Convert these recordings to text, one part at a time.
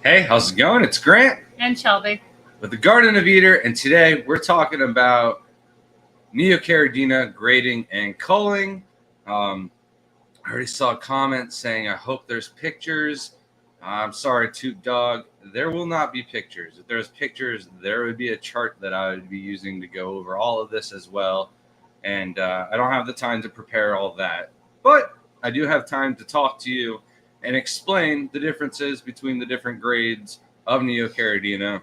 Hey, how's it going? It's Grant And Shelby. with the Garden of Eder, and today we're talking about Neocardina grading and culling. I already saw a comment saying, I hope there's pictures. I'm sorry, Toot Dog. There will not be pictures. If there's pictures, there would be a chart that I would be using to go over all of this as well. And I don't have the time to prepare all that. But I do have time to talk to you and explain the differences between the different grades of Neocardina.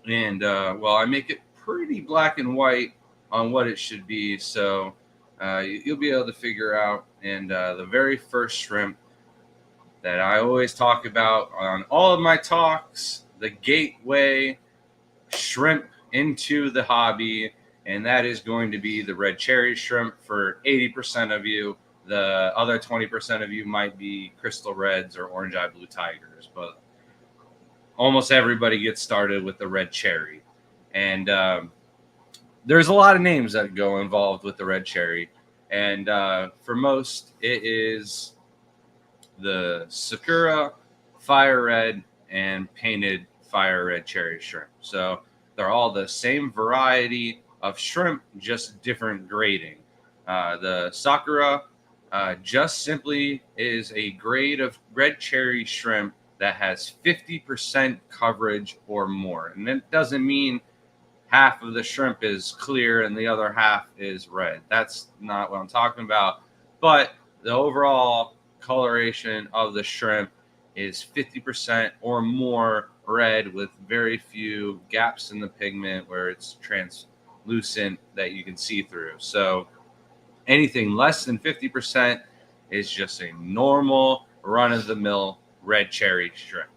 And, I make it pretty black and white on what it should be. So you'll be able to figure out. And the very first shrimp that I always talk about on all of my talks, the gateway shrimp into the hobby, and that is going to be the red cherry shrimp for 80% of you. The other 20% of you might be crystal reds or orange eye blue tigers, but almost everybody gets started with the red cherry. And there's a lot of names that go involved with the red cherry. And for most, it is the Sakura, fire red, and painted fire red cherry shrimp. So they're all the same variety of shrimp, just different grading. The Sakura just simply is a grade of red cherry shrimp that has 50% coverage or more. And that doesn't mean half of the shrimp is clear and the other half is red. That's not what I'm talking about. But the overall coloration of the shrimp is 50% or more red with very few gaps in the pigment where it's translucent that you can see through. So anything less than 50% is just a normal run-of-the-mill red cherry shrimp.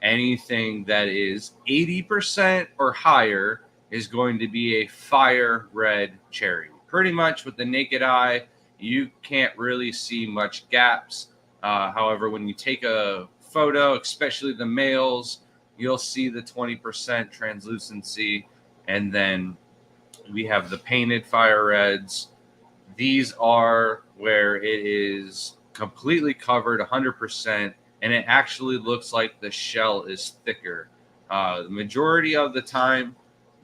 Anything that is 80% or higher is going to be a fire red cherry. Pretty much with the naked eye, you can't really see much gaps. However, when you take a photo, especially the males, you'll see the 20% translucency. And then we have the painted fire reds. These are where it is completely covered 100%, and it actually looks like the shell is thicker. The majority of the time,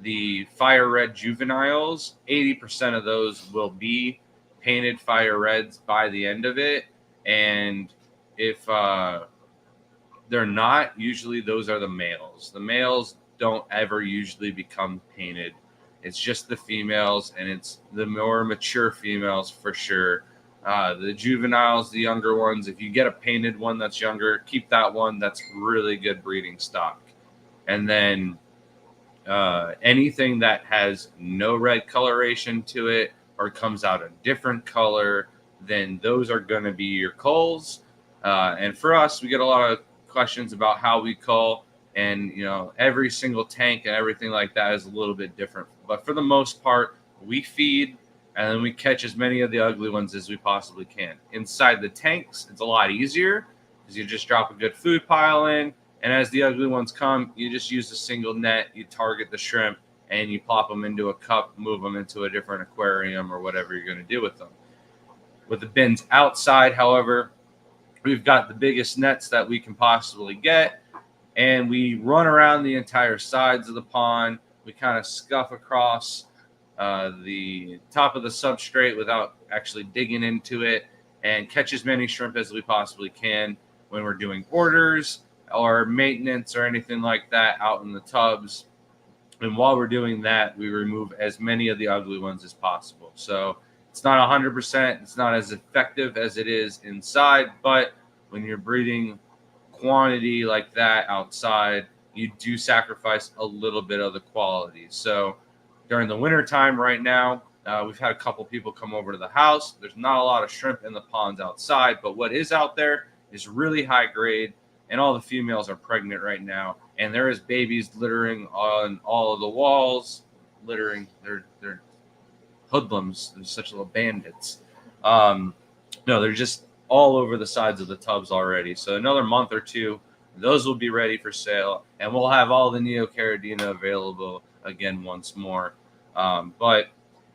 the fire red juveniles, 80% of those will be painted fire reds by the end of it. And if they're not, usually those are the males. The males don't ever usually become painted. It's just the females, and it's the more mature females for sure. The juveniles, the younger ones, if you get a painted one that's younger, keep that one. That's really good breeding stock. And then anything that has no red coloration to it or comes out a different color, then those are going to be your culls. And for us, we get a lot of questions about how we cull, and every single tank and everything like that is a little bit different. But for the most part, we feed and then we catch as many of the ugly ones as we possibly can. Inside the tanks, it's a lot easier because you just drop a good food pile in, and as the ugly ones come, you just use a single net, you target the shrimp, and you plop them into a cup, move them into a different aquarium or whatever you're going to do with them. With the bins outside, however, we've got the biggest nets that we can possibly get, and we run around the entire sides of the pond. We kind of scuff across the top of the substrate without actually digging into it, and catch as many shrimp as we possibly can when we're doing orders or maintenance or anything like that out in the tubs. And while we're doing that, we remove as many of the ugly ones as possible. So it's not 100%. It's not as effective as it is inside, but when you're breeding quantity like that outside, you do sacrifice a little bit of the quality. So during the winter time right now, we've had a couple people come over to the house. There's not a lot of shrimp in the ponds outside, but what is out there is really high grade, and all the females are pregnant right now, and there is babies littering on all of the walls. Littering, they're hoodlums. They're such little bandits. No, they're just all over the sides of the tubs already. So another month or two, those will be ready for sale, and we'll have all the Neocardina available again once more. But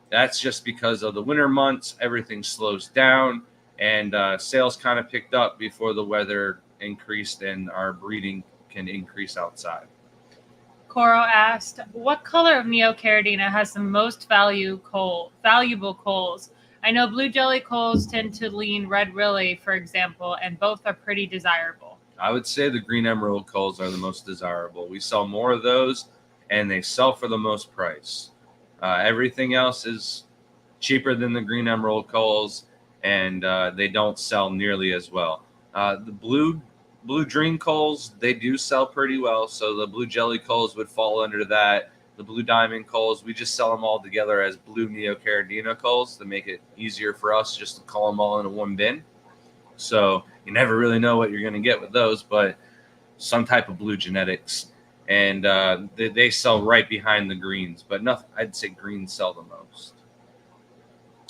that's just because of the winter months. Everything slows down, and sales kind of picked up before the weather increased and our breeding can increase outside. Coro asked, what color of Neocardina has the most valuable coals? I know blue jelly coals tend to lean red really, for example, and both are pretty desirable. I would say the green emerald coals are the most desirable. We sell more of those, and they sell for the most price. Everything else is cheaper than the green emerald coals, and they don't sell nearly as well. The blue dream coals, they do sell pretty well. So the blue jelly coals would fall under that. The blue diamond coals, we just sell them all together as blue Neocardina coals to make it easier for us just to call them all into one bin. So you never really know what you're going to get with those, but some type of blue genetics. And they sell right behind the greens, but nothing. I'd say greens sell the most.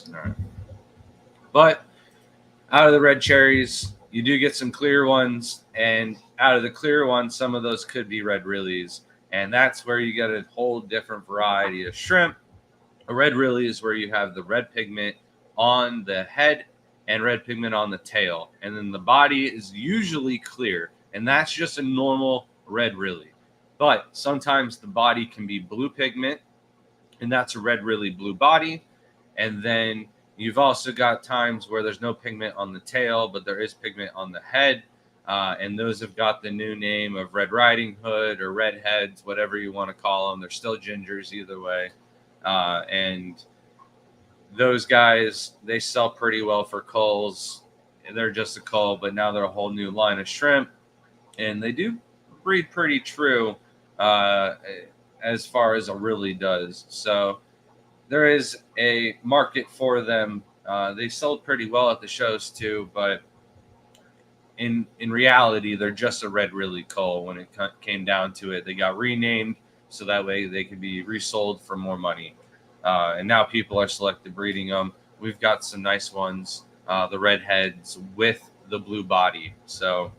All right. But out of the red cherries, you do get some clear ones, and out of the clear ones, some of those could be red rillies, and that's where you get a whole different variety of shrimp. A red rillie is where you have the red pigment on the head and red pigment on the tail, and then the body is usually clear, and that's just a normal red rillie. But sometimes the body can be blue pigment, and that's a red rillie blue body, and then you've also got times where there's no pigment on the tail, but there is pigment on the head. And those have got the new name of Red Riding Hood or Redheads, whatever you want to call them. They're still gingers either way. And those guys, they sell pretty well for culls. They're just a cull, but now they're a whole new line of shrimp. And they do breed pretty true as far as a rillie does. So there is a market for them. They sold pretty well at the shows too, but in reality, they're just a red rillie cull. When it came down to it, they got renamed so that way they could be resold for more money. And now people are selective breeding them. We've got some nice ones, the redheads with the blue body. So,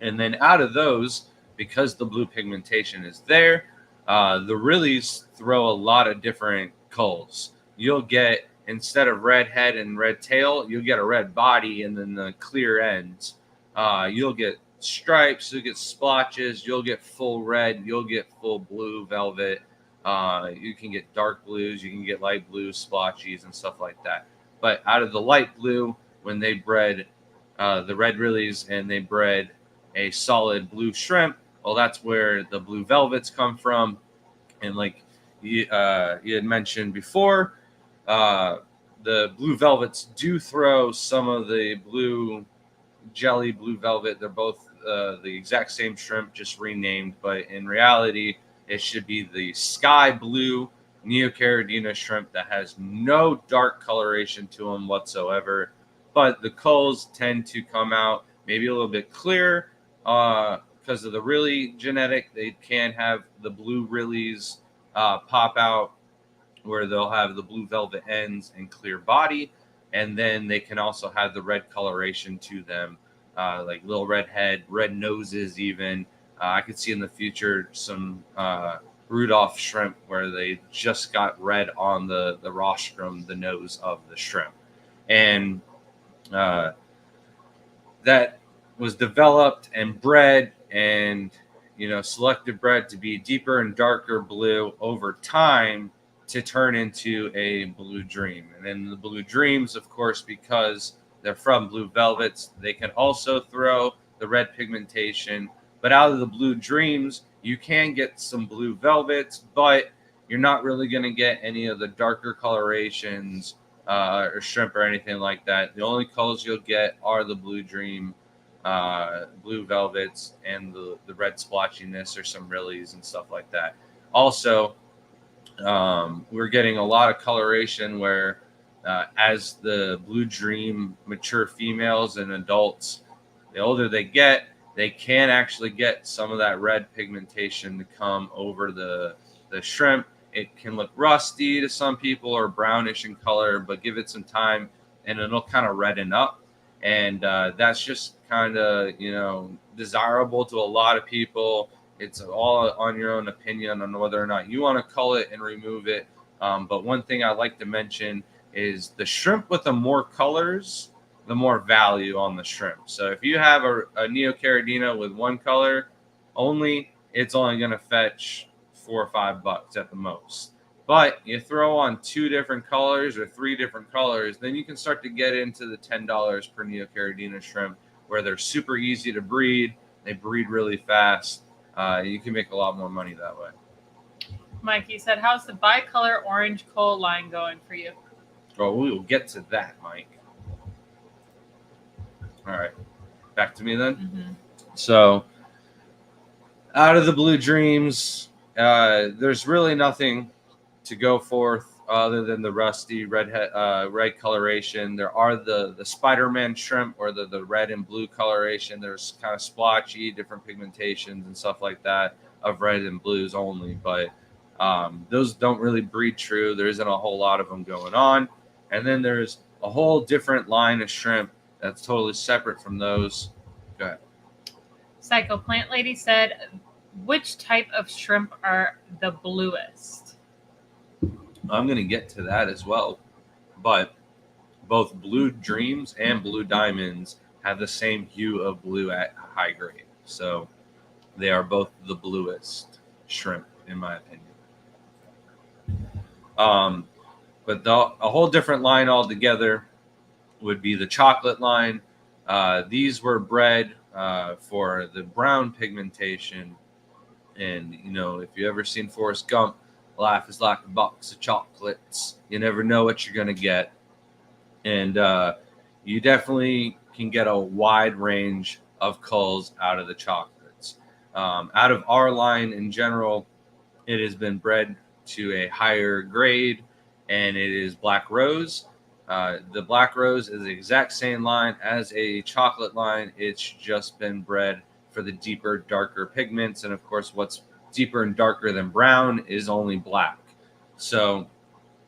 and then out of those, because the blue pigmentation is there, the rillies throw a lot of different culls. You'll get, instead of red head and red tail, you'll get a red body and then the clear ends. You'll get stripes, you'll get splotches, you'll get full red, you'll get full blue velvet. You can get dark blues, you can get light blue splotchies and stuff like that. But out of the light blue, when they bred the red rillies and they bred a solid blue shrimp, well, that's where the blue velvets come from. And like you had mentioned before, the blue velvets do throw some of the blue jelly, blue velvet. They're both the exact same shrimp, just renamed. But in reality, it should be the sky blue Neocardina shrimp that has no dark coloration to them whatsoever. But the culls tend to come out maybe a little bit clearer because of the rillie genetic. They can have the blue rillies pop out where they'll have the blue velvet ends and clear body. And then they can also have the red coloration to them, like little red head, red noses even. I could see in the future some Rudolph shrimp where they just got red on the rostrum, the nose of the shrimp. And that was developed and bred and, selected bred to be deeper and darker blue over time to turn into a blue dream. And then the blue dreams, of course, because they're from blue velvets, they can also throw the red pigmentation. But out of the blue dreams, you can get some blue velvets, but you're not really going to get any of the darker colorations or shrimp or anything like that. The only colors you'll get are the blue dream, blue velvets, and the red splotchiness or some rillies and stuff like that. Also, we're getting a lot of coloration where as the blue dream mature females and adults, the older they get, they can actually get some of that red pigmentation to come over the shrimp. It can look rusty to some people or brownish in color, but give it some time and it'll kind of redden up. And that's just kind of, desirable to a lot of people. It's all on your own opinion on whether or not you want to cull it and remove it. But one thing I like to mention is the shrimp with the more colors, the more value on the shrimp. So if you have a Neocardina with one color, only, it's only going to fetch $4 or $5 at the most. But you throw on 2 different colors or 3 different colors, then you can start to get into the $10 per Neocardina shrimp, where they're super easy to breed. They breed really fast. You can make a lot more money that way. Mikey said, how's the bicolor orange coal line going for you? Well, we will get to that, Mike. All right. Back to me then. Mm-hmm. So, out of the Blue Dreams, there's really nothing to go forth other than the rusty red coloration. There are the Spider-Man shrimp, or the red and blue coloration. There's kind of splotchy, different pigmentations and stuff like that of red and blues only, but those don't really breed true. There isn't a whole lot of them going on. And then there's a whole different line of shrimp that's totally separate from those. Go ahead. Psycho Plant Lady said, which type of shrimp are the bluest? I'm going to get to that as well. But both Blue Dreams and Blue Diamonds have the same hue of blue at high grade. So they are both the bluest shrimp, in my opinion. But a whole different line altogether would be the chocolate line. These were bred for the brown pigmentation. And, if you ever seen Forrest Gump, life is like a box of chocolates. You never know what you're going to get. And you definitely can get a wide range of culls out of the chocolates. Out of our line in general, it has been bred to a higher grade, and it is Black Rose. The Black Rose is the exact same line as a chocolate line. It's just been bred for the deeper, darker pigments. And of course, what's deeper and darker than brown is only black. So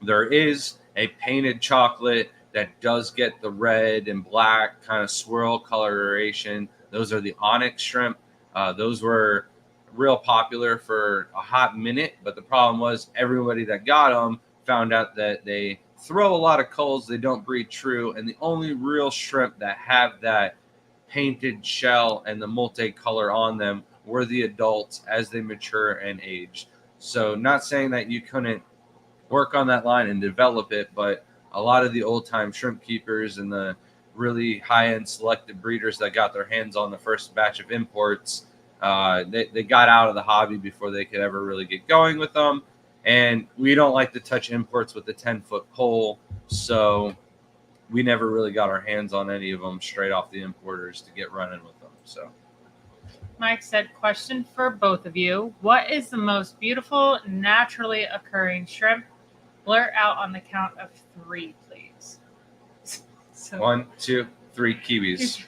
there is a painted chocolate that does get the red and black kind of swirl coloration. Those are the onyx shrimp. Those were real popular for a hot minute, but the problem was everybody that got them found out that they throw a lot of culls, they don't breed true, and the only real shrimp that have that painted shell and the multicolor on them were the adults as they mature and age. So not saying that you couldn't work on that line and develop it, but a lot of the old-time shrimp keepers and the really high-end selected breeders that got their hands on the first batch of imports, they got out of the hobby before they could ever really get going with them. And we don't like to touch imports with a 10-foot pole, so we never really got our hands on any of them straight off the importers to get running with them. So Mike said, question for both of you. What is the most beautiful, naturally occurring shrimp? Blurt out on the count of 3, please. So 1, 2, 3 kiwis.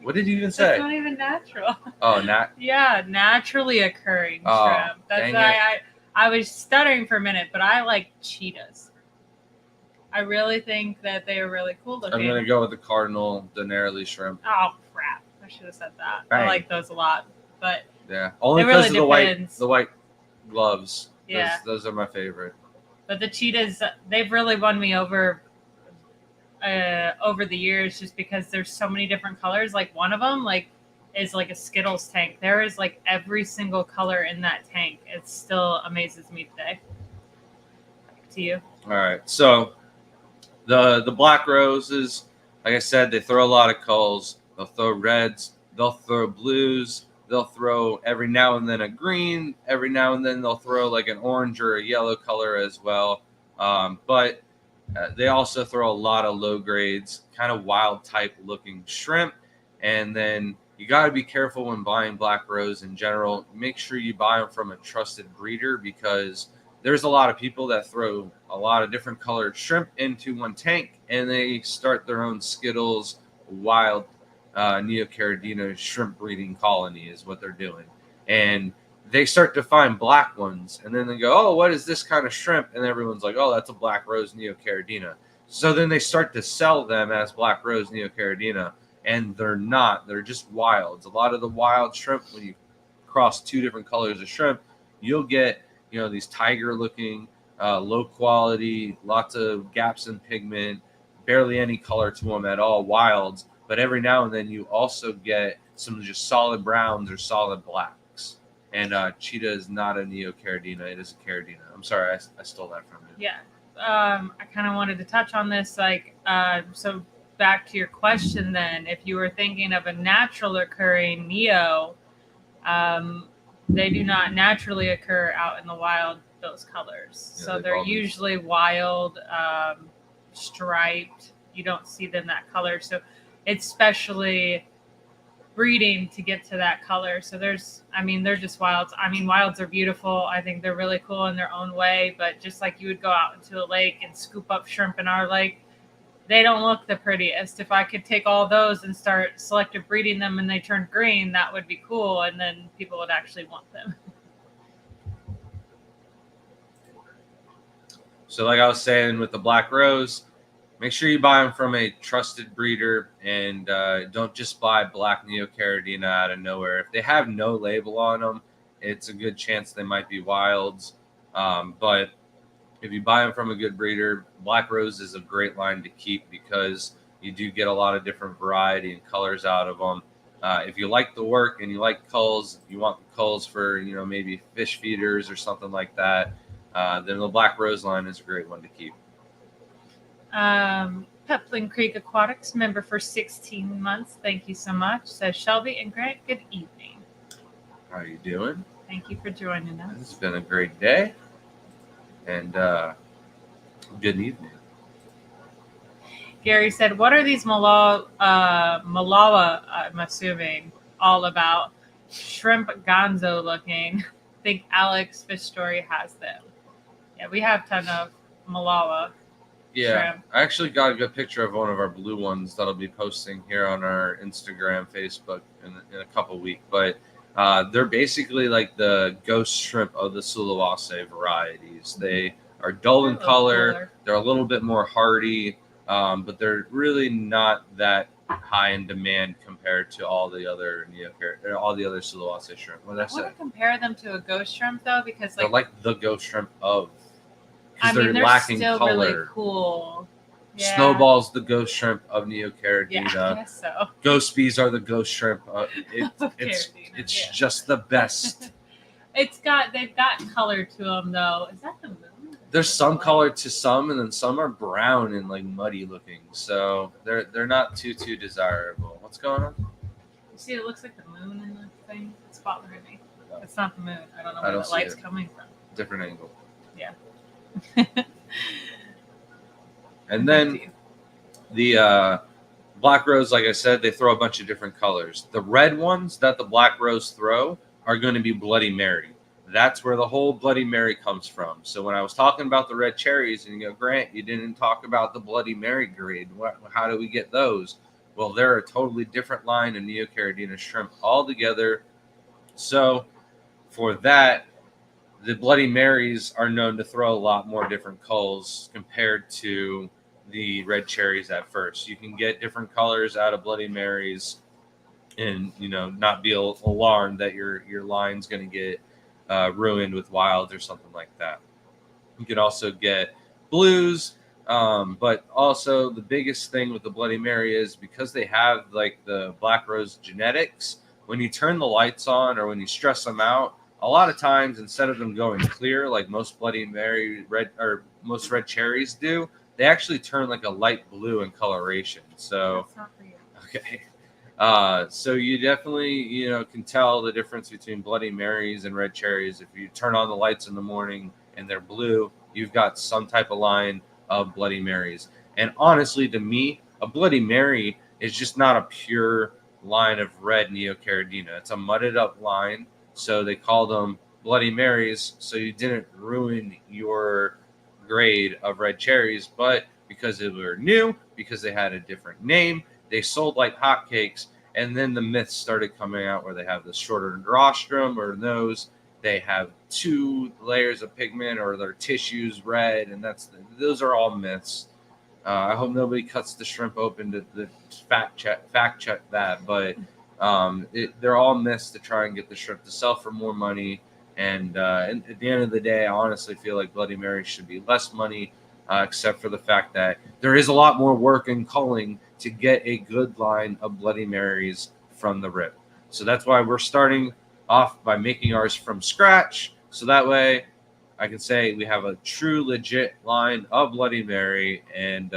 What did you even say? It's not even natural. Oh, not. Yeah, naturally occurring Oh, shrimp. That's why I was stuttering for a minute, but I like cheetahs. I really think that they are really cool looking. I'm gonna go with the Cardinal Denarely shrimp. Oh crap! I should have said that. Right. I like those a lot, but Yeah, only it because really of the white gloves. Yeah. Those are my favorite. But the cheetahs, they've really won me over the years, just because there's so many different colors. Like one of them, is like a Skittles tank. There is like every single color in that tank. It still amazes me today. Back to you. All right, so the Black Roses, like I said, they throw a lot of culls. They'll throw reds. They'll throw blues. They'll throw every now and then a green. Every now and then they'll throw like an orange or a yellow color as well. But they also throw a lot of low grades, kind of wild type looking shrimp. And then you got to be careful when buying Black Rose in general. Make sure you buy them from a trusted breeder, because there's a lot of people that throw a lot of different colored shrimp into one tank, and they start their own Skittles wild Neocardina shrimp breeding colony is what they're doing. And they start to find black ones, and then they go, oh, what is this kind of shrimp? And everyone's like, oh, that's a Black Rose Neocardina. So then they start to sell them as Black Rose Neocardina, and they're not. They're just wilds. A lot of the wild shrimp, when you cross 2 different colors of shrimp, you'll get these tiger-looking, low quality, lots of gaps in pigment, barely any color to them at all, wilds. But every now and then you also get some just solid browns or solid blacks. And Cheetah is not a Neocardina; it is a Caridina. I'm sorry, I stole that from you. Yeah. I kind of wanted to touch on this, so back to your question then, if you were thinking of a natural occurring Neo, they do not naturally occur out in the wild, those colors. Yeah, So they're usually wild, striped. You don't see them that color. So it's specially breeding to get to that color. So they're just wilds. I mean, wilds are beautiful. I think they're really cool in their own way, but just like you would go out into a lake and scoop up shrimp in our lake, they don't look the prettiest. If I could take all those and start selective breeding them and they turn green, that would be cool, and then people would actually want them. So like I was saying with the Black Rose, make sure you buy them from a trusted breeder, and don't just buy black Neocaridina out of nowhere. If they have no label on them, it's a good chance they might be wilds. But if you buy them from a good breeder, Black Rose is a great line to keep because you do get a lot of different variety and colors out of them. If you like the work and you like culls, you want the culls for maybe fish feeders or something like that, then the Black Rose line is a great one to keep. Pepling Creek Aquatics, member for 16 months. Thank you so much. Says Shelby and Grant, good evening. How are you doing? Thank you for joining us. It's been a great day. And good evening. Gary said, what are these Malawa, I'm assuming, all about? Shrimp gonzo looking. Think Alex Fish Story has them. Yeah, we have a ton of Malawa. Yeah, shrimp. I actually got a good picture of one of our blue ones that'll be posting here on our Instagram, Facebook in a couple weeks. But they're basically like the ghost shrimp of the Sulawesi varieties. They are dull in color. Cooler. They're a little bit more hardy, but they're really not that high in demand compared to all the other Sulawesi shrimp. What did I I say? want to compare them to a ghost shrimp though, because They're like the ghost shrimp of. I mean, they're lacking still color. really cool. Yeah. Snowball's the ghost shrimp of Neocaridina. Yeah, I guess so. Ghost bees are the ghost shrimp. It's Caridina, just the best. They've got color to them though. Is that the moon? There's some color to some, and then some are brown and like muddy looking. So they're not too desirable. What's going on? You see, it looks like the moon in the thing. It's bothering me. It's not the moon. I don't know I where don't the see light's it. coming from. Different angle. Yeah. And then the Black Rose, like I said, they throw a bunch of different colors. The red ones that the Black Rose throw are going to be Bloody Mary. That's where the whole Bloody Mary comes from. So when I was talking about the red cherries, and you go, Grant, you didn't talk about the Bloody Mary grade. How do we get those? Well, they're a totally different line of Neocaridina shrimp altogether. So for that, the Bloody Marys are known to throw a lot more different culls compared to the red cherries at first. You can get different colors out of Bloody Marys and, not be alarmed that your line's going to get ruined with wilds or something like that. You can also get blues, but also the biggest thing with the Bloody Mary is because they have like the Black Rose genetics, when you turn the lights on or when you stress them out, a lot of times, instead of them going clear like most Bloody Mary most red cherries do, they actually turn like a light blue in coloration. So, That's not for you. okay. So you definitely, can tell the difference between Bloody Marys and red cherries. If you turn on the lights in the morning and they're blue, you've got some type of line of Bloody Marys. And honestly, to me, a Bloody Mary is just not a pure line of red Neocaridina. It's a mudded up line. So they call them Bloody Marys, so you didn't ruin your grade of red cherries, but because they were new, because they had a different name, they sold like hotcakes, and then the myths started coming out where they have the shorter rostrum or nose, they have 2 layers of pigment, or their tissues red, and those are all myths. I hope nobody cuts the shrimp open to fact check that, but they're all myths to try and get the shrimp to sell for more money. And at the end of the day, I honestly feel like Bloody Mary should be less money, except for the fact that there is a lot more work in culling to get a good line of Bloody Marys from the rip. So that's why we're starting off by making ours from scratch. So that way I can say we have a true legit line of Bloody Mary, and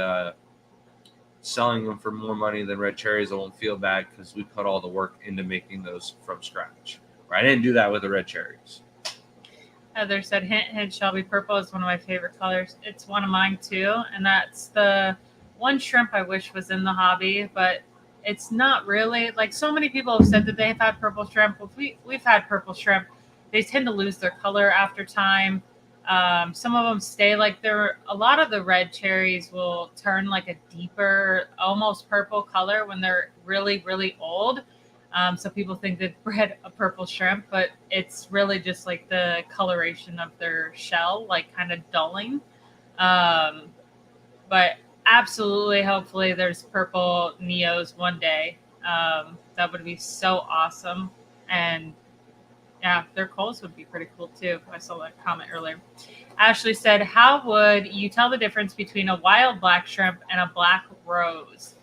selling them for more money than red cherries, I won't feel bad because we put all the work into making those from scratch. I didn't do that with the red cherries. Heather said, hint, hint, Shelby, purple is one of my favorite colors. It's one of mine too. And that's the one shrimp I wish was in the hobby, but it's not really. Like, so many people have said that they've had purple shrimp. Well, we've had purple shrimp. They tend to lose their color after time. Some of them stay like they're. A lot of the red cherries will turn like a deeper, almost purple color when they're really, really old. So people think they've bred a purple shrimp, but it's really just like the coloration of their shell, like kind of dulling. But absolutely, hopefully, there's purple Neos one day. That would be so awesome. And yeah, their coals would be pretty cool too. I saw that comment earlier. Ashley said, how would you tell the difference between a wild black shrimp and a black rose?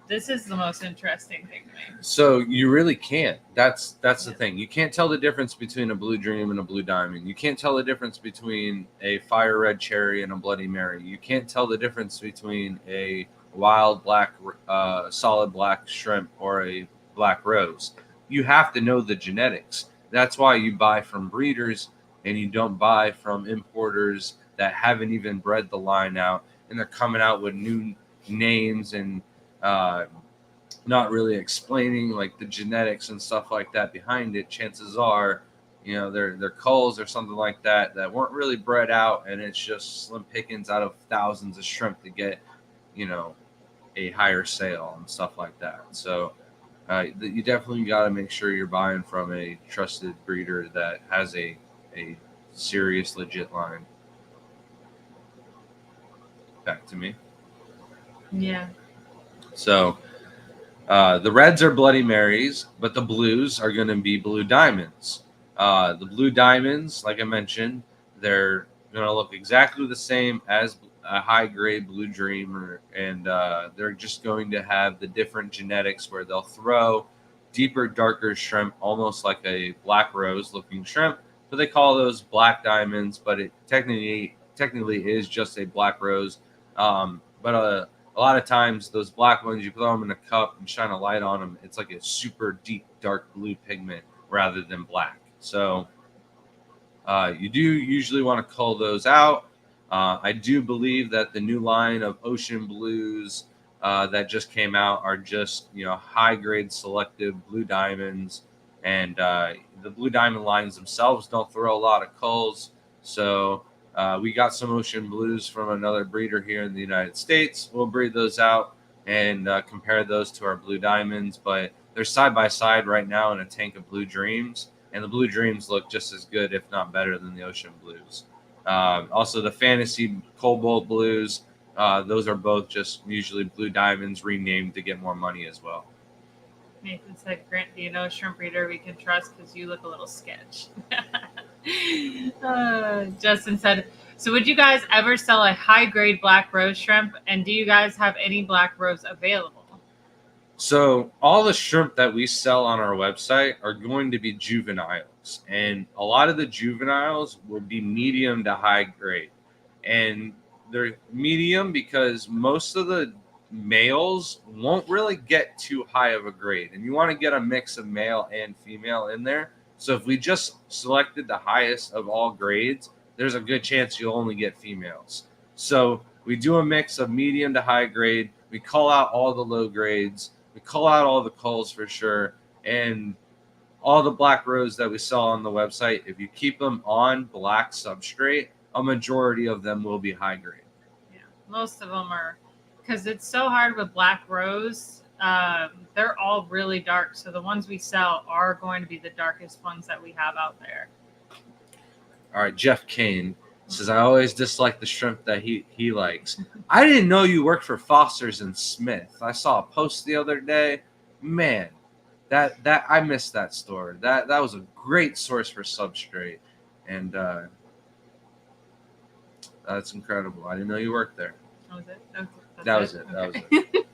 This is the most interesting thing to me. So you really can't. That's the thing. You can't tell the difference between a blue dream and a blue diamond. You can't tell the difference between a fire red cherry and a Bloody Mary. You can't tell the difference between a wild black, solid black shrimp or a black rose. You have to know the genetics. That's why you buy from breeders and you don't buy from importers that haven't even bred the line out, and they're coming out with new names and not really explaining like the genetics and stuff like that behind it. Chances are, they're culls or something like that weren't really bred out, and it's just slim pickings out of thousands of shrimp to get, a higher sale and stuff like that. So you definitely got to make sure you're buying from a trusted breeder that has a serious, legit line. Back to me. Yeah. So the reds are Bloody Marys, but the blues are going to be blue diamonds. The blue diamonds, like I mentioned, they're going to look exactly the same as a high-grade blue dream, and they're just going to have the different genetics where they'll throw deeper, darker shrimp, almost like a black rose-looking shrimp. But they call those black diamonds, but it technically is just a black rose. But a lot of times those black ones, you throw them in a cup and shine a light on them, it's like a super deep dark blue pigment rather than black. So you do usually want to cull those out. I do believe that the new line of ocean blues that just came out are just high grade selective blue diamonds, and the blue diamond lines themselves don't throw a lot of culls. So we got some ocean blues from another breeder here in the United States. We'll breed those out and compare those to our blue diamonds, but they're side by side right now in a tank of blue dreams, and the blue dreams look just as good, if not better, than the ocean blues. Also, the fantasy cobalt blues, those are both just usually blue diamonds renamed to get more money as well. Nathan said, Grant, do you know a shrimp breeder we can trust because you look a little sketch? Justin said, so would you guys ever sell a high-grade black rose shrimp, and do you guys have any black rose available? So all the shrimp that we sell on our website are going to be juveniles, and a lot of the juveniles will be medium to high grade. And they're medium because most of the males won't really get too high of a grade, and you want to get a mix of male and female in there. So if we just selected the highest of all grades, there's a good chance you'll only get females. So we do a mix of medium to high grade. We call out all the low grades. We call out all the culls for sure. And all the black rose that we sell on the website, if you keep them on black substrate, a majority of them will be high grade. Yeah, most of them are, because it's so hard with black rose. They're all really dark. So the ones we sell are going to be the darkest ones that we have out there. All right, Jeff Kane says, I always dislike the shrimp that he likes. I didn't know you worked for Foster's and Smith. I saw a post the other day. Man, that I missed that store. That was a great source for substrate. And that's incredible. I didn't know you worked there. That was it. That was it.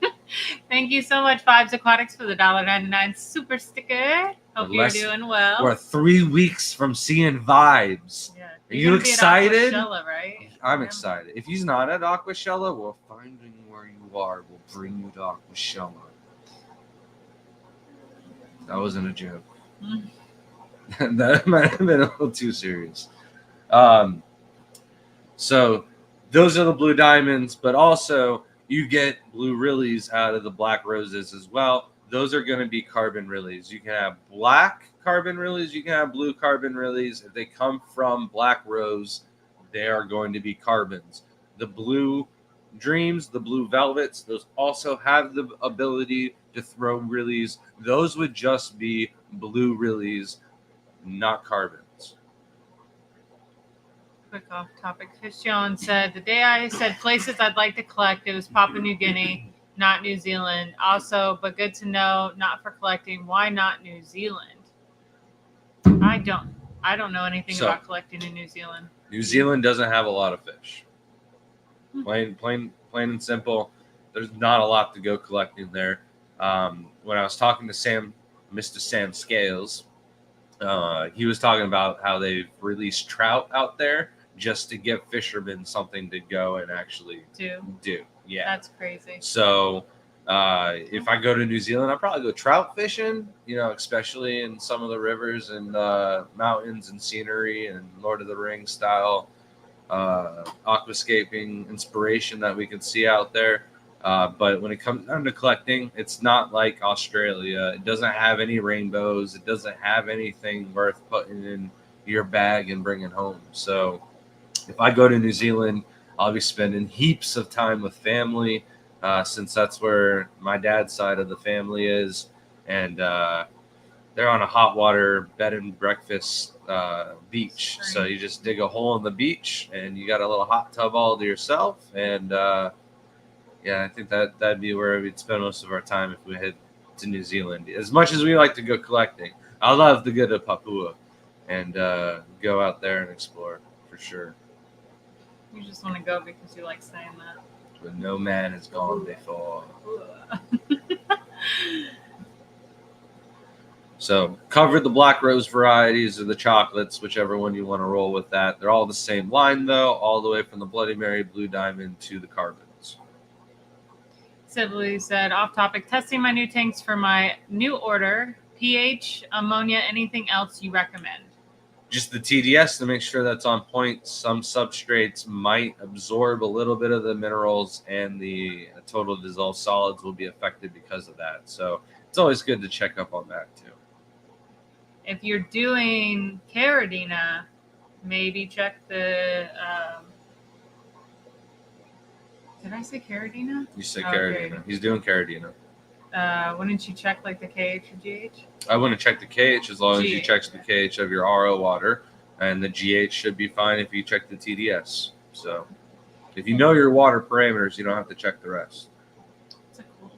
Thank you so much, Vibes Aquatics, for the $1.99 super sticker. Hope you're doing well. We're 3 weeks from seeing Vibes. Yeah. Are you gonna excited? Be at Aquashella, right? I'm excited. If he's not at Aquashella, we'll find him where you are. We'll bring you to Aquashella. That wasn't a joke. That might have been a little too serious. So those are the blue diamonds, but also you get blue rillies out of the black roses as well. Those are going to be carbon rillies. You can have black carbon rillies. You can have blue carbon rillies. If they come from black rose, they are going to be carbons. The blue dreams, the blue velvets, those also have the ability to throw rillies. Those would just be blue rillies, not carbons. Quick off topic. Fish John said, the day I said places I'd like to collect, it was Papua New Guinea, not New Zealand. Also, but good to know, not for collecting. Why not New Zealand? I don't know anything about collecting in New Zealand. New Zealand doesn't have a lot of fish. Plain and simple. There's not a lot to go collecting there. When I was talking to Mr. Sam Scales, he was talking about how they've released trout out there just to give fishermen something to go and actually do. Yeah, that's crazy. So if I go to New Zealand, I'll probably go trout fishing, especially in some of the rivers and mountains and scenery and Lord of the Rings style aquascaping inspiration that we can see out there. But when it comes down to collecting, it's not like Australia. It doesn't have any rainbows. It doesn't have anything worth putting in your bag and bringing home. So if I go to New Zealand, I'll be spending heaps of time with family, since that's where my dad's side of the family is. And they're on a hot water bed and breakfast beach. So you just dig a hole in the beach and you got a little hot tub all to yourself. And yeah, I think that'd be where we'd spend most of our time if we head to New Zealand. As much as we like to go collecting, I love to go to Papua and go out there and explore for sure. You just want to go because you like saying that. But no man has gone before. So covered the black rose varieties or the chocolates, whichever one you want to roll with that. They're all the same line though, all the way from the Bloody Mary, Blue Diamond to the carbons. Sibley said, off topic, testing my new tanks for my new order. pH, ammonia, anything else you recommend? Just the TDS to make sure that's on point. Some substrates might absorb a little bit of the minerals and the total dissolved solids will be affected because of that. So it's always good to check up on that too. If you're doing Caridina, maybe check the... did I say Caridina? You said Caridina. He's doing Caridina. Wouldn't you check like the KH or GH? I wouldn't check the KH as long as you check the KH of your RO water, and the GH should be fine if you check the TDS. So if you know your water parameters, you don't have to check the rest. It's a cool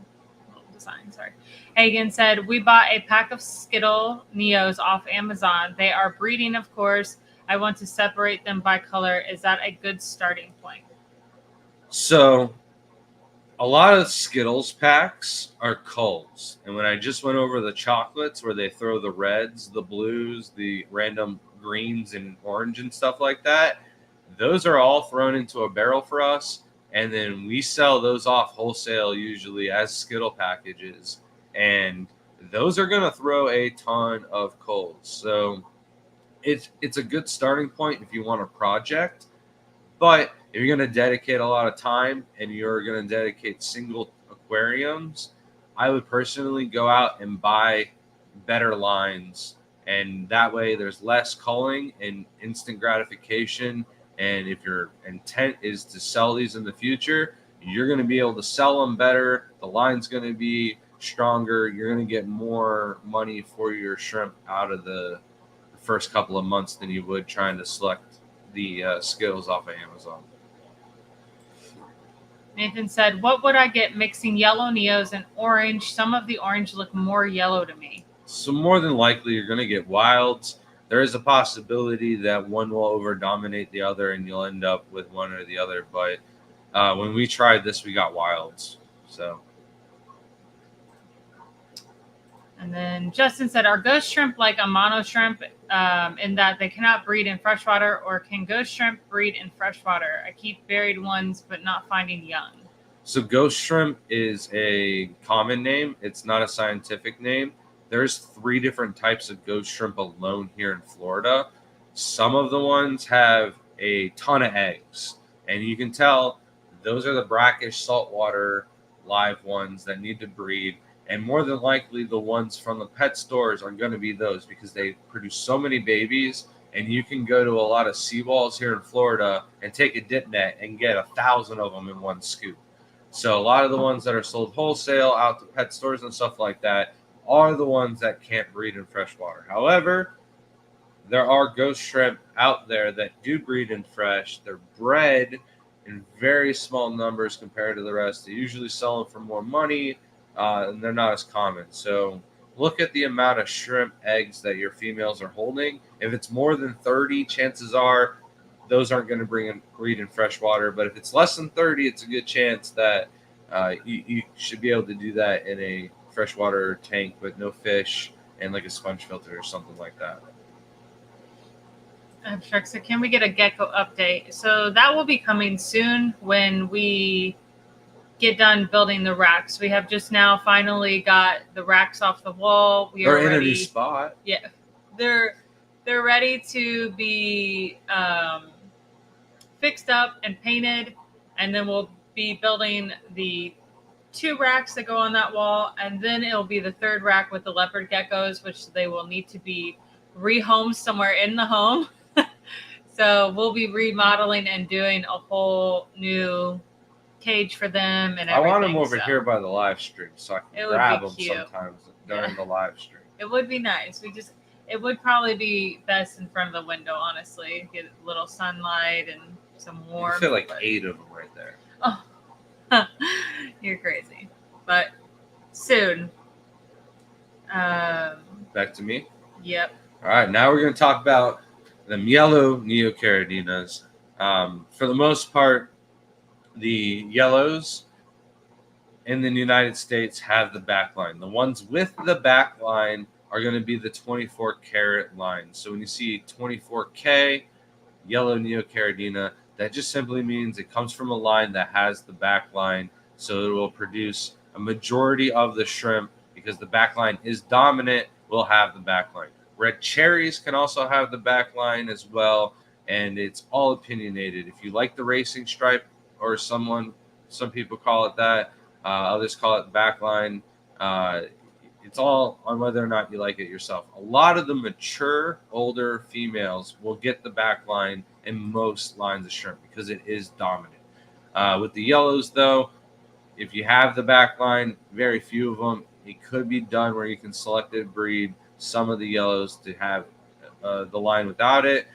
little design. Sorry. Hagen said, we bought a pack of Skittle Neos off Amazon. They are breeding, of course. I want to separate them by color. Is that a good starting point? So a lot of Skittles packs are culls. And when I just went over the chocolates where they throw the reds, the blues, the random greens and orange and stuff like that, those are all thrown into a barrel for us. And then we sell those off wholesale usually as Skittle packages. And those are going to throw a ton of culls. So it's a good starting point if you want a project. But if you're going to dedicate a lot of time and you're going to dedicate single aquariums, I would personally go out and buy better lines. And that way there's less culling and instant gratification. And if your intent is to sell these in the future, you're going to be able to sell them better. The line's going to be stronger. You're going to get more money for your shrimp out of the first couple of months than you would trying to select the Skittles off of Amazon. Nathan said, what would I get mixing yellow Neos and orange? Some of the orange look more yellow to me. So more than likely, you're going to get wilds. There is a possibility that one will over-dominate the other and you'll end up with one or the other. But when we tried this, we got wilds. So And then Justin said, are ghost shrimp like a mono shrimp in that they cannot breed in freshwater, or can ghost shrimp breed in freshwater? I keep buried ones, but not finding young. So ghost shrimp is a common name. It's not a scientific name. There's 3 different types of ghost shrimp alone here in Florida. Some of the ones have a ton of eggs, and you can tell those are the brackish saltwater live ones that need to breed. And more than likely, the ones from the pet stores are going to be those because they produce so many babies. And you can go to a lot of seawalls here in Florida and take a dip net and get 1,000 of them in one scoop. So a lot of the ones that are sold wholesale out to pet stores and stuff like that are the ones that can't breed in freshwater. However, there are ghost shrimp out there that do breed in fresh. They're bred in very small numbers compared to the rest. They usually sell them for more money, and they're not as common. So look at the amount of shrimp eggs that your females are holding. If it's more than 30, chances are those aren't going to breed in freshwater. But if it's less than 30, it's a good chance that you should be able to do that in a freshwater tank with no fish and like a sponge filter or something like that. So can we get a gecko update? So that will be coming soon when we get done building the racks. We have just now finally got the racks off the wall. They're in a new spot. Yeah, they're ready to be fixed up and painted, and then we'll be building the 2 racks that go on that wall, and then it'll be the 3rd rack with the leopard geckos, which they will need to be rehomed somewhere in the home. So we'll be remodeling and doing a whole new cage for them and everything. I want them over here by the live stream so I can grab them cute. sometimes during the live stream. It would be nice. It would probably be best in front of the window, honestly. Get a little sunlight and some warmth. I feel like 8 of them right there. Oh, you're crazy. But soon. Back to me? Yep. All right, now we're going to talk about the yellow Neocardinas. For the most part, the yellows in the United States have the back line. The ones with the back line are going to be the 24 karat line. So when you see 24K yellow Neocardina, that just simply means it comes from a line that has the back line. So it will produce a majority of the shrimp because the back line is dominant, will have the back line. Red cherries can also have the back line as well, and it's all opinionated. If you like the racing stripe, or some people call it that, others call it back line. It's all on whether or not you like it yourself. A lot of the mature, older females will get the back line in most lines of shrimp because it is dominant. With the yellows, though, if you have the back line, very few of them. It could be done where you can selectively breed some of the yellows to have the line without it.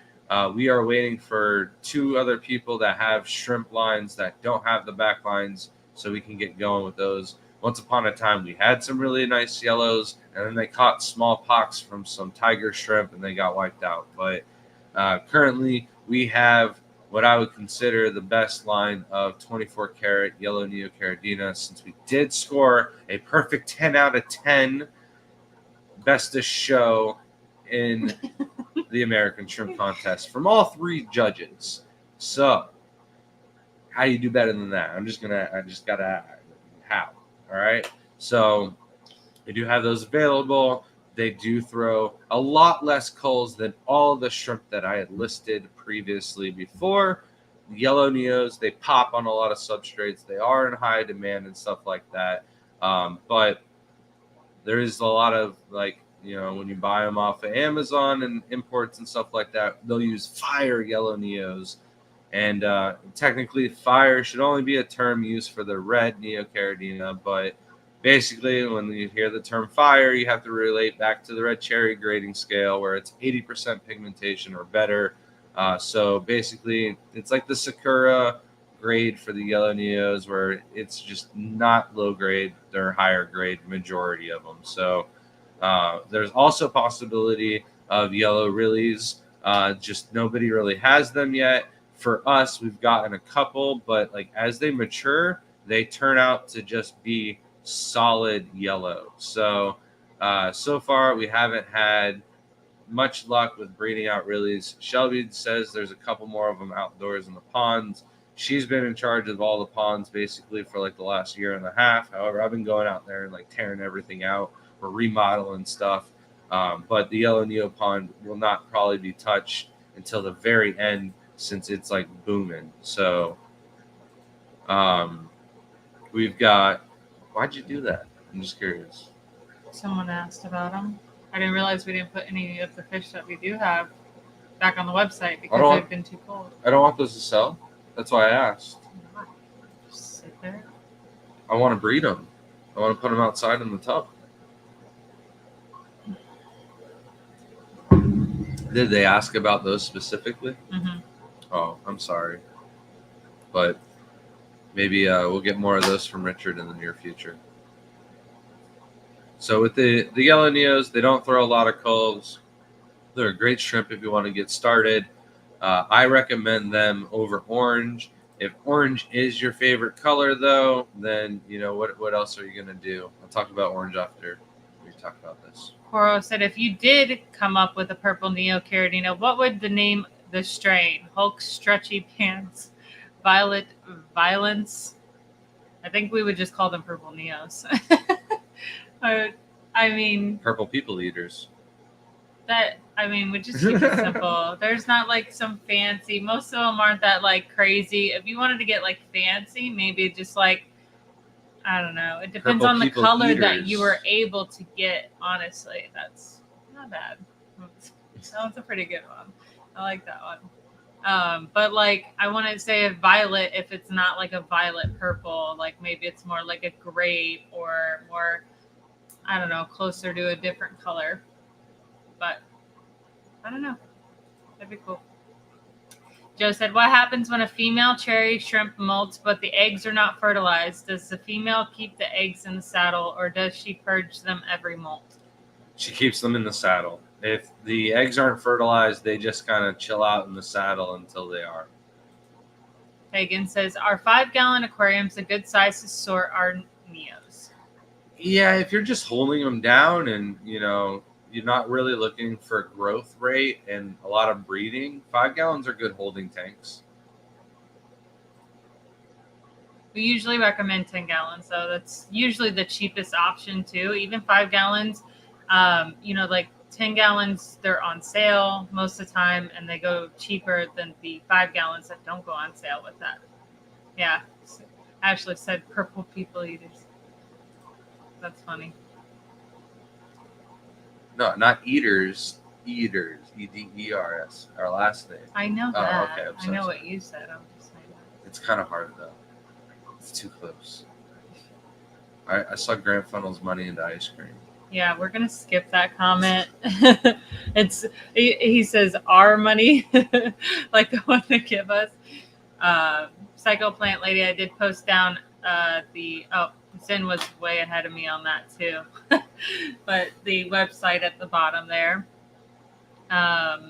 We are waiting for 2 other people that have shrimp lines that don't have the back lines so we can get going with those. Once upon a time, we had some really nice yellows, and then they caught smallpox from some tiger shrimp, and they got wiped out. But currently, we have what I would consider the best line of 24 karat yellow Neocardina, since we did score a perfect 10 out of 10 bestest show in the American Shrimp Contest from all 3 judges. So, how do you do better than that? I just gotta how. All right. So, they do have those available. They do throw a lot less culls than all the shrimp that I had listed previously before. Yellow Neos, they pop on a lot of substrates. They are in high demand and stuff like that. But there is a lot of, like, you know, when you buy them off of Amazon and imports and stuff like that, they'll use fire yellow Neos. And technically, fire should only be a term used for the red Neocardina. But basically, when you hear the term fire, you have to relate back to the red cherry grading scale, where it's 80% pigmentation or better. So basically, it's like the Sakura grade for the yellow Neos, where it's just not low grade. They're higher grade, majority of them. So there's also possibility of yellow Rillies. Just nobody really has them yet. For us, we've gotten a couple, but like as they mature, they turn out to just be solid yellow. So So far, we haven't had much luck with breeding out Rillies. Shelby says there's a couple more of them outdoors in the ponds. She's been in charge of all the ponds basically for like the last year and a half. However, I've been going out there and like tearing everything out. We're remodeling stuff. But the yellow Neo pond will not probably be touched until the very end since it's like booming. So we've got. Why'd you do that? I'm just curious. Someone asked about them. I didn't realize we didn't put any of the fish that we do have back on the website because they've been too cold. I don't want those to sell. That's why I asked. Just sit there. I want to breed them. I want to put them outside in the tub. Did they ask about those specifically? Mm-hmm. Oh, I'm sorry. But maybe we'll get more of those from Richard in the near future. So with the yellow Neos, they don't throw a lot of culls. They're a great shrimp if you want to get started. I recommend them over orange. If orange is your favorite color, though, then you know what else are you gonna do? I'll talk about orange after we talk about this. Coro said, if you did come up with a purple Neocardina, what would the name the strain? Hulk stretchy pants, violet violence. I think we would just call them purple Neos. I mean, purple people eaters. We just keep it simple. There's not like some fancy. Most of them aren't that like crazy. If you wanted to get like fancy, maybe just like, I don't know. It depends Purple on the color eaters. that you were able to get. Honestly, that's not bad. That one's a pretty good one. I like that one. But like, I want to say a violet if it's not like a violet purple. Like maybe it's more like a grape or more, I don't know, closer to a different color. But I don't know. That'd be cool. Joe said, what happens when a female cherry shrimp molts but the eggs are not fertilized? Does the female keep the eggs in the saddle or does she purge them every molt? She keeps them in the saddle. If the eggs aren't fertilized, they just kind of chill out in the saddle until they are. Hagen says, are 5-gallon aquariums a good size to sort our Neos? Yeah, if you're just holding them down and, you know, you're not really looking for growth rate and a lot of breeding, 5 gallons are good holding tanks. We usually recommend 10 gallons, though. That's usually the cheapest option, too. Even 5 gallons, like 10 gallons, they're on sale most of the time, and they go cheaper than the 5 gallons that don't go on sale with that. Yeah. Ashley said purple people eaters. That's funny. No, not eaters. Eaters. E-D-E-R-S. Our last name. I know that. Okay. I know what you said. I'm just saying that. It's kind of hard, though. It's too close. I saw Grant funnels money into ice cream. Yeah, we're going to skip that comment. He says our money, like the one they give us. Psycho Plant Lady, I did post down Zen was way ahead of me on that too. But the website at the bottom there. Let's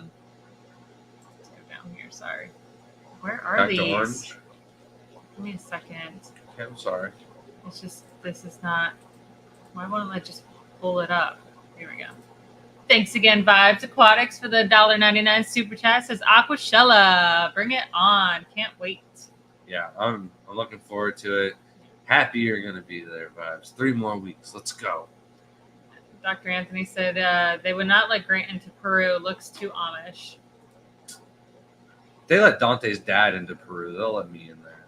go down here, sorry. Where are Dr. these? Orange? Give me a second. Okay, I'm sorry. It's just, this is not, why won't I just pull it up? Here we go. Thanks again, Vibes Aquatics, for the $1.99 super chat. Says Aquashella. Bring it on. Can't wait. Yeah, I'm looking forward to it. Happy you're going to be there, Vibes. 3 more weeks. Let's go. Dr. Anthony said they would not let Grant into Peru. Looks too Amish. They let Dante's dad into Peru. They'll let me in there.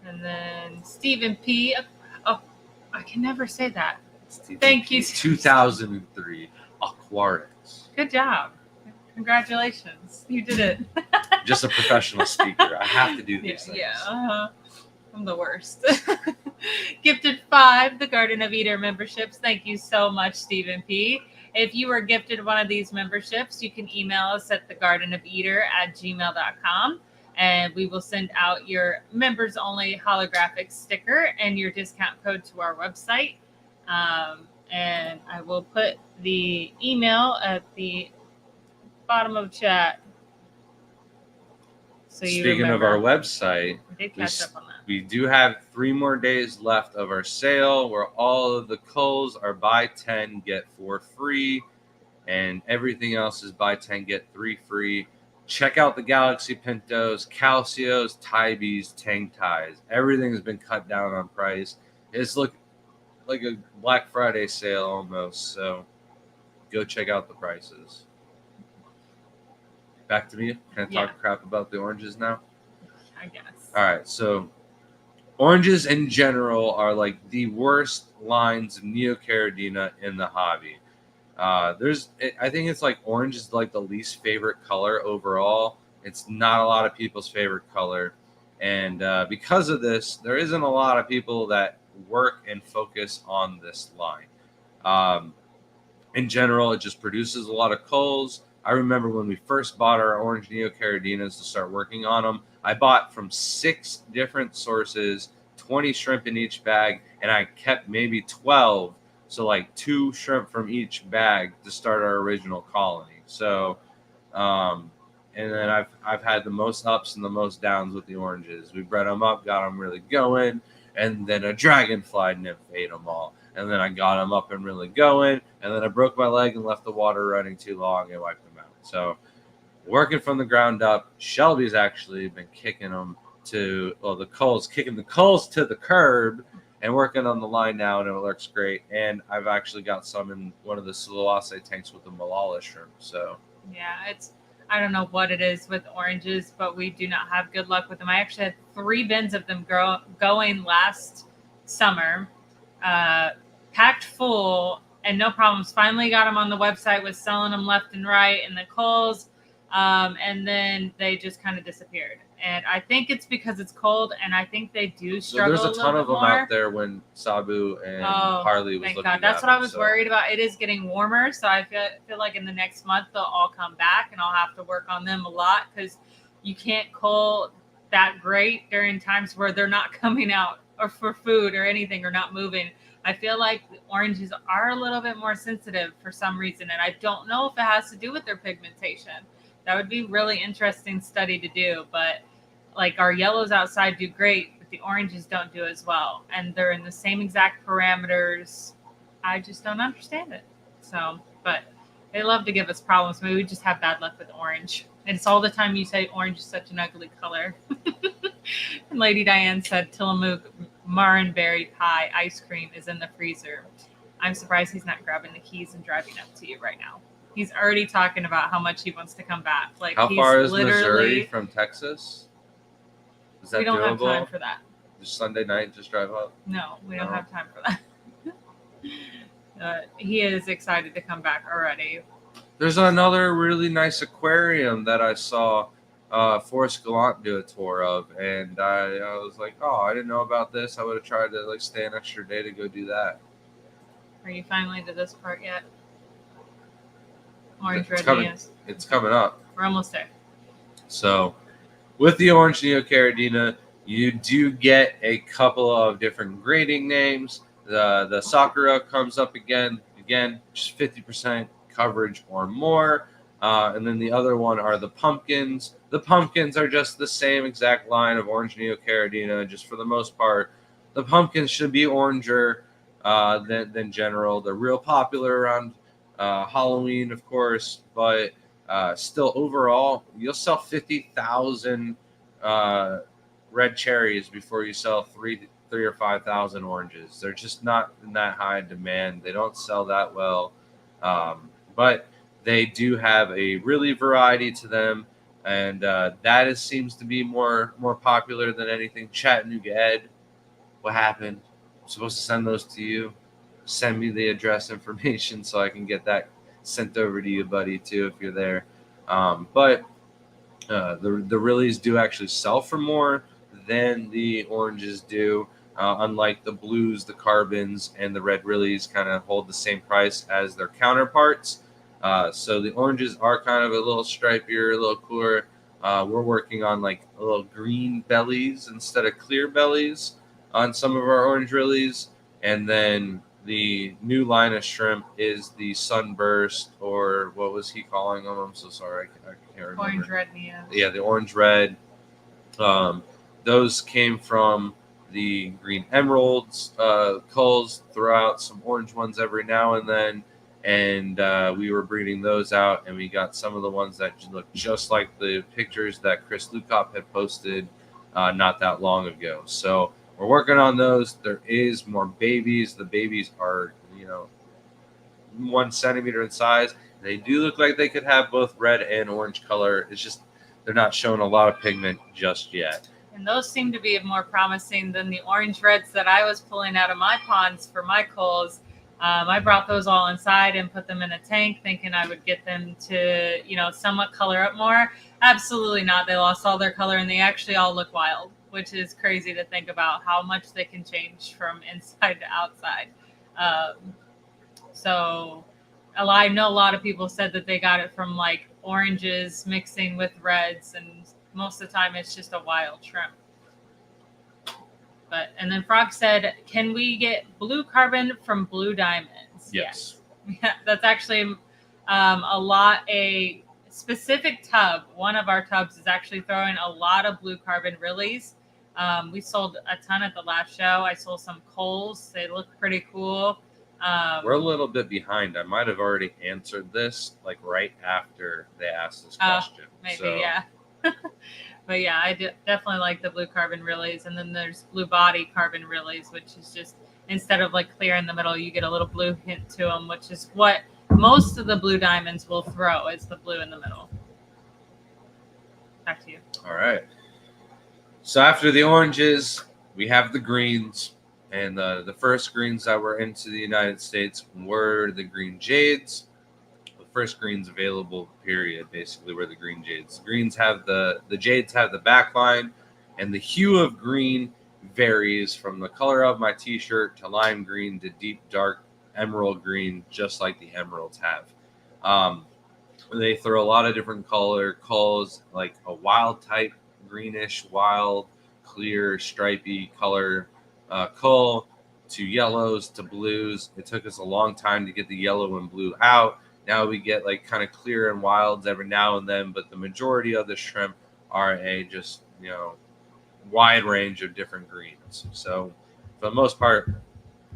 And then Stephen P. Oh, I can never say that. Stephen Thank P. you. 2003 Aquatics. Good job. Congratulations. You did it. Just a professional speaker. I have to do these things. Yeah. I'm the worst. Gifted 5, the Garden of Eder memberships. Thank you so much, Stephen P. If you were gifted one of these memberships, you can email us at thegardenofeder@gmail.com, and we will send out your members-only holographic sticker and your discount code to our website. And I will put the email at the bottom of chat. So Speaking of our website, we did catch up on that. We do have 3 more days left of our sale where all of the culls are buy 10, get 4 free, and everything else is buy 10, get 3 free. Check out the Galaxy Pintos, Calcios, Tybes, Tang Ties. Everything has been cut down on price. It's like a Black Friday sale almost, so go check out the prices. Back to me. Can I talk crap about the oranges now? I guess. All right, so oranges in general are like the worst lines of Neocardina in the hobby. I think it's like orange is like the least favorite color overall. It's not a lot of people's favorite color, and because of this, there isn't a lot of people that work and focus on this line. In general, it just produces a lot of culls. I remember when we first bought our orange Neocardinas to start working on them, I bought from 6 different sources, 20 shrimp in each bag, and I kept maybe 12. So like 2 shrimp from each bag to start our original colony. So, and then I've had the most ups and the most downs with the oranges. We bred them up, got them really going, and then a dragonfly nymph ate them all. And then I got them up and really going, and then I broke my leg and left the water running too long and wiped them out. So, working from the ground up, Shelby's actually been kicking them kicking the culls to the curb and working on the line now, and it looks great. And I've actually got some in one of the Sulawesi tanks with the Malala shrimp. So yeah, I don't know what it is with oranges, but we do not have good luck with them. I actually had 3 bins of them going last summer, packed full, and no problems. Finally got them on the website, was selling them left and right in the culls, and then they just kind of disappeared. And I think it's because it's cold, and I think they do struggle. So there's a ton of them out there when Sabu and Harley was thank looking God. That's at what I was worried about. It is getting warmer, so I feel like in the next month they'll all come back, and I'll have to work on them a lot because you can't cull that great during times where they're not coming out or for food or anything or not moving. I feel like the oranges are a little bit more sensitive for some reason, and I don't know if it has to do with their pigmentation. That would be really interesting study to do, but like our yellows outside do great, but the oranges don't do as well, and they're in the same exact parameters. I just don't understand it. So, but they love to give us problems. Maybe we just have bad luck with orange. And it's all the time you say orange is such an ugly color. And Lady Diane said Tillamook Marrenberry pie ice cream is in the freezer. I'm surprised he's not grabbing the keys and driving up to you right now. He's already talking about how much he wants to come back. Like, how far is Missouri from Texas? Is that we don't doable? have time for that. Just Sunday night, just drive up? No, we don't have time for that. He is excited to come back already. There's another really nice aquarium that I saw Forrest Gallant do a tour of, and I was like, oh, I didn't know about this. I would have tried to like stay an extra day to go do that. Are you finally to this part yet? Orange red Neos. It's coming up. We're almost there. So, with the orange Neocardina, you do get a couple of different grading names. The Sakura comes up again, just 50% coverage or more. And then the other one are the pumpkins. The pumpkins are just the same exact line of orange Neocardina, just for the most part. The pumpkins should be oranger than general. They're real popular around Halloween, of course, but still overall, you'll sell 50,000 red cherries before you sell 3 or 5,000 oranges. They're just not in that high demand. They don't sell that well, but they do have a really variety to them, and that seems to be more popular than anything. Chattanooga Ed, what happened? I'm supposed to send those to you. Send me the address information so I can get that sent over to you, buddy, too, if you're there. But the Rillies do actually sell for more than the oranges do. Unlike the blues, the carbons, and the red Rillies kind of hold the same price as their counterparts. So the oranges are kind of a little stripier, a little cooler. We're working on like a little green bellies instead of clear bellies on some of our orange Rillies. And then the new line of shrimp is the sunburst, or what was he calling them? I'm so sorry, I can't remember. Orange red Neos. Yeah, the orange red. those came from the green emeralds culls. Throw out some orange ones every now and then, and we were breeding those out, and we got some of the ones that look just like the pictures that Chris Lukop had posted not that long ago. So we're working on those. There is more babies. The babies are 1 centimeter in size. They do look like they could have both red and orange color. It's just they're not showing a lot of pigment just yet. And those seem to be more promising than the orange reds that I was pulling out of my ponds for my culls. I brought those all inside and put them in a tank thinking I would get them to, somewhat color up more. Absolutely not. They lost all their color and they actually all look wild, which is crazy to think about how much they can change from inside to outside. So I know a lot of people said that they got it from like oranges mixing with reds, and most of the time it's just a wild shrimp. And then Frog said, can we get blue carbon from blue diamonds? Yes. Yeah, that's actually a specific tub. One of our tubs is actually throwing a lot of blue carbon Rillies. We sold a ton at the last show. I sold some coals. They look pretty cool. We're a little bit behind. I might have already answered this like right after they asked this question. Maybe, yeah. But yeah, I definitely like the blue carbon Rillies. And then there's blue body carbon Rillies, which is just, instead of like clear in the middle, you get a little blue hint to them, which is what most of the blue diamonds will throw, is the blue in the middle. Back to you. All right. So after the oranges, we have the greens. And the first greens that were into the United States were the green Jades. The first greens available, period, basically, were the green Jades. The Jades have the back line, and the hue of green varies from the color of my t-shirt to lime green to deep, dark emerald green, just like the emeralds have. They throw a lot of different color culls, like a wild type, greenish, wild, clear, stripy color cull, to yellows to blues. It took us a long time to get the yellow and blue out. Now we get like kind of clear and wilds every now and then, but the majority of the shrimp are a just wide range of different greens. So for the most part,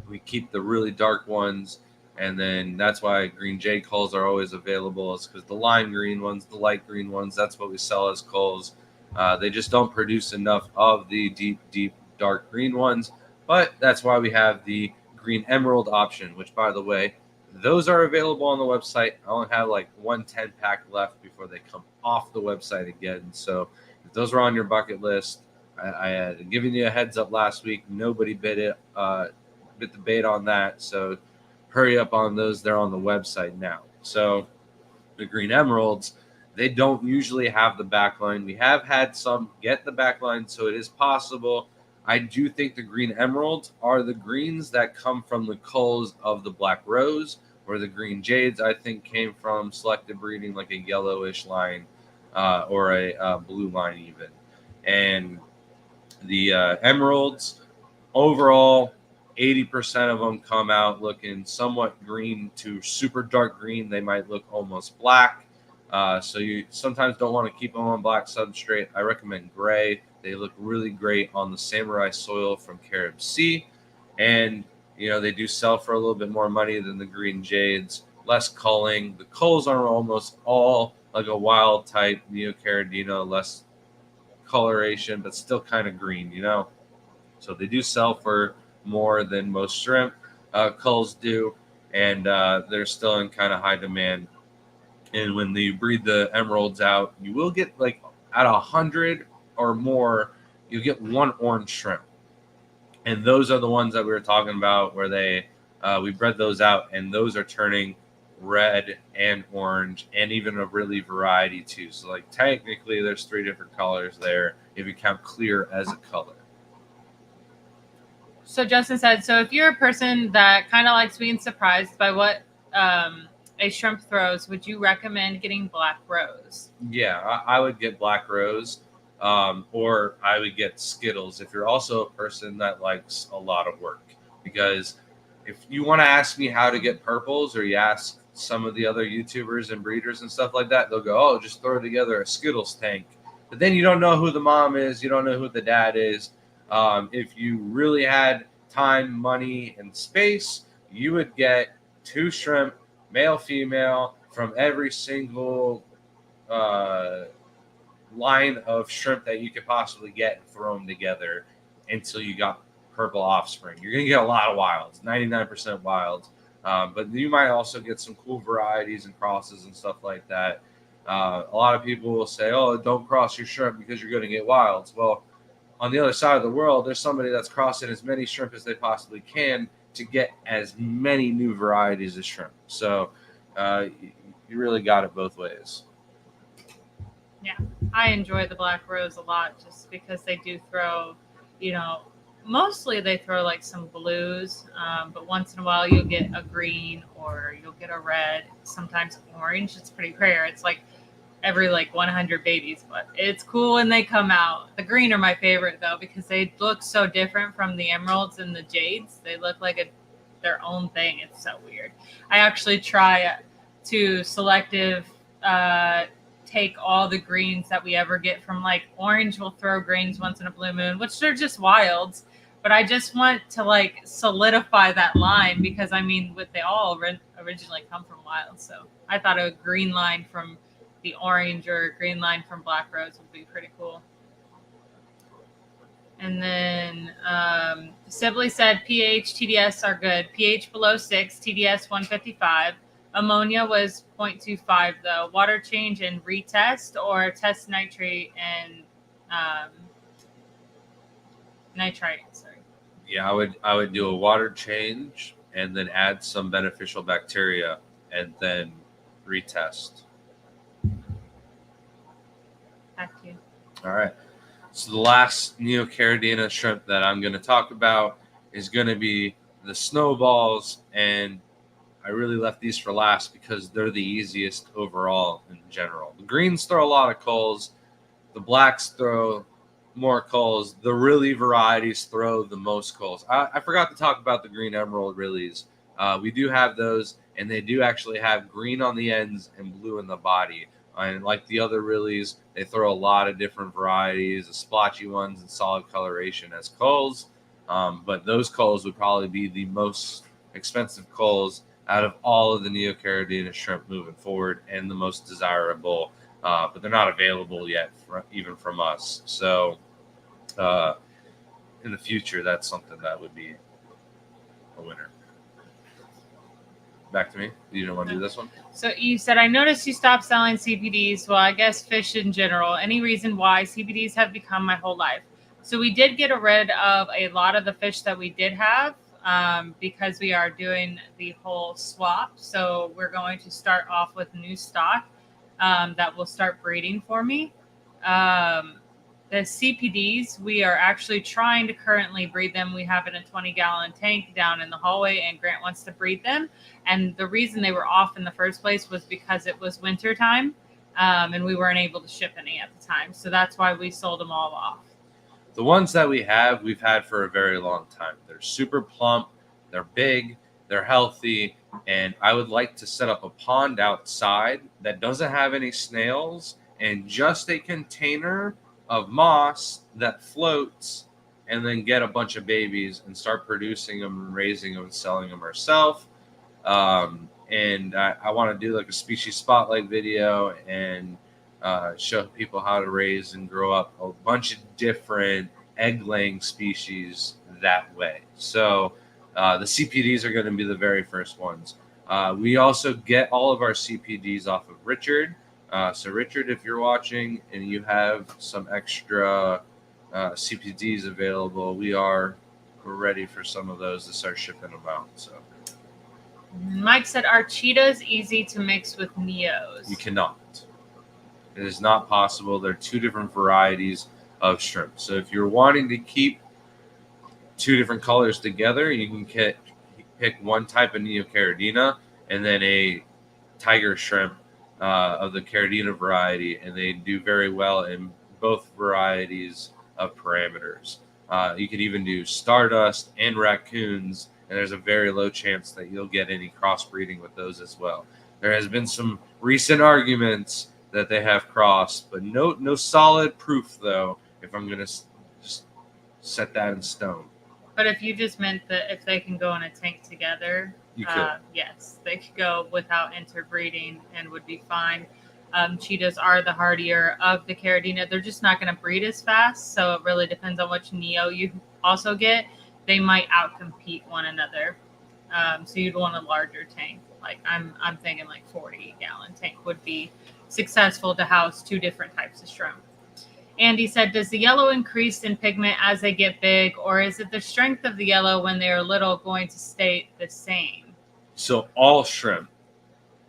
we keep the really dark ones, and then that's why green Jade culls are always available, is because the lime green ones, the light green ones, that's what we sell as culls. They just don't produce enough of the deep dark green ones. But that's why we have the green emerald option, which, by the way, those are available on the website. I only have like 1 10-pack left before they come off the website again. So if those were on your bucket list, I had given you a heads up last week. Nobody bit the bait on that. So hurry up on those. They're on the website now. So the green emeralds, they don't usually have the backline. We have had some get the backline, so it is possible. I do think the green emeralds are the greens that come from the culls of the black rose, where the green Jades, I think, came from selective breeding, like a yellowish line or a blue line even. And the emeralds, overall, 80% of them come out looking somewhat green to super dark green. They might look almost black. So you sometimes don't want to keep them on black substrate. I recommend gray. They look really great on the samurai soil from Carib Sea. And, they do sell for a little bit more money than the green Jades. Less culling. The culls are almost all like a wild type Neocardina, less coloration, but still kind of green, So they do sell for more than most shrimp culls do. And they're still in kind of high demand. And when you breed the emeralds out, you will get like at 100 or more, you get 1 orange shrimp. And those are the ones that we were talking about where we bred those out, and those are turning red and orange and even a really variety too. So like technically there's 3 different colors there if you count clear as a color. So Justin said, so if you're a person that kind of likes being surprised by what a shrimp throws, would you recommend getting black rose? Yeah, I would get black rose, or I would get Skittles if you're also a person that likes a lot of work. Because if you want to ask me how to get purples, or you ask some of the other YouTubers and breeders and stuff like that, they'll go, oh, just throw together a Skittles tank But then you don't know who the mom is. You don't know who the dad is. If you really had time, money, and space, you would get 2 shrimp, male, female, from every single line of shrimp that you could possibly get and throw them together until you got purple offspring. You're going to get a lot of wilds, 99% wilds. But you might also get some cool varieties and crosses and stuff like that. A lot of people will say, oh, don't cross your shrimp because you're going to get wilds. Well, on the other side of the world, there's somebody that's crossing as many shrimp as they possibly can to get as many new varieties of shrimp. So you really got it both ways. Yeah, I enjoy the black rose a lot just because they do throw, mostly they throw like some blues, but once in a while you'll get a green or you'll get a red, sometimes orange. It's pretty rare. It's like every 100 babies, but it's cool when they come out. The green are my favorite though because they look so different from the emeralds and the jades. They look like their own thing. It's so weird. I actually try to selective take all the greens that we ever get from orange. Will throw greens once in a blue moon, which they're just wilds. But I just want to solidify that line because they all originally come from wild. So I thought a green line from the orange or a green line from black rose would be pretty cool. And then Sibley said pH, TDS are good. pH below 6, TDS 155. Ammonia was 0.25 though. Water change and retest or test nitrate and nitrite. Sorry. Yeah, I would do a water change and then add some beneficial bacteria and then retest. Back to you. All right. So the last Neocardina shrimp that I'm going to talk about is going to be the snowballs, and I really left these for last because they're the easiest overall in general. The greens throw a lot of culls. The blacks throw more culls. The Rilly varieties throw the most culls. I forgot to talk about the green emerald Rillies. We do have those, and they do actually have green on the ends and blue in the body. And like the other Rillies, they throw a lot of different varieties, the splotchy ones and solid coloration as culls. But those culls would probably be the most expensive culls out of all of the Neocardina shrimp moving forward and the most desirable, but they're not available yet, even from us. So in the future, that's something that would be a winner. Back to me. You don't want to do this one? So you said, I noticed you stopped selling CPDs. Well, I guess fish in general. Any reason why? CPDs have become my whole life. So we did get rid of a lot of the fish that we did have. Because we are doing the whole swap. So we're going to start off with new stock that will start breeding for me. The CPDs, we are actually trying to currently breed them. We have in a 20-gallon tank down in the hallway, and Grant wants to breed them. And the reason they were off in the first place was because it was winter time, and we weren't able to ship any at the time. So that's why we sold them all off. The ones that we've had for a very long time. They're super plump, they're big, they're healthy, and I would like to set up a pond outside that doesn't have any snails and just a container of moss that floats, and then get a bunch of babies and start producing them and raising them and selling them ourselves. And I want to do a species spotlight video and show people how to raise and grow up a bunch of different egg-laying species that way. So the CPDs are going to be the very first ones. We also get all of our CPDs off of Richard. So Richard, if you're watching and you have some extra CPDs available, we're ready for some of those to start shipping them out. So Mike said, are cheetahs easy to mix with Neos? You cannot. It is not possible. They're two different varieties of shrimp. So if you're wanting to keep two different colors together, you can pick one type of Neocardina and then a tiger shrimp of the Cardina variety, and they do very well in both varieties of parameters. You can even do stardust and raccoons, and there's a very low chance that you'll get any crossbreeding with those as well. There has been some recent arguments that they have crossed, but no solid proof though. If I'm gonna just set that in stone, But if you just meant that if they can go in a tank together, you could. yes, they could go without interbreeding and would be fine. Cheetahs are the hardier of the Caridina. They're just not going to breed as fast, so it really depends on which Neo you also get. They might outcompete one another. So you'd want a larger tank. Like I'm thinking like 40-gallon tank would be successful to house 2 different types of shrimp. Andy said, does the yellow increase in pigment as they get big, or is it the strength of the yellow when they are little going to stay the same? So all shrimp,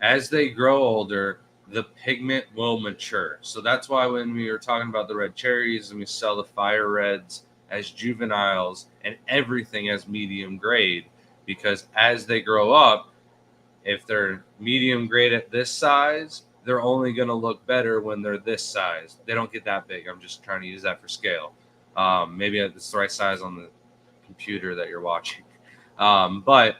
as they grow older, the pigment will mature. So that's why when we were talking about the red cherries and we sell the fire reds as juveniles and everything as medium grade, because as they grow up, if they're medium grade at this size, they're only going to look better when they're this size. They don't get that big. I'm just trying to use that for scale. Maybe it's the right size on the computer that you're watching. But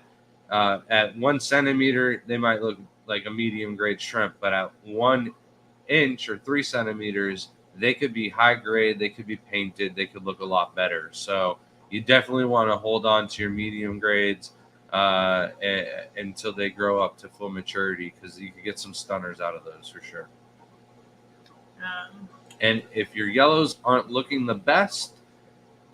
at 1 centimeter, they might look like a medium grade shrimp. But at 1 inch or 3 centimeters, they could be high grade. They could be painted. They could look a lot better. So you definitely want to hold on to your medium grades until they grow up to full maturity, because you could get some stunners out of those for sure. And if your yellows aren't looking the best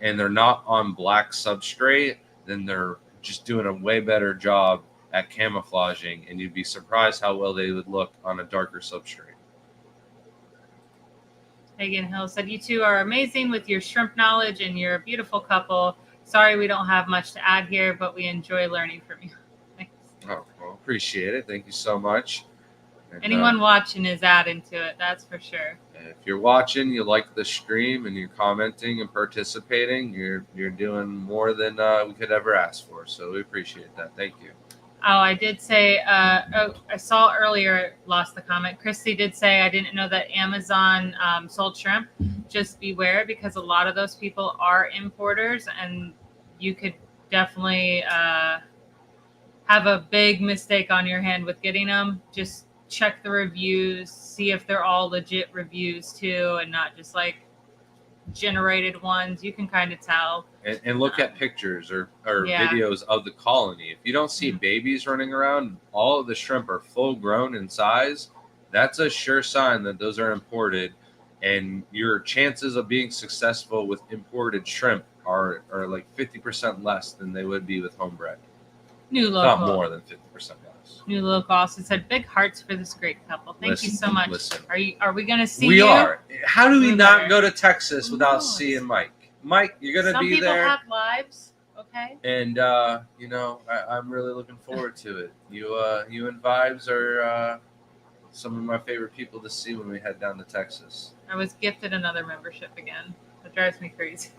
and they're not on black substrate, then they're just doing a way better job at camouflaging, and you'd be surprised how well they would look on a darker substrate. Megan Hill said, you two are amazing with your shrimp knowledge and you're a beautiful couple. Sorry we don't have much to add here, but we enjoy learning from you. Thanks. Oh, well, appreciate it. Thank you so much. And, anyone watching is adding to it, that's for sure. If you're watching, you like the stream, and you're commenting and participating, you're doing more than we could ever ask for. So we appreciate that. Thank you. Oh, I did say, I saw earlier, lost the comment. Christy did say, I didn't know that Amazon sold shrimp. Just beware, because a lot of those people are importers, and you could definitely have a big mistake on your hand with getting them. Just check the reviews, see if they're all legit reviews too, and not just like generated ones. You can kind of tell. And look at pictures or videos of the colony. If you don't see babies running around, all of the shrimp are full grown in size. That's a sure sign that those are imported, and your chances of being successful with imported shrimp are like 50% less than they would be with homebred. New local. Not more than 50% less. New local also said big hearts for this great couple. Thank you so much. Listen. Are we going to see We you? are. How do we not go to Texas without seeing Mike? Mike, you're going to be there. Some people have lives, okay? And, I'm really looking forward to it. You and Vibes are some of my favorite people to see when we head down to Texas. I was gifted another membership again. That drives me crazy.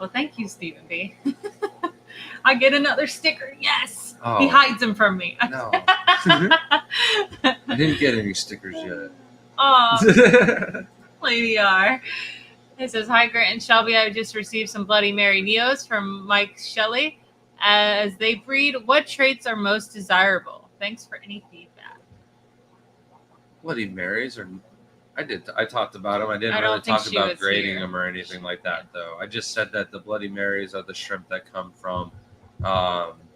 Well, thank you, Stephen B. I get another sticker. Yes. Oh, he hides them from me. No. I didn't get any stickers yet. Oh, Lady R. It says, hi, Grant and Shelby. I just received some Bloody Mary Neos from Mike Shelley. As they breed, what traits are most desirable? Thanks for any feedback. Bloody Marys are... I talked about them. I didn't really talk about grading them or anything like that, though. I just said that the Bloody Marys are the shrimp that come from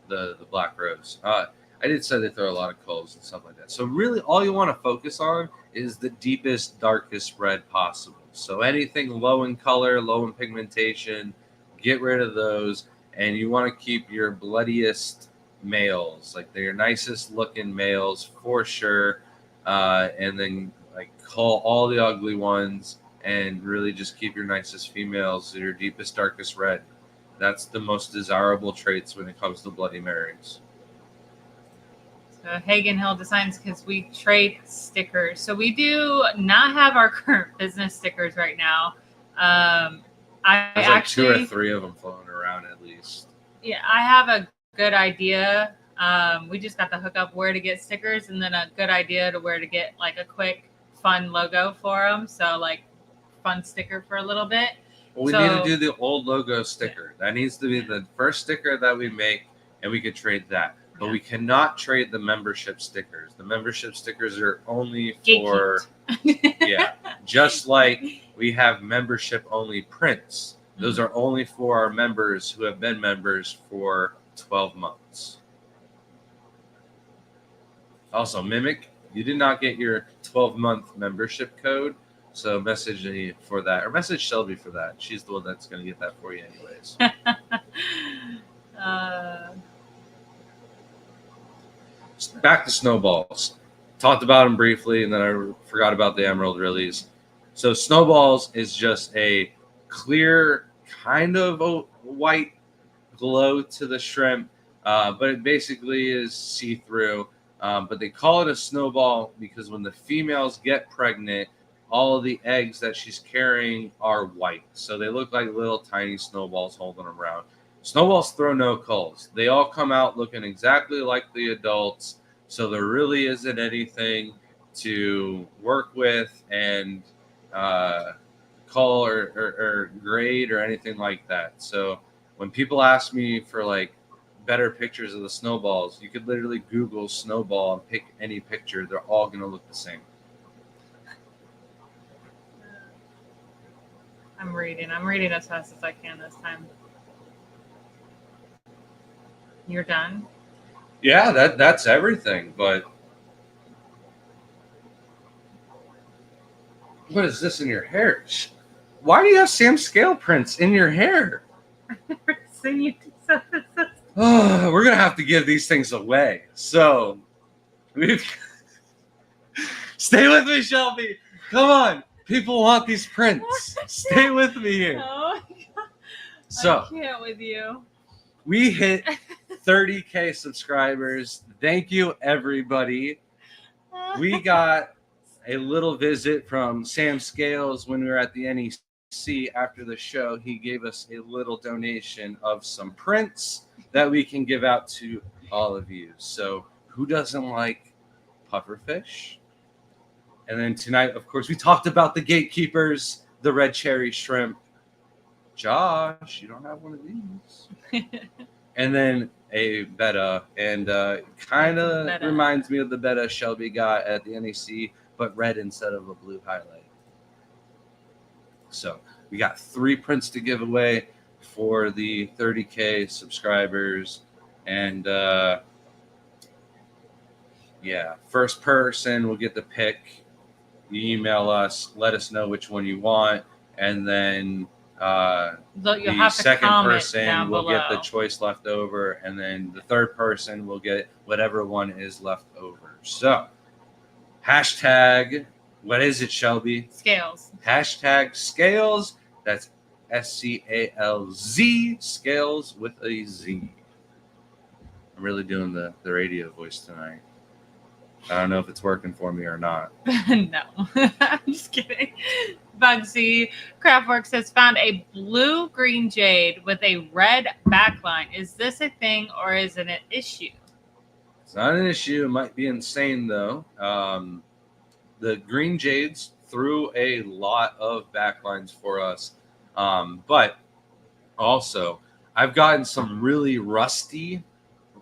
the Black Rose. I did say they throw a lot of culls and stuff like that. So really, all you want to focus on is the deepest, darkest red possible. So anything low in color, low in pigmentation, get rid of those. And you want to keep your bloodiest males, like they're your nicest looking males for sure. And then cull all the ugly ones and really just keep your nicest females, your deepest, darkest red. That's the most desirable traits when it comes to Bloody Marys. So Hagen Hill Designs, because we trade stickers. So we do not have our current business stickers right now. There's actually 2 or 3 of them floating around at least. Yeah, I have a good idea. We just got the hookup where to get stickers, and then a good idea to where to get like a quick fun logo for them. So like fun sticker for a little bit. Well, we need to do the old logo sticker. That needs to be the first sticker that we make, and we could trade that. but Yeah. we cannot trade the membership stickers. The membership stickers are only for Gatekeeped. just like we have membership only prints. Those are only for our members who have been members for 12 months. Also, Mimic, you did not get your 12-month membership code, so message me for that, or message Shelby for that. She's the one that's going to get that for you anyways. Back to Snowballs. Talked about them briefly, and then I forgot about the Emerald Release. So Snowballs is just a clear, kind of a white glow to the shrimp, but it basically is see-through. But they call it a snowball because when the females get pregnant, all of the eggs that she's carrying are white. So they look like little tiny snowballs holding them around. Snowballs throw no culls. They all come out looking exactly like the adults. So there really isn't anything to work with and cull or grade or anything like that. So when people ask me for like better pictures of the snowballs, you could literally Google snowball and pick any picture. They're all going to look the same. I'm reading as fast as I can this time. You're done? Yeah, that's everything. But what is this in your hair? Why do you have Sam Scale prints in your hair? Oh, we're gonna have to give these things away. So stay with me, Shelby. Come on, people want these prints. Stay with me here. Oh, so I can't with you. We hit 30K subscribers. Thank you, everybody. We got a little visit from Sam Scales when we were at the NEC after the show. He gave us a little donation of some prints that we can give out to all of you. So who doesn't like pufferfish? And then tonight, of course, we talked about the gatekeepers, the red cherry shrimp. Josh, you don't have one of these. And then a betta, and kind of reminds me of the betta Shelby got at the NEC, but red instead of a blue highlight. So we got 3 prints to give away for the 30K subscribers, and yeah, first person will get the pick. You email us, let us know which one you want, and then the second person will get the choice left over, and then the third person will get whatever one is left over. So, hashtag, what is it, Shelby? Scales. Hashtag scales. That's SCALZ, scales with a Z. I'm really doing the radio voice tonight. I don't know if it's working for me or not. No, I'm just kidding. Bugsy Craftworks has found a blue-green jade with a red backline. Is this a thing or is it an issue? It's not an issue. It might be insane, though. The green jades threw a lot of backlines for us. But also, I've gotten some really rusty,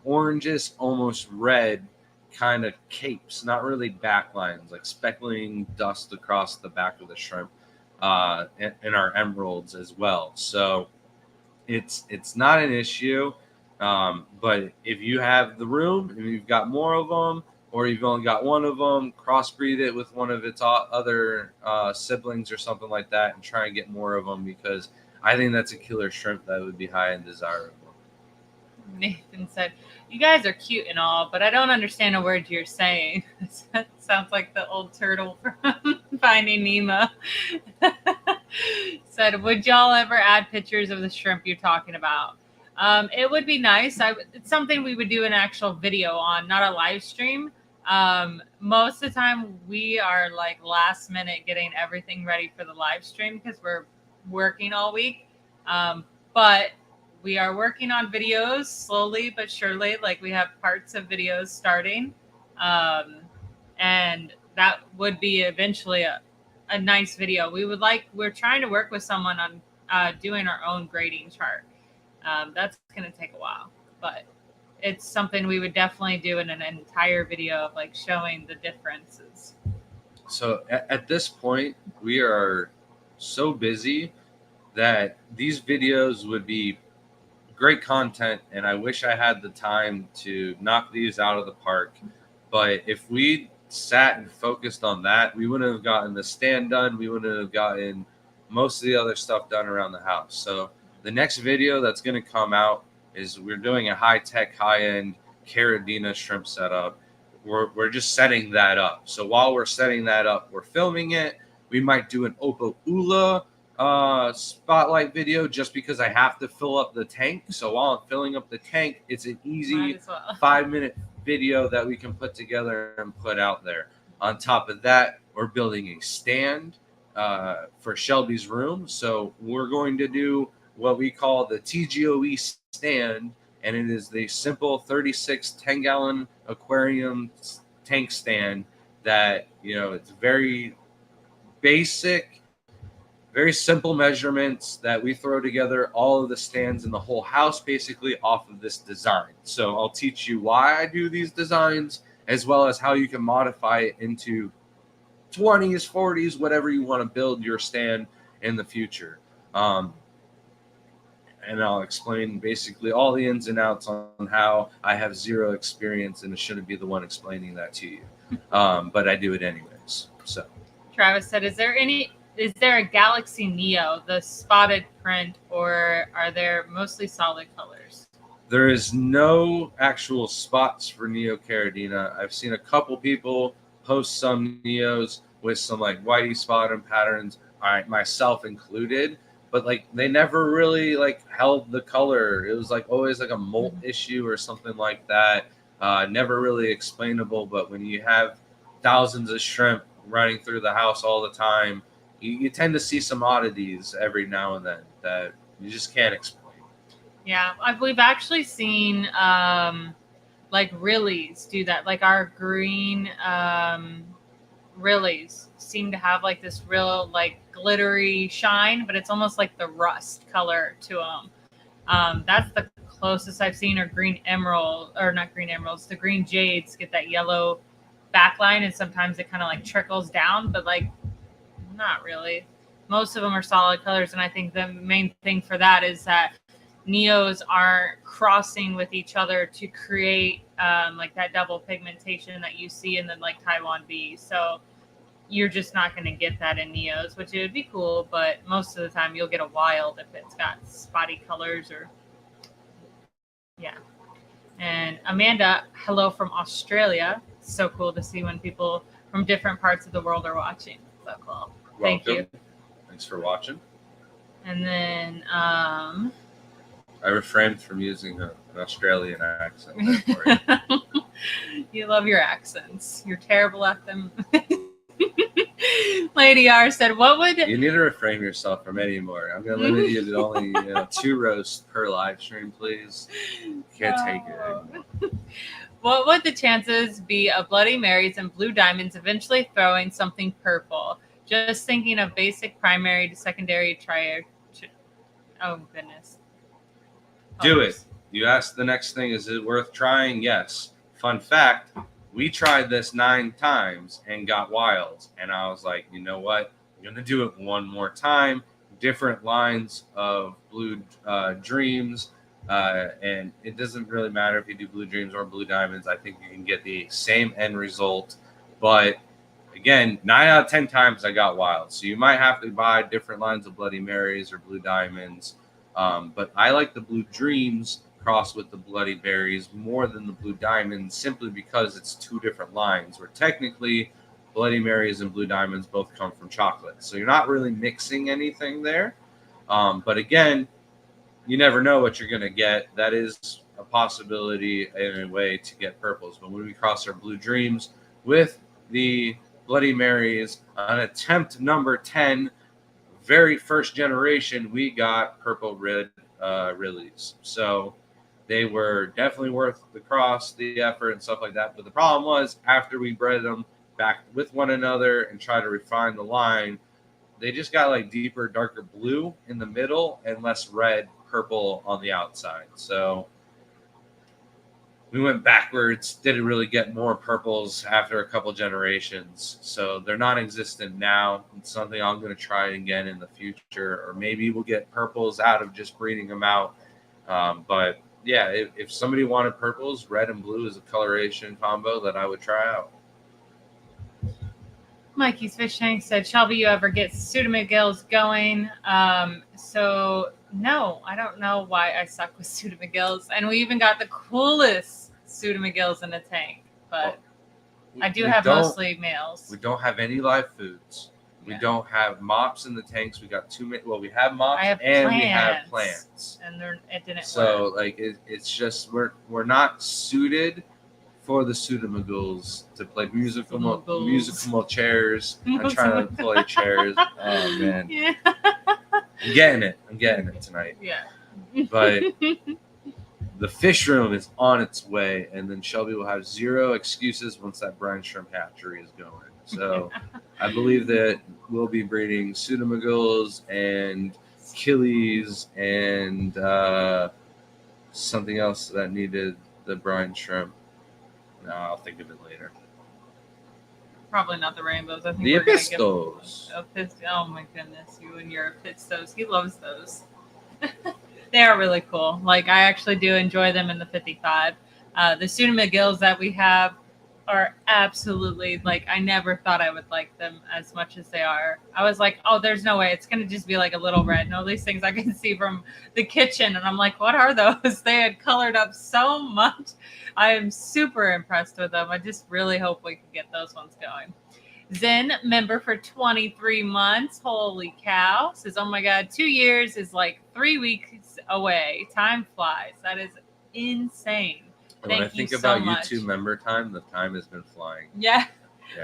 oranges, almost red kind of capes, not really backlines, like speckling dust across the back of the shrimp, and our emeralds as well. So it's not an issue, but if you have the room and you've got more of them, or you've only got one of them, crossbreed it with one of its other siblings or something like that, and try and get more of them, because I think that's a killer shrimp that would be high and desirable. Nathan said, "You guys are cute and all, but I don't understand a word you're saying." That sounds like the old turtle from Finding Nemo. Said, "Would y'all ever add pictures of the shrimp you're talking about?" It would be nice. It's something we would do an actual video on, not a live stream. Most of the time, we are like last minute getting everything ready for the live stream because we're working all week. But we are working on videos slowly but surely. Like, we have parts of videos starting. And that would be eventually a nice video. We're trying to work with someone on doing our own grading chart. That's going to take a while, but it's something we would definitely do in an entire video of like showing the differences. So at this point, we are so busy that these videos would be great content, and I wish I had the time to knock these out of the park. But if we sat and focused on that, we wouldn't have gotten the stand done. We wouldn't have gotten most of the other stuff done around the house. So the next video that's going to come out is we're doing a high-tech, high-end Carabina shrimp setup. We're just setting that up. So while we're setting that up, we're filming it. We might do an Opa Ula spotlight video just because I have to fill up the tank. So while I'm filling up the tank, it's an easy 5-minute video that we can put together and put out there. On top of that, we're building a stand for Shelby's room. So we're going to do what we call the TGOE stand, and it is the simple 36 10-gallon aquarium tank stand that, it's very basic, very simple measurements that we throw together all of the stands in the whole house basically off of this design. So I'll teach you why I do these designs, as well as how you can modify it into 20s, 40s, whatever you want to build your stand in the future. And I'll explain basically all the ins and outs on how I have zero experience and shouldn't be the one explaining that to you. But I do it anyways. So Travis said, is there a Galaxy Neo, the spotted print, or are there mostly solid colors? There is no actual spots for Neocardina. I've seen a couple people post some Neos with some like whitey spotted patterns, myself included, but like they never really like held the color. It was like always like a molt issue or something like that. Never really explainable, but when you have thousands of shrimp running through the house all the time, you tend to see some oddities every now and then that you just can't explain. Yeah, we've actually seen like Rillies do that. Like our green Rillies seem to have like this real like glittery shine, but it's almost like the rust color to them. That's the closest I've seen. Or green emerald, or not green emeralds, the green jades get that yellow backline, and sometimes it kind of like trickles down, but like not really. Most of them are solid colors, and I think the main thing for that is that Neos aren't crossing with each other to create like that double pigmentation that you see in the like Taiwan bees. So you're just not going to get that in Neos, which it would be cool, but most of the time you'll get a wild if it's got spotty colors or yeah. And Amanda, hello from Australia. So cool to see when people from different parts of the world are watching. So cool. Thank you. Thanks for watching. And then I refrained from using an Australian accent there for you. You love your accents. You're terrible at them. Lady R said, what would... You need to refrain yourself from any more. I'm going to limit you to only 2 roasts per live stream, please. Can't take it anymore. What would the chances be of Bloody Marys and Blue Diamonds eventually throwing something purple? Just thinking of basic primary to secondary triad. Oh, goodness. Do it. You asked the next thing, is it worth trying? Yes. Fun fact, we tried this 9 times and got wilds. And I was like, you know what? I'm going to do it one more time. Different lines of blue dreams. And it doesn't really matter if you do blue dreams or blue diamonds. I think you can get the same end result. But again, 9 out of 10 times I got wild. So you might have to buy different lines of Bloody Marys or blue diamonds. But I like the blue dreams crossed with the bloody berries more than the blue diamonds, simply because it's 2 different lines where technically Bloody Marys and blue diamonds both come from chocolate. So you're not really mixing anything there. But again, you never know what you're going to get. That is a possibility in a way to get purples. But when we cross our blue dreams with the Bloody Marys on attempt number 10, very first generation, we got purple red Rillies. So they were definitely worth the cross, the effort, and stuff like that. But the problem was, after we bred them back with one another and tried to refine the line, they just got like deeper, darker blue in the middle and less red, purple on the outside. So we went backwards, didn't really get more purples after a couple generations. So they're non-existent now. It's something I'm going to try again in the future, or maybe we'll get purples out of just breeding them out. But yeah, if somebody wanted purples, red and blue is a coloration combo that I would try out. Mikey's Fish Tank said, Shelby, you ever get pseudomcgills going? So no, I don't know why I suck with pseudomcgills. And we even got the coolest pseudomcgills in the tank. But I do have mostly males. We don't have any live foods. We don't have mops in the tanks. We got too many. Well, we have mops we have plants. And it didn't work. So like it's just we're not suited for the pseudomcgills to play musical chairs. I'm trying to play chairs. Oh man. Yeah. I'm getting it tonight. Yeah. But the fish room is on its way, and then Shelby will have zero excuses once that brine shrimp hatchery is going. So I believe that we'll be breeding pseudomcgills and killies and something else that needed the brine shrimp. No, I'll think of it later. Probably not the rainbows. I think the Epistos. Oh my goodness, you and your Epistos. He loves those. They are really cool. Like, I actually do enjoy them in the 55. The pseudomcgills that we have are absolutely, like, I never thought I would like them as much as they are. I was like, oh, there's no way. It's going to just be like a little red. And all these things I can see from the kitchen. And I'm like, what are those? They had colored up so much. I am super impressed with them. I just really hope we can get those ones going. Zen, member for 23 months. Holy cow. Says, oh my God, 2 years is like 3 weeks away. Time flies. That is insane. When I think about YouTube member time, the time has been flying. Yeah.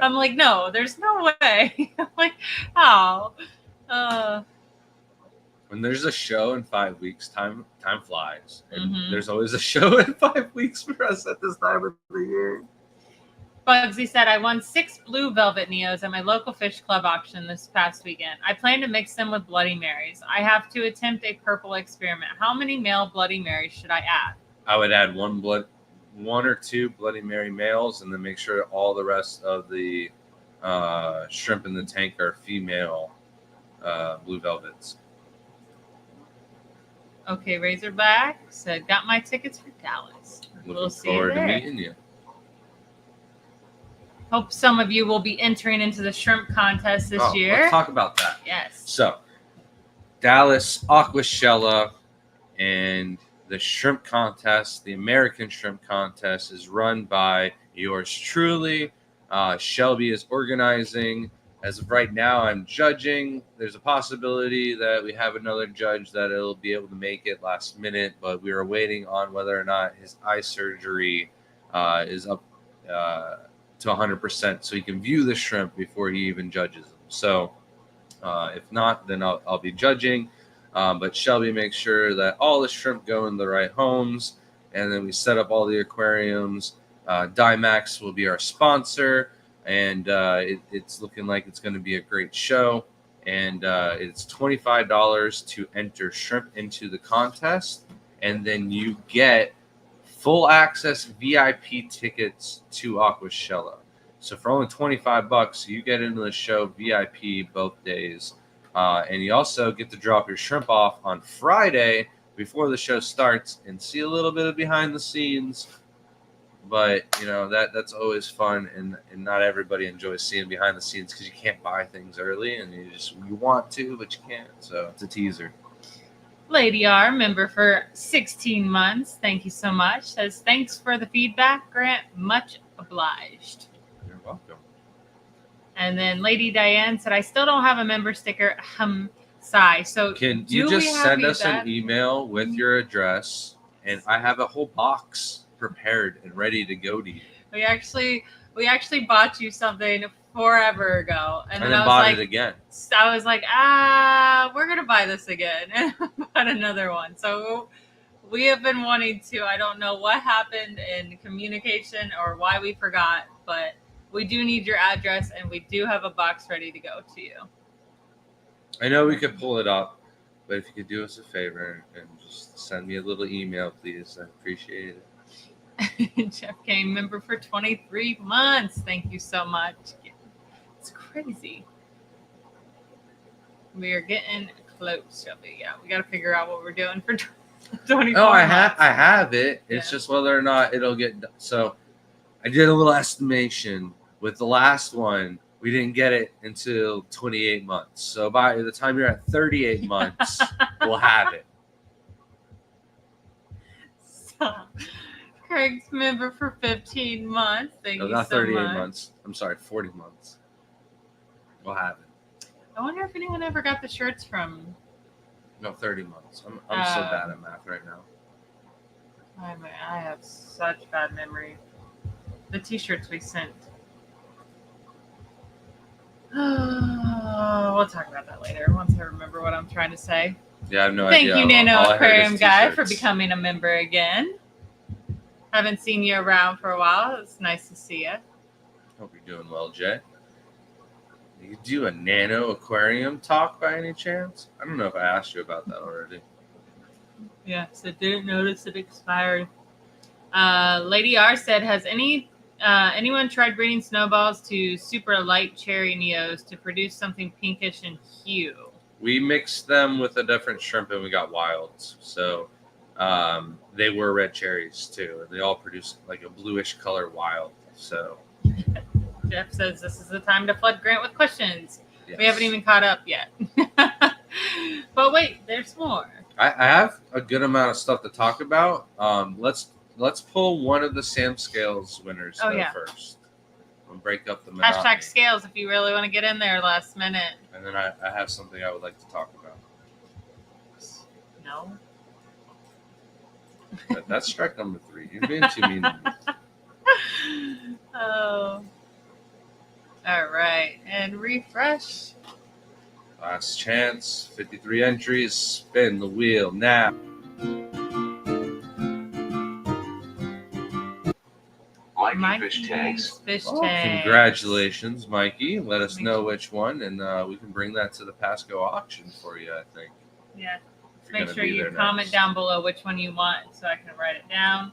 I'm like, no, there's no way. I'm like, how? When there's a show in 5 weeks, time flies. And there's always a show in 5 weeks for us at this time of the year. Bugsy said, I won 6 blue velvet Neos at my local fish club auction this past weekend. I plan to mix them with Bloody Marys. I have to attempt a purple experiment. How many male Bloody Marys should I add? I would add one or two Bloody Mary males, and then make sure all the rest of the shrimp in the tank are female blue velvets. Okay, Razorback said, got my tickets for Dallas. We'll see you there. Looking forward to meeting you. Hope some of you will be entering into the shrimp contest this year. Let's talk about that. Yes. So, Dallas, Aquashella, and the shrimp contest, the American shrimp contest, is run by yours truly. Shelby is organizing. As of right now, I'm judging. There's a possibility that we have another judge that will be able to make it last minute, but we are waiting on whether or not his eye surgery is up to 100%, so he can view the shrimp before he even judges them. So if not, then I'll be judging. But Shelby makes sure that all the shrimp go in the right homes, and then we set up all the aquariums. Dimax will be our sponsor, and it's looking like it's going to be a great show. And it's $25 to enter shrimp into the contest, and then you get full access VIP tickets to Aquashella. So for only $25, you get into the show VIP both days. And you also get to drop your shrimp off on Friday before the show starts and see a little bit of behind the scenes. But, you know, that's always fun, and not everybody enjoys seeing behind the scenes because you can't buy things early, and you want to, but you can't. So it's a teaser. Lady R, member for 16 months. Thank you so much. Says, thanks for the feedback, Grant. Much obliged. You're welcome. And then Lady Diane said, I still don't have a member sticker. Sigh. So can you just send us an email with your address, and I have a whole box prepared and ready to go to you. We actually bought you something forever ago, and then I was bought like, it again. I was like, we're gonna buy this again, and bought another one. So we have been wanting to. I don't know what happened in communication or why we forgot, but we do need your address, and we do have a box ready to go to you. I know we could pull it up, but if you could do us a favor and just send me a little email, please, I appreciate it. Jeff Kane, member for 23 months. Thank you so much. It's crazy. We are getting close, Shelby. Yeah, we got to figure out what we're doing for 24 No, I months. have it. It's Yeah. just whether or not it'll get done. So I did a little estimation with the last one. We didn't get it until 28 months. So by the time you're at 38 months, we'll have it. So, Craig's member for 15 months. Thank No, you not so 38 much. months. I'm sorry, 40 months. We'll have it. I wonder if anyone ever got the shirts from. No, 30 months. I'm so bad at math right now. I have such bad memory. The t-shirts we sent. We'll talk about that later once I remember what I'm trying to say. Yeah, I have no Thank idea. you, Nano All I heard is Aquarium Guy, for t-shirts. becoming a member again. Haven't seen you around for a while. It's nice to see you. Hope you're doing well, Jay. Do you do a nano aquarium talk by any chance? I don't know if I asked you about that already. Yes, I didn't notice it expired. Lady R said, has anyone tried breeding snowballs to super light cherry neos to produce something pinkish in hue? We mixed them with a different shrimp and we got wilds. So they were red cherries too. They all produced like a bluish color wild. So Jeff says this is the time to flood Grant with questions. yes. We haven't even caught up yet. But wait, there's more. I have a good amount of stuff to talk about. Let's pull one of the Sam Scales winners first. We'll break up the monotony. Hashtag scales if you really want to get in there last minute. And then I have something I would like to talk about. No. That's strike number 3. You're being too mean to me. Oh. All right. And refresh. Last chance. 53 entries. Spin the wheel now. Mikey Fish Tanks. Fish Tanks. Congratulations, Mikey. Let us know which one, and we can bring that to the Pasco auction for you, I think. Yeah. If you're Make gonna sure be you there comment next. down below which one you want so I can write it down.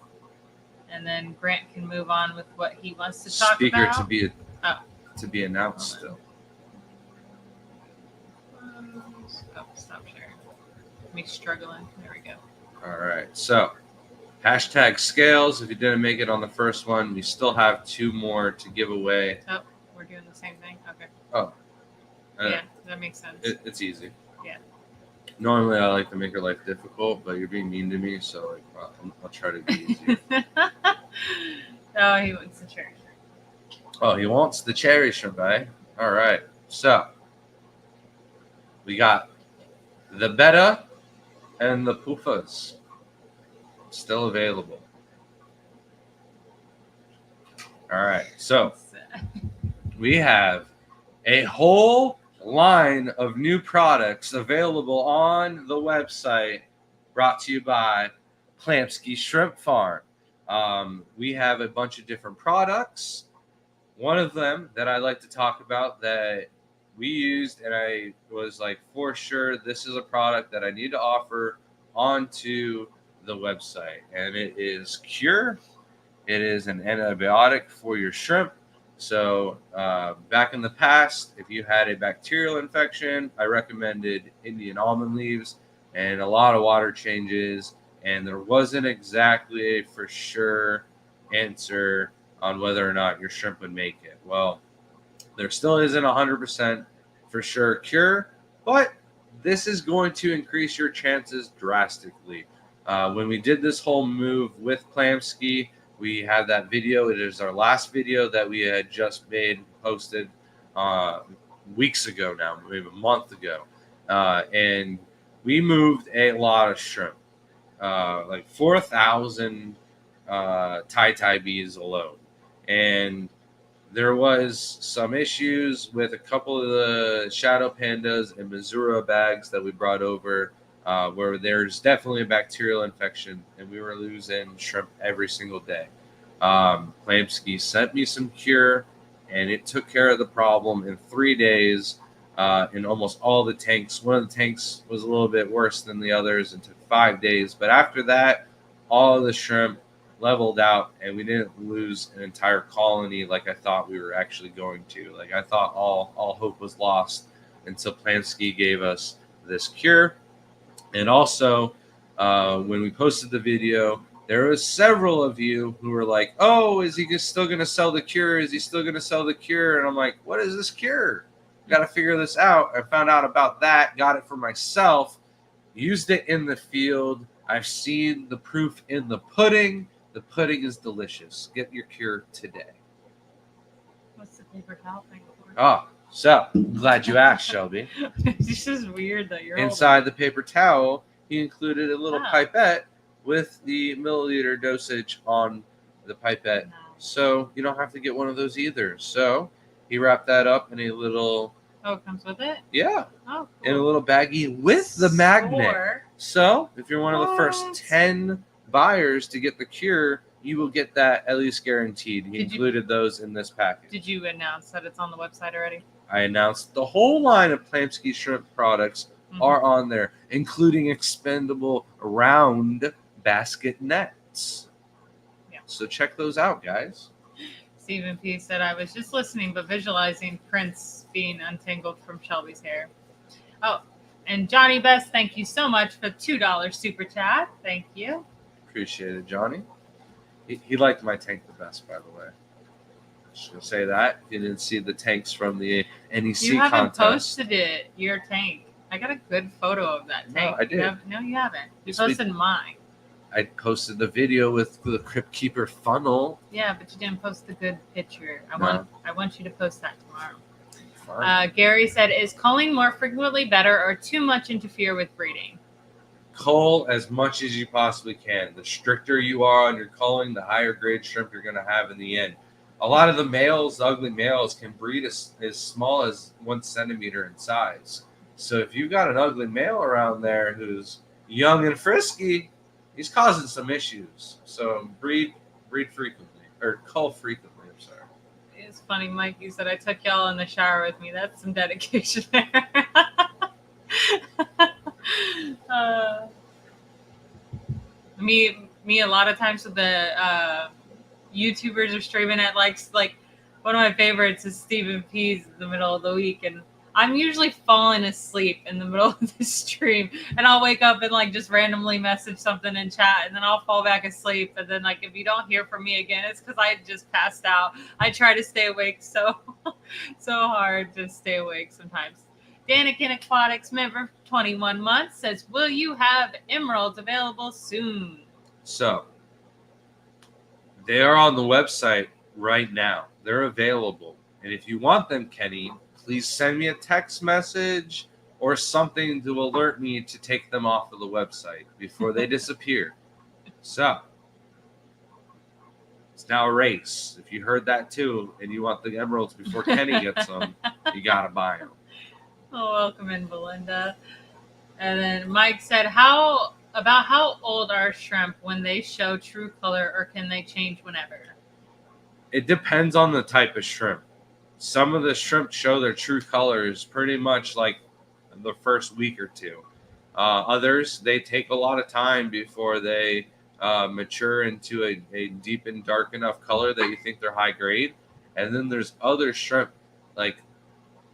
And then Grant can move on with what he wants to talk Speaker about. to be announced still. Oh, stop sharing. Me struggling. There we go. All right. So, hashtag scales. If you didn't make it on the first one, we still have 2 more to give away. Oh, we're doing the same thing? Okay. Oh. Yeah, that makes sense. It's easy. Yeah. Normally, I like to make your life difficult, but you're being mean to me, so I'll try to be easy. Oh, he wants the cherry shrimp. Oh, he wants the cherry shrimp, eh? All right. So, we got the betta and the pufas still available. All right. So, we have a whole line of new products available on the website, brought to you by Plamsky Shrimp Farm. We have a bunch of different products. One of them that I like to talk about that we used, and I was like, for sure, this is a product that I need to offer onto the website, and it is Cure. It is an antibiotic for your shrimp. So back in the past, if you had a bacterial infection, I recommended Indian almond leaves and a lot of water changes, and there wasn't exactly a for sure answer on whether or not your shrimp would make it. Well, there still isn't 100% for sure cure, but this is going to increase your chances drastically. When we did this whole move with Plamsky, we had that video. It is our last video that we had just made, posted weeks ago now, maybe a month ago. And we moved a lot of shrimp, like 4,000 tie bees alone. And there was some issues with a couple of the Shadow Pandas and Missouri bags that we brought over, where there's definitely a bacterial infection, and we were losing shrimp every single day. Plamsky sent me some cure, and it took care of the problem in 3 days in almost all the tanks. One of the tanks was a little bit worse than the others and took 5 days, but after that, all of the shrimp leveled out, and we didn't lose an entire colony like I thought we were actually going to. Like I thought all hope was lost until Plansky gave us this cure. And also, when we posted the video, there was several of you who were like, "Oh, is he still going to sell the cure? Is he still going to sell the cure?" And I'm like, "What is this cure? Got to figure this out." I found out about that, got it for myself, used it in the field. I've seen the proof in the pudding. The pudding is delicious. Get your cure today. What's the paper towel thing for? Oh, so glad you asked, Shelby. This is weird that you're Inside the paper towel, he included a little Oh. pipette with the milliliter dosage on the pipette. No. So you don't have to get one of those either. So he wrapped that up in a little, Oh, it comes with it? yeah, Oh, cool. in a little baggie with the magnet. Or- So if you're one of the What? first 10 buyers to get the cure, you will get that at least guaranteed. He included those in this package. Did you announce that it's on the website already? I announced the whole line of Plansky shrimp products are on there, including expendable round basket nets. Yeah. So check those out, guys. Stephen P. said, I was just listening but visualizing Prince being untangled from Shelby's hair. Oh, and Johnny Best, thank you so much for the $2 super chat. Thank you. Appreciate it, Johnny. He liked my tank the best, by the way. Just gonna say that. You didn't see the tanks from the NEC You haven't contest. posted it, your tank. I got a good photo of that tank. No, I did. No, you haven't. You Yes, posted mine. I posted the video with the Crypt Keeper funnel. Yeah, but you didn't post the good picture. I No. want you to post that tomorrow. Fine. Gary said, is culling more frequently better or too much interfere with breeding? Cull as much as you possibly can. The stricter you are on your culling, the higher grade shrimp you're going to have in the end. A lot of the males, the ugly males, can breed as small as 1 centimeter in size. So if you've got an ugly male around there who's young and frisky, he's causing some issues. So breed frequently, or cull frequently. I'm sorry. It's funny, Mike. You said I took y'all in the shower with me. That's some dedication there. Me. A lot of times with the YouTubers are streaming at like one of my favorites is Stephen P's in the middle of the week, and I'm usually falling asleep in the middle of the stream, and I'll wake up and like just randomly message something in chat, and then I'll fall back asleep, and then like if you don't hear from me again, it's because I just passed out. I try to stay awake so hard to stay awake sometimes. Danikin Aquatics member 21 months says, will you have emeralds available soon? So they are on the website right now. They're available. And if you want them, Kenny, please send me a text message or something to alert me to take them off of the website before they disappear. So it's now a race. If you heard that too and you want the emeralds before Kenny gets them, you got to buy them. Oh, welcome in, Belinda. And then Mike said, how old are shrimp when they show true color, or can they change whenever? It depends on the type of shrimp. Some of the shrimp show their true colors pretty much like the first week or two. Others, they take a lot of time before they mature into a deep and dark enough color that you think they're high grade. And then there's other shrimp like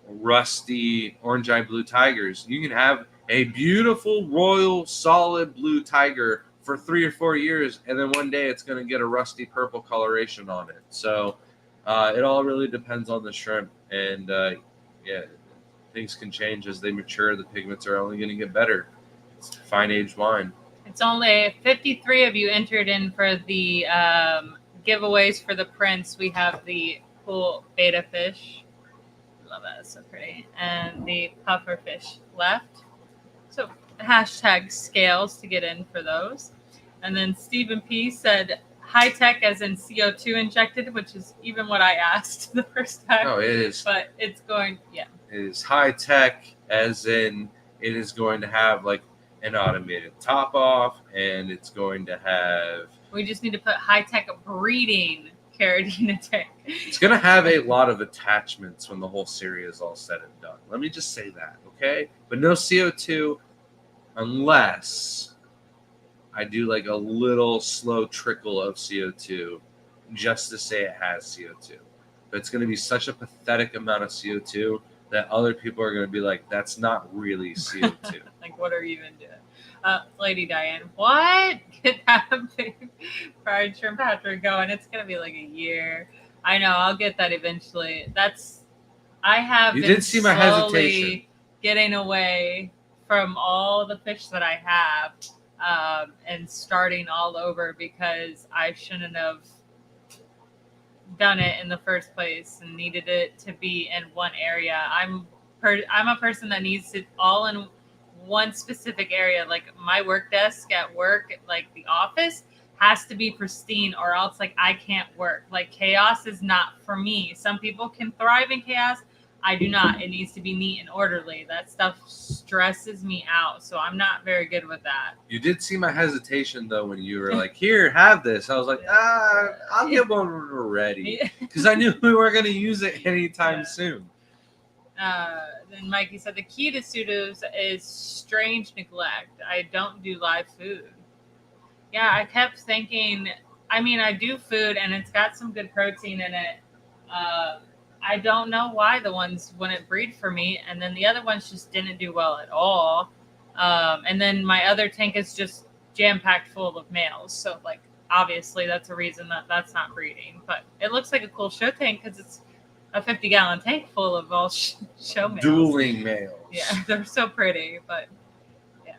rusty orange-eye blue tigers. You can have a beautiful royal solid blue tiger for 3 or 4 years, and then one day it's going to get a rusty purple coloration on it. So it all really depends on the shrimp, and things can change as they mature. The pigments are only going to get better. It's fine aged wine. It's only 53 of you entered in for the giveaways for the prints. We have the cool beta fish. Love that, it's so pretty. And the puffer fish left. So hashtag scales to get in for those. And then Stephen P said high tech as in CO2 injected, which is even what I asked the first time. No, it is. But it's going, yeah. It is high tech as in it is going to have like an automated top off, and it's going to have. We just need to put high tech breeding Carradina tank. It's going to have a lot of attachments when the whole series is all said and done. Let me just say that, okay? But no CO2 unless I do like a little slow trickle of CO2 just to say it has CO2. But it's going to be such a pathetic amount of CO2 that other people are going to be like, that's not really CO2. Like, what are you even doing? Lady Diane, what? Get that big fried shrimp patcher going. It's going to be like a year. I know, I'll get that eventually. I have You been did see my slowly hesitation. getting away from all the fish that I have and starting all over because I shouldn't have done it in the first place and needed it to be in one area. I'm a person that needs it all in one specific area. Like my work desk at work, like the office, has to be pristine or else like I can't work. Like chaos is not for me. Some people can thrive in chaos. I do not. It needs to be neat and orderly. That stuff stresses me out. So I'm not very good with that. You did see my hesitation though when you were like, "Here, have this." I was like, I'll get one when we're ready," because I knew we weren't going to use it anytime soon. Then Mikey said the key to pseudos is strange neglect. I don't do live food. Yeah, I kept thinking. I mean, I do food and it's got some good protein in it. I don't know why the ones wouldn't breed for me, and then the other ones just didn't do well at all. And then my other tank is just jam packed full of males. So, like, obviously, that's a reason that that's not breeding. But it looks like a cool show tank because it's a 50-gallon tank full of all show males. Dueling males. Yeah, they're so pretty. But yeah.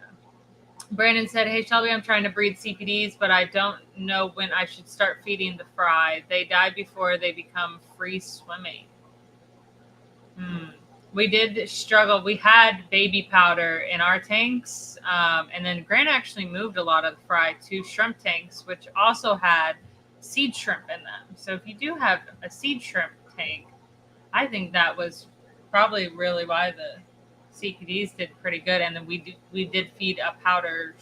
Brandon said, "Hey Shelby, I'm trying to breed CPDs, but I don't know when I should start feeding the fry. They die before they become free swimming." We did struggle. We had baby powder in our tanks, and then Grant actually moved a lot of the fry to shrimp tanks, which also had seed shrimp in them. So if you do have a seed shrimp tank, I think that was probably really why the CPDs did pretty good. And then we did feed a powdered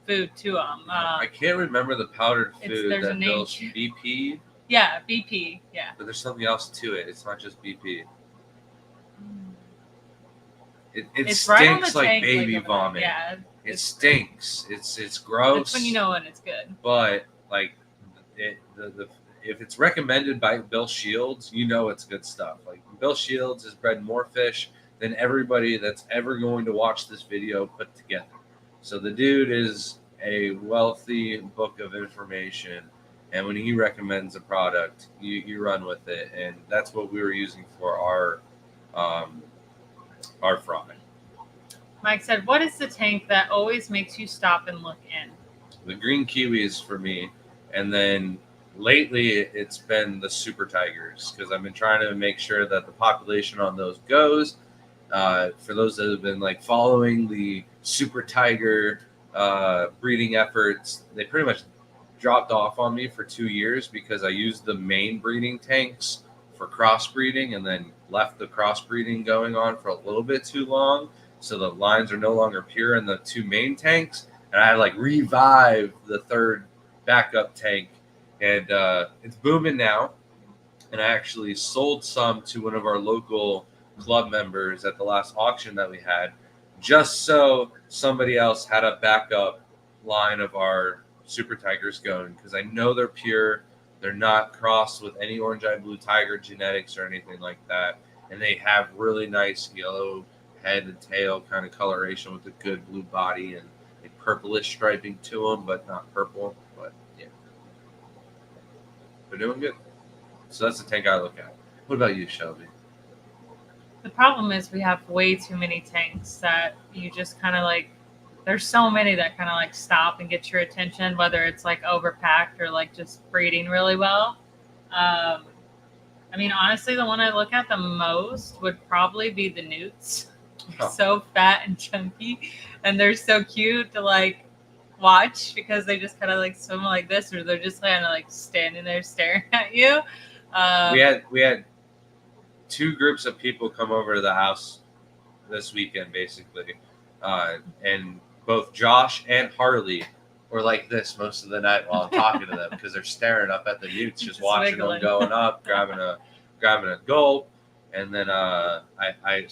food to them. I can't remember the powdered food there's a that name. builds BP. Yeah, BP. Yeah. But there's something else to it. It's not just BP. It stinks right like baby vomit. Yeah. It stinks. It's gross. That's when you know when it's good. But like if it's recommended by Bill Shields, you know it's good stuff. Like Bill Shields has bred more fish than everybody that's ever going to watch this video put together. So the dude is a wealthy book of information, and when he recommends a product, you run with it, and that's what we were using for our fry. Mike said, "What is the tank that always makes you stop and look in?" The green kiwis for me, and then lately it's been the super tigers because I've been trying to make sure that the population on those goes. For those that have been like following the super tiger breeding efforts, they pretty much dropped off on me for 2 years because I used the main breeding tanks for crossbreeding and then left the crossbreeding going on for a little bit too long. So the lines are no longer pure in the two main tanks. And I had to like revive the third backup tank. And it's booming now. And I actually sold some to one of our local club members at the last auction that we had, just so somebody else had a backup line of our super tigers going, because I know they're pure. They're not crossed with any orange-eyed blue tiger genetics or anything like that. And they have really nice yellow head and tail kind of coloration with a good blue body and a purplish striping to them, but not purple. But yeah, they're doing good. So that's the tank I look at. What about you, Shelby? The problem is we have way too many tanks that you just kind of like, there's so many that kind of like stop and get your attention, whether it's like overpacked or like just breeding really well. I mean, honestly, the one I look at the most would probably be the newts. They're so fat and chunky, and they're so cute to like watch because they just kind of like swim like this, or they're just kind of like standing there staring at you. We had two groups of people come over to the house this weekend, basically, and both Josh and Harley were like this most of the night while I'm talking to them because they're staring up at the newts, just watching wiggling. them going up, grabbing a gulp, and then I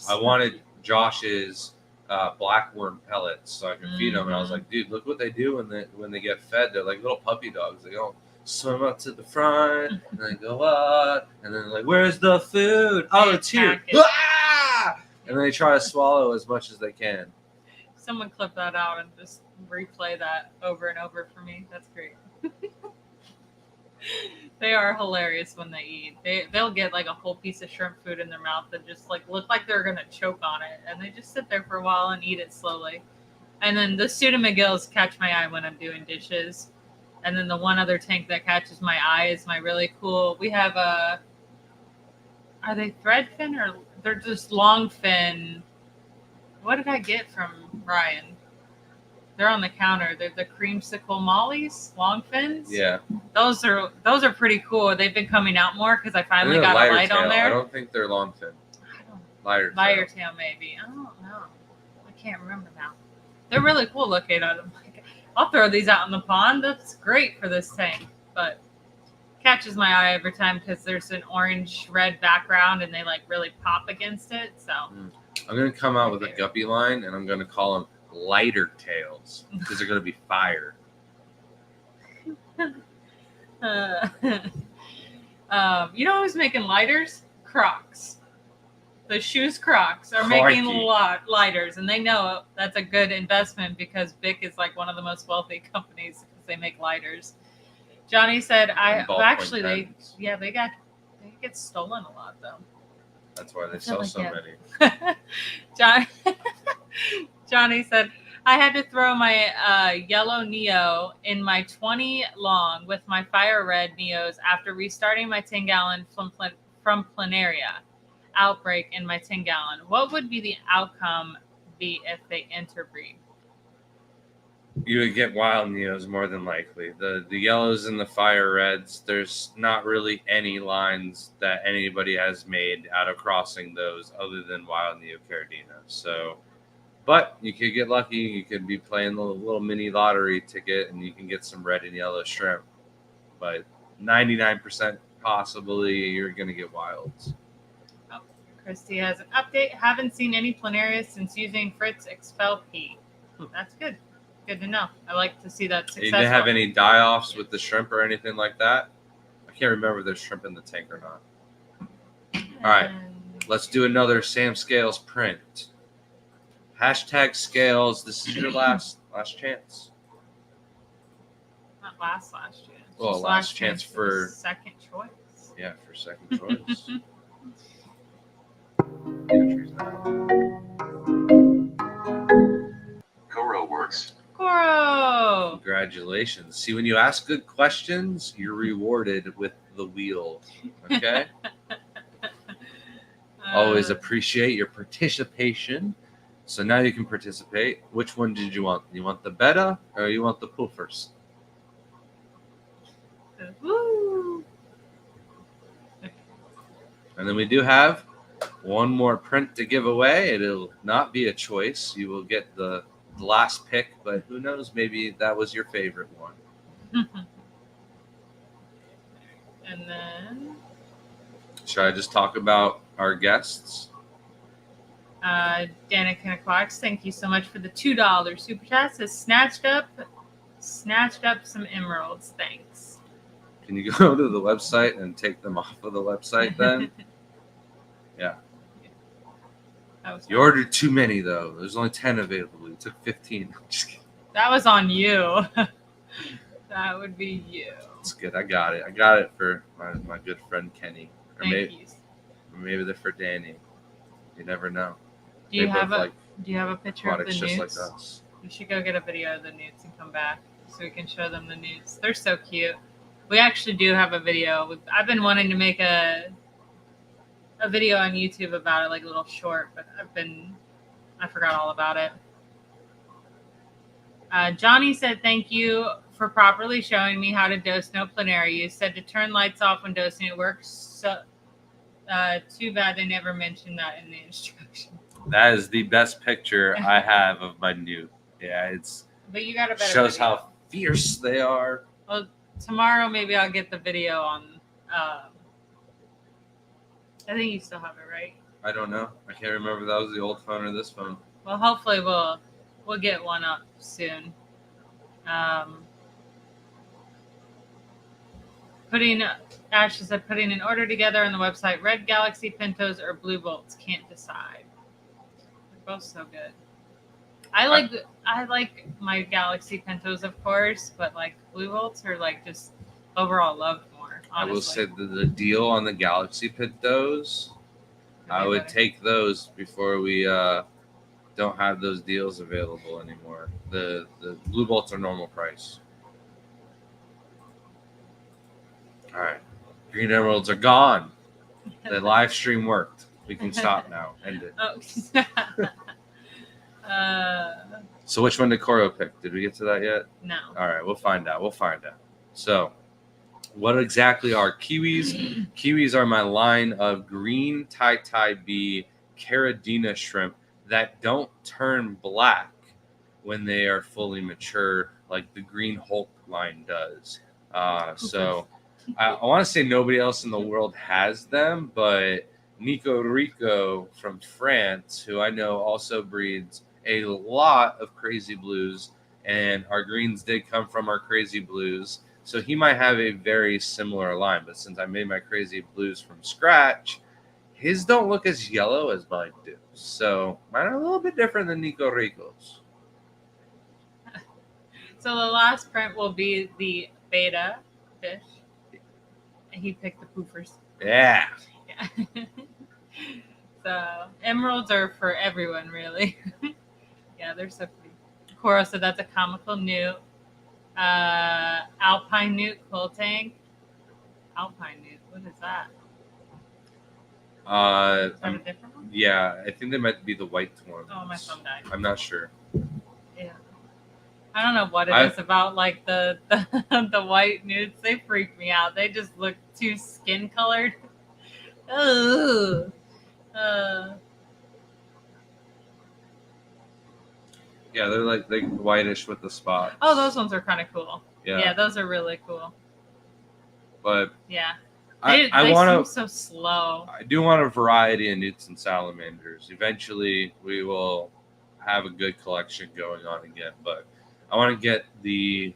wanted Josh's blackworm pellets so I can feed them. And I was like, dude, look what they do when they get fed. They're like little puppy dogs. They go swim up to the front and they go up and then like, where's the food? Oh, it's here. Ah! And then they try to swallow as much as they can. Someone clip that out and just replay that over and over for me. That's great. They are hilarious when they eat. They'll get like a whole piece of shrimp food in their mouth that just like look like they're gonna choke on it, and they just sit there for a while and eat it slowly. And then the Student McGills catch my eye when I'm doing dishes. And then the one other tank that catches my eye is my really cool. We have are they threadfin or they're just longfin? What did I get from Ryan? They're on the counter. They're the creamsicle mollies, longfins. Yeah, those are pretty cool. They've been coming out more because I finally got a light on there. I don't think they're longfin. Lighter tail maybe. I don't know. I can't remember now. They're really cool looking. I'm like, I'll throw these out in the pond. That's great for this tank, but catches my eye every time because there's an orange-red background and they like really pop against it. So I'm gonna come out with a guppy line and I'm gonna call them lighter tails because they're gonna be fire. You know who's making lighters? Crocs. The shoes Crocs are Crikey. making lighters, and they know that's a good investment because Bic is like one of the most wealthy companies because they make lighters. Johnny said, they get stolen a lot though. That's why they sell so many. Johnny said, I had to throw my yellow Neo in my 20 long with my fire red Neos after restarting my 10-gallon from planaria outbreak in my 10-gallon. What would be the outcome be if they interbreed? You would get wild Neos more than likely. The yellows and the fire reds, there's not really any lines that anybody has made out of crossing those other than wild Neocardina. So, but you could get lucky. You could be playing the little mini lottery ticket and you can get some red and yellow shrimp. But 99% possibly you're going to get wilds. Oh, Christy has an update. Haven't seen any planaria since using Fritz Expel P. That's good. Good to know. I like to see that successful. You didn't have any die-offs with the shrimp or anything like that? I can't remember if there's shrimp in the tank or not. All right. Let's do another Sam Scales print. Hashtag Scales. This is your last chance. Not last chance. Well, just last chance for second choice. Yeah, for second choice. Coro works. Coro! Congratulations. See, when you ask good questions, you're rewarded with the wheel. Okay? Always appreciate your participation. So now you can participate. Which one did you want? You want the betta or you want the poofers? Woo! And then we do have one more print to give away. It'll not be a choice. You will get the last pick, but who knows? Maybe that was your favorite one. And then... Should I just talk about our guests? Danica Aquatics, thank you so much for the $2 super chat. Says snatched up some emeralds. Thanks. Can you go to the website and take them off of the website then? Yeah. You ordered too many though. There's only 10 available. You took 15. I'm just kidding. That was on you. That would be you. It's good. I got it. I got it for my good friend Kenny. Or Thank you. Maybe they're for Danny. You never know. Do you have a picture of the newts? Just like us. We should go get a video of the newts and come back so we can show them the newts. They're so cute. We actually do have a video. I've been wanting to make a video on YouTube about it, like a little short, but I forgot all about it. Johnny said, thank you for properly showing me how to dose no planaria. You said to turn lights off when dosing. It works. So, too bad they never mentioned that in the instructions. That is the best picture I have of my newt. Yeah, But you got a better shows video. how fierce they are. Well, tomorrow maybe I'll get the video on. I think you still have it, right? I don't know. I can't remember if that was the old phone or this phone. Well, hopefully we'll get one up soon. Ashley said putting an order together on the website. Red Galaxy Pintos or Blue Bolts. Can't decide. They're both so good. I like my Galaxy Pintos, of course, but like Blue Bolts are like just overall loved more. Honestly. I will say the deal on the Galaxy Pintos, I would better. take those before we don't have those deals available anymore. The Blue Bolts are normal price. All right, Green Emeralds are gone. The live stream worked. We can stop now. End it. So which one did Coro pick? Did we get to that yet? No. All right, we'll find out. So what exactly are kiwis? Kiwis are my line of green Tai B Caridina shrimp that don't turn black when they are fully mature like the Green Hulk line does. So I want to say nobody else in the world has them, but Nico Rico from France, who I know also breeds a lot of crazy blues, and our greens did come from our crazy blues. So he might have a very similar line, but since I made my crazy blues from scratch, his don't look as yellow as mine do. So mine are a little bit different than Nico Rico's. So the last print will be the beta fish. He picked the poofers. Yeah. So emeralds are for everyone, really. Yeah, they're so pretty. Cora said that's a comical newt. Alpine newt coal tank. Alpine newt. What is that? Is that a different one? Yeah, I think they might be the white ones. Oh, my phone died. I'm not sure. Yeah. I don't know what it is about like the the white newts. They freak me out. They just look too skin colored. Ugh. Yeah, they're like whitish with the spots. Oh, those ones are kind of cool. Yeah. Yeah, those are really cool. But yeah, I they want seem so slow. I do want a variety of newts and salamanders. Eventually, we will have a good collection going on again. But I want to get the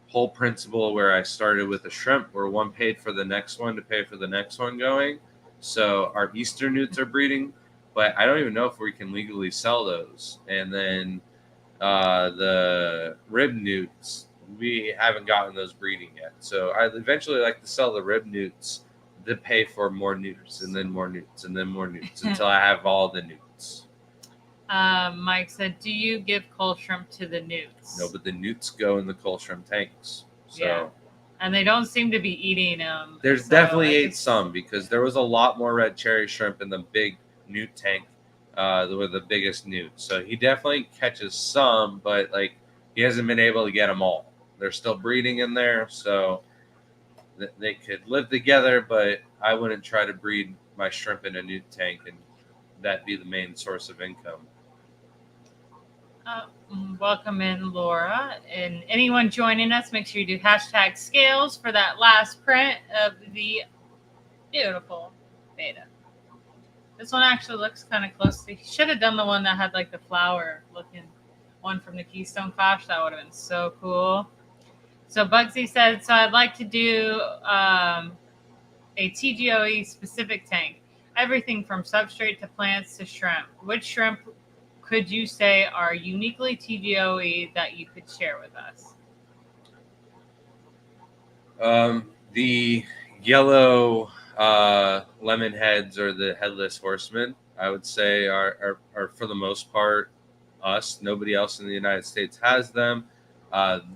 whole principle where I started with a shrimp, where one paid for the next one to pay for the next one going. So our Easter newts are breeding, but I don't even know if we can legally sell those. And then the rib newts, we haven't gotten those breeding yet. So I eventually like to sell the rib newts to pay for more newts and then more newts and then more newts until I have all the newts. Mike said, do you give coal shrimp to the newts? No, but the newts go in the coal shrimp tanks. So yeah. And they don't seem to be eating them. There's definitely ate some because there was a lot more red cherry shrimp in the big newt tank. Were the biggest newts. So he definitely catches some, but like he hasn't been able to get them all. They're still breeding in there, so they could live together, but I wouldn't try to breed my shrimp in a newt tank and that be the main source of income. Welcome in, Laura. And anyone joining us, make sure you do hashtag scales for that last print of the beautiful beta. This one actually looks kind of close. He should have done the one that had like the flower looking one from the Keystone Clash. That would have been so cool. So Bugsy said, so I'd like to do a TGOE specific tank. Everything from substrate to plants to shrimp. Which shrimp could you say are uniquely TGOE that you could share with us? The yellow lemon heads or the headless horsemen, I would say are for the most part us. Nobody else in the United States has them.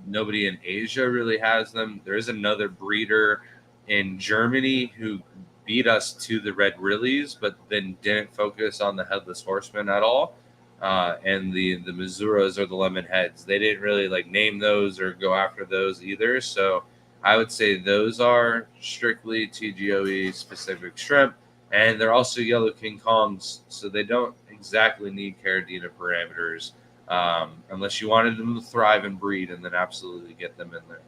Nobody in Asia really has them. There is another breeder in Germany who beat us to the red rillies, but then didn't focus on the headless horsemen at all. And the Mizuras or the lemon heads, they didn't really like name those or go after those either. So I would say those are strictly TGOE specific shrimp, and they're also yellow King Kongs, so they don't exactly need Caridina parameters unless you wanted them to thrive and breed, and then absolutely get them in there.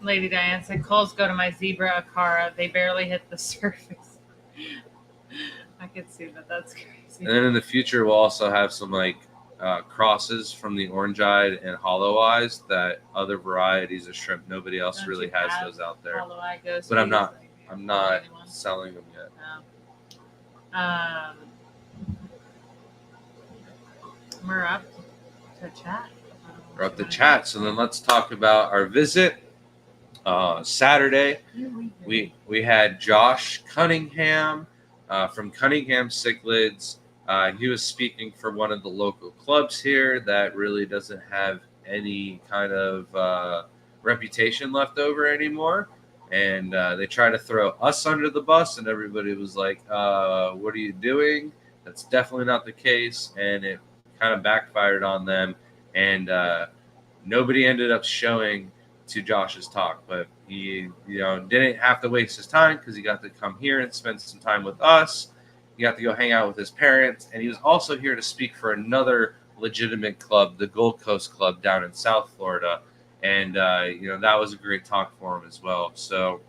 Lady Diane said, "Coals go to my zebra Akara. They barely hit the surface." I could see that. That's crazy. And then in the future, we'll also have some crosses from the orange-eyed and hollow eyes that other varieties of shrimp. Nobody else Don't really you has have those out there. Hollow eye ghost But I'm bees? not. Like, I'm not anyone? selling them yet. No. We're up to chat. We're up to chat. So then let's talk about our visit. Saturday, we had Josh Cunningham from Cunningham Cichlids. He was speaking for one of the local clubs here that really doesn't have any kind of reputation left over anymore. And they tried to throw us under the bus, and everybody was like, what are you doing? That's definitely not the case. And it kind of backfired on them. And nobody ended up showing to Josh's talk, but he didn't have to waste his time because he got to come here and spend some time with us. He got to go hang out with his parents, and he was also here to speak for another legitimate club, the Gold Coast Club down in South Florida, and that was a great talk for him as well. So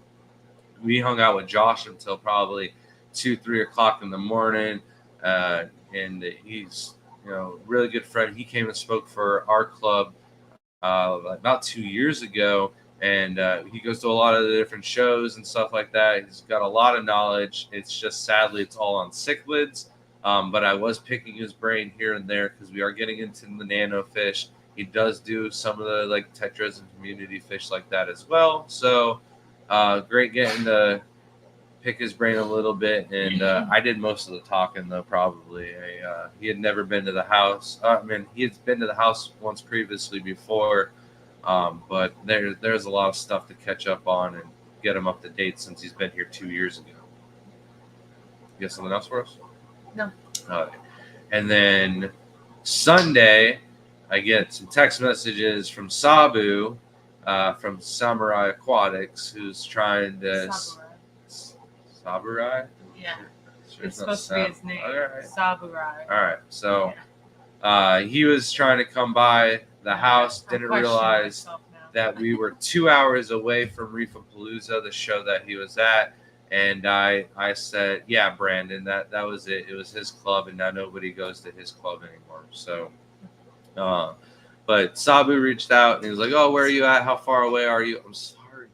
we hung out with Josh until probably 2-3 o'clock in the morning, and he's really good friend. He came and spoke for our club about 2 years ago, and he goes to a lot of the different shows and stuff like that. He's got a lot of knowledge. It's just sadly it's all on cichlids, but I was picking his brain here and there because we are getting into the nano fish. He does do some of the tetras and community fish like that as well. So great getting to pick his brain a little bit, and I did most of the talking though. Probably he had never been to the house. He had been to the house once previously before, but there's a lot of stuff to catch up on and get him up to date since he's been here 2 years ago. You got something else for us? No. All right. And then Sunday, I get some text messages from Sabu from Samurai Aquatics, who's trying to. Saburai? Yeah. Sure It's supposed to be his name. All right. Saburai. All right. So he was trying to come by the house, didn't realize that we were 2 hours away from Reefapalooza, the show that he was at. And I said, yeah, Brandon, that was it. It was his club, and now nobody goes to his club anymore. So, but Sabu reached out, and he was like, oh, where are you at? How far away are you? I'm sorry.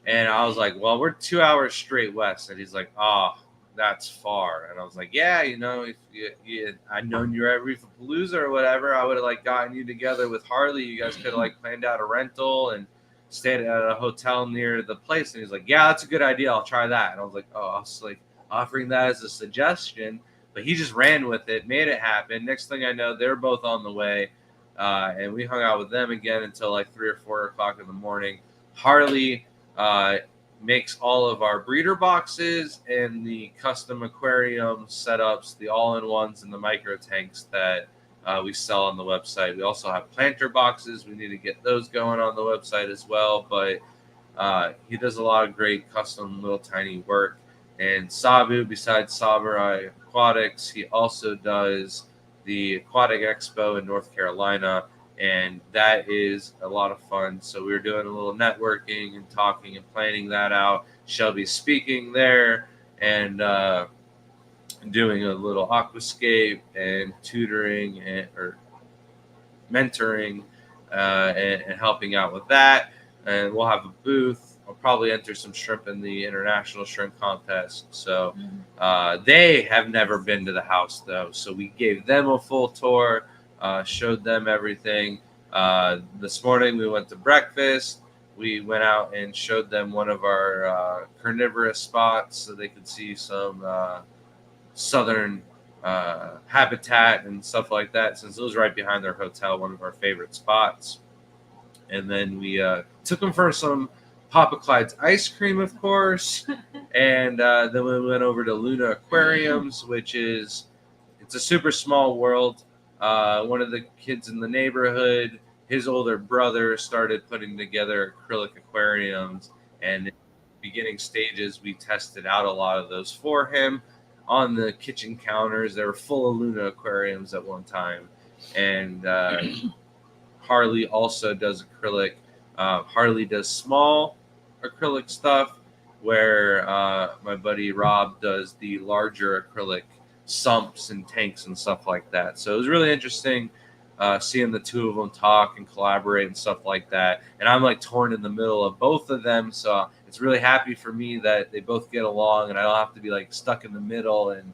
And I was like, well, we're 2 hours straight west. And he's like, oh, that's far. And I was like, yeah, if I'd known you were at Reefapalooza or whatever, I would have gotten you together with Harley. You guys could have planned out a rental and stayed at a hotel near the place. And he's like, yeah, that's a good idea. I'll try that. And I was like, oh, I was offering that as a suggestion, but he just ran with it, made it happen. Next thing I know, they're both on the way. And we hung out with them again until 3 or 4 o'clock in the morning. Harley makes all of our breeder boxes and the custom aquarium setups, the all-in-ones and the micro tanks that we sell on the website. We also have planter boxes. We need to get those going on the website as well. But he does a lot of great custom little tiny work. And Sabu, besides Samurai Aquatics, he also does the Aquatic Expo in North Carolina. And that is a lot of fun. So we were doing a little networking and talking and planning that out. Shelby's speaking there and doing a little aquascape and tutoring or mentoring and helping out with that. And we'll have a booth. I'll probably enter some shrimp in the international shrimp contest. So they have never been to the house though. So we gave them a full tour. Showed them everything. This morning we went to breakfast. We went out and showed them one of our carnivorous spots so they could see some southern habitat and stuff like that, since it was right behind their hotel, one of our favorite spots. And then we took them for some Papa Clyde's ice cream, of course. And then we went over to Luna Aquariums, which it's a super small world. One of the kids in the neighborhood, his older brother started putting together acrylic aquariums, and in the beginning stages, we tested out a lot of those for him on the kitchen counters. They were full of Luna aquariums at one time. And Harley also does acrylic Harley does small acrylic stuff, where my buddy Rob does the larger acrylic sumps and tanks and stuff like that. So it was really interesting seeing the two of them talk and collaborate and stuff like that. And I'm like torn in the middle of both of them, so it's really happy for me that they both get along, and I don't have to be like stuck in the middle and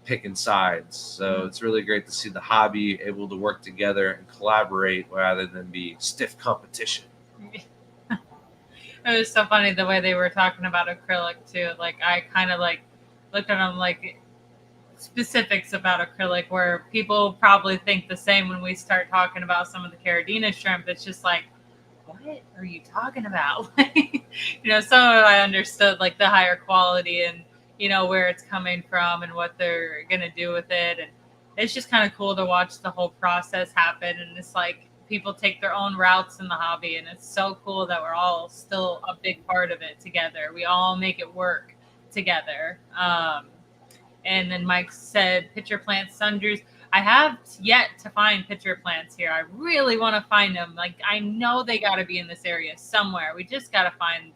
picking sides. So it's really great to see the hobby able to work together and collaborate rather than be stiff competition. It was so funny the way they were talking about acrylic too. Like I kind of like looked at them like specifics about acrylic where people probably think the same when we start talking about some of the Carolina shrimp. It's just like, what are you talking about? Some of it I understood, like the higher quality and where it's coming from and what they're gonna do with it, and it's just kind of cool to watch the whole process happen. And it's like people take their own routes in the hobby, and it's so cool that we're all still a big part of it together. We all make it work together. And then Mike said pitcher plant sundries. I have yet to find pitcher plants here. I really want to find them. Like, I know they got to be in this area somewhere. We just got to find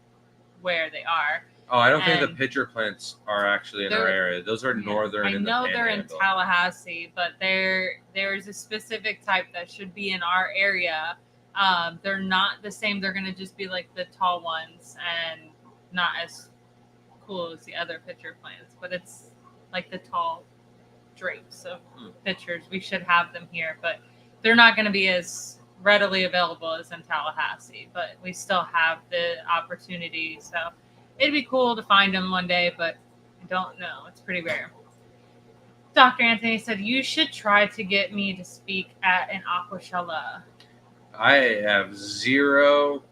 where they are. Oh, I don't think the pitcher plants are actually in our area. Those are northern. I know they're in Tallahassee, but there's a specific type that should be in our area. They're not the same. They're going to just be like the tall ones and not as cool as the other pitcher plants, but it's like the tall drapes of pitchers. We should have them here, but they're not going to be as readily available as in Tallahassee, but we still have the opportunity. So it'd be cool to find them one day, but I don't know. It's pretty rare. Dr. Anthony said, you should try to get me to speak at an aquashella. I have zero.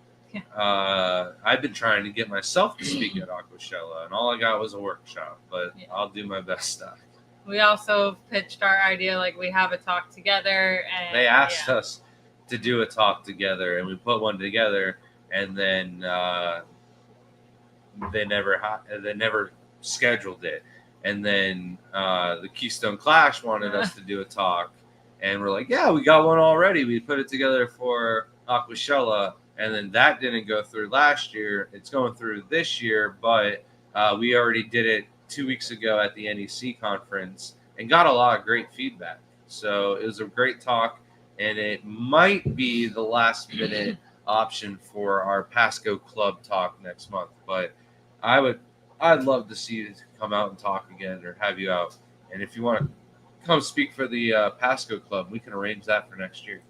I've been trying to get myself to speak at aquashella, and all I got was a workshop, but I'll do my best stuff. We also pitched our idea, like we have a talk together, and they asked us to do a talk together, and we put one together, and then they never scheduled it. And then the Keystone Clash wanted us to do a talk, and we're like, yeah, we got one already. We put it together for aquashella, and then that didn't go through last year. It's going through this year, but we already did it 2 weeks ago at the NEC conference and got a lot of great feedback. So it was a great talk, and it might be the last minute option for our Pasco Club talk next month. But I'd love to see you come out and talk again, or have you out. And if you want to come speak for the Pasco Club, we can arrange that for next year.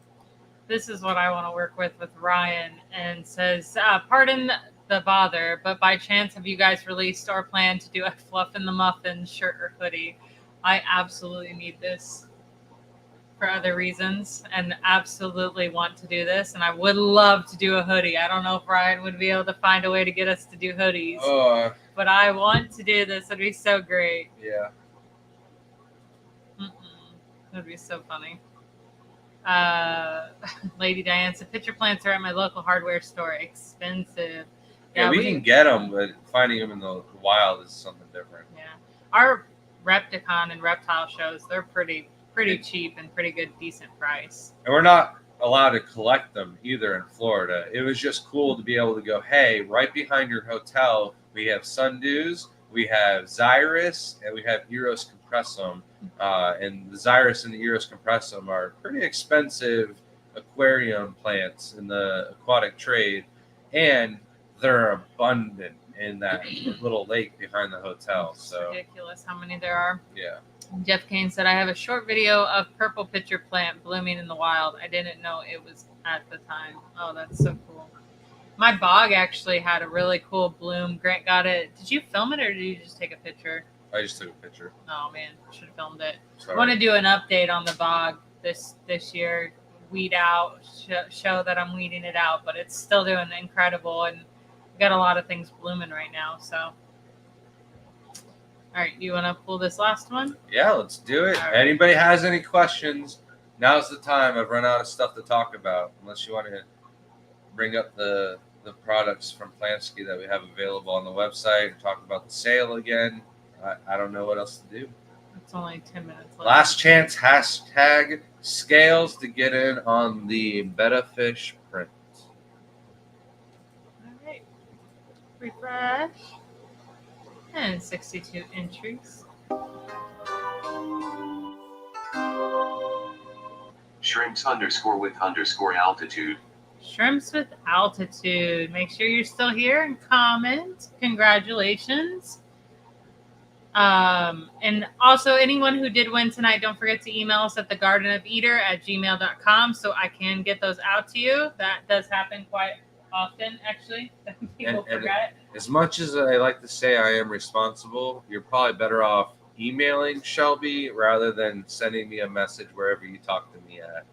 This is what I want to work with Ryan, and says, pardon the bother, but by chance have you guys released or plan to do a Fluff in the Muffin shirt or hoodie? I absolutely need this for other reasons and absolutely want to do this, and I would love to do a hoodie. I don't know if Ryan would be able to find a way to get us to do hoodies, but I want to do this. It'd be so great. Yeah. That'd be so funny. Lady Diane said, pitcher plants are at my local hardware store. Expensive. Yeah, we can get them, but finding them in the wild is something different. Yeah. Our Repticon and reptile shows, they're pretty cheap and pretty good, decent price. And we're not allowed to collect them either in Florida. It was just cool to be able to go, hey, right behind your hotel, we have sundews, we have Xyrus, and we have Eros compressum. And the Xyrus and the Eros compressum are pretty expensive aquarium plants in the aquatic trade, and they're abundant in that little lake behind the hotel. It's ridiculous how many there are. Yeah. Jeff Kane said, I have a short video of purple pitcher plant blooming in the wild. I didn't know it was at the time. Oh, that's so cool. My bog actually had a really cool bloom. Grant got it. Did you film it, or did you just take a picture? I just took a picture. Oh, man. Should have filmed it. Sorry. I want to do an update on the bog this year. Weed out, show that I'm weeding it out, but it's still doing incredible, and we got a lot of things blooming right now. So, all right, you want to pull this last one? Yeah, let's do it. Right. Anybody has any questions, now's the time. I've run out of stuff to talk about, unless you want to bring up the products from Plansky that we have available on the website and talk about the sale again. I don't know what else to do. It's only 10 minutes left. Last chance, hashtag scales to get in on the Betta Fish print. Refresh. And 62 entries. Shrimps _ with _altitude. Shrimps with altitude. Make sure you're still here and comment. Congratulations. And also, anyone who did win tonight, don't forget to email us at thegardenofeater@gmail.com so I can get those out to you. That does happen quite often, actually. People forget. As much as I like to say I am responsible, you're probably better off emailing Shelby rather than sending me a message wherever you talk to me at.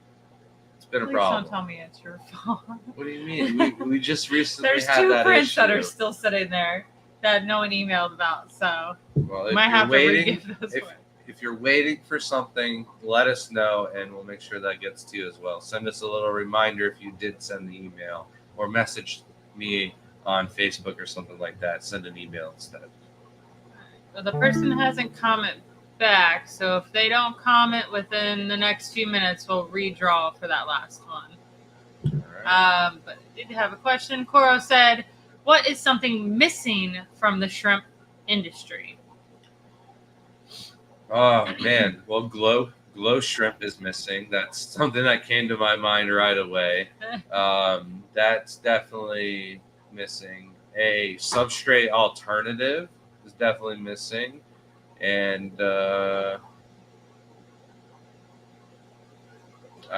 It's been a problem. Please don't tell me it's your fault. What do you mean? We just recently There's had two that prints issue. that are still sitting there that no one emailed about, so Well, if might you're have waiting, to re-give those away. if you're waiting for something, let us know and we'll make sure that gets to you as well. Send us a little reminder if you did send the email, or message me on Facebook or something like that. Send an email instead. Well, the person hasn't commented back, so if they don't comment within the next few minutes, we'll redraw for that last one. All right. But I did have a question. Coro said, what is something missing from the shrimp industry? Oh man, well, glow shrimp is missing. That's something that came to my mind right away. That's definitely missing. A substrate alternative is definitely missing, and I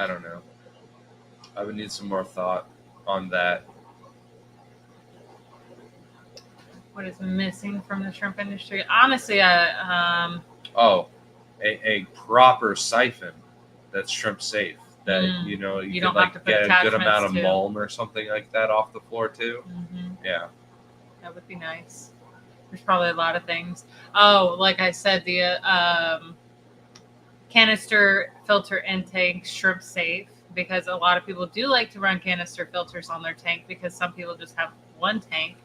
don't know. I would need some more thought on that. What is missing from the shrimp industry? Honestly, Oh, a proper siphon that's shrimp safe. That you you could don't have to put get a good amount of attachments to. mulm or something like that off the floor too. Mm-hmm. Yeah. That would be nice. There's probably a lot of things. Oh, like I said, the canister filter intake shrimp safe, because a lot of people do like to run canister filters on their tank because some people just have one tank.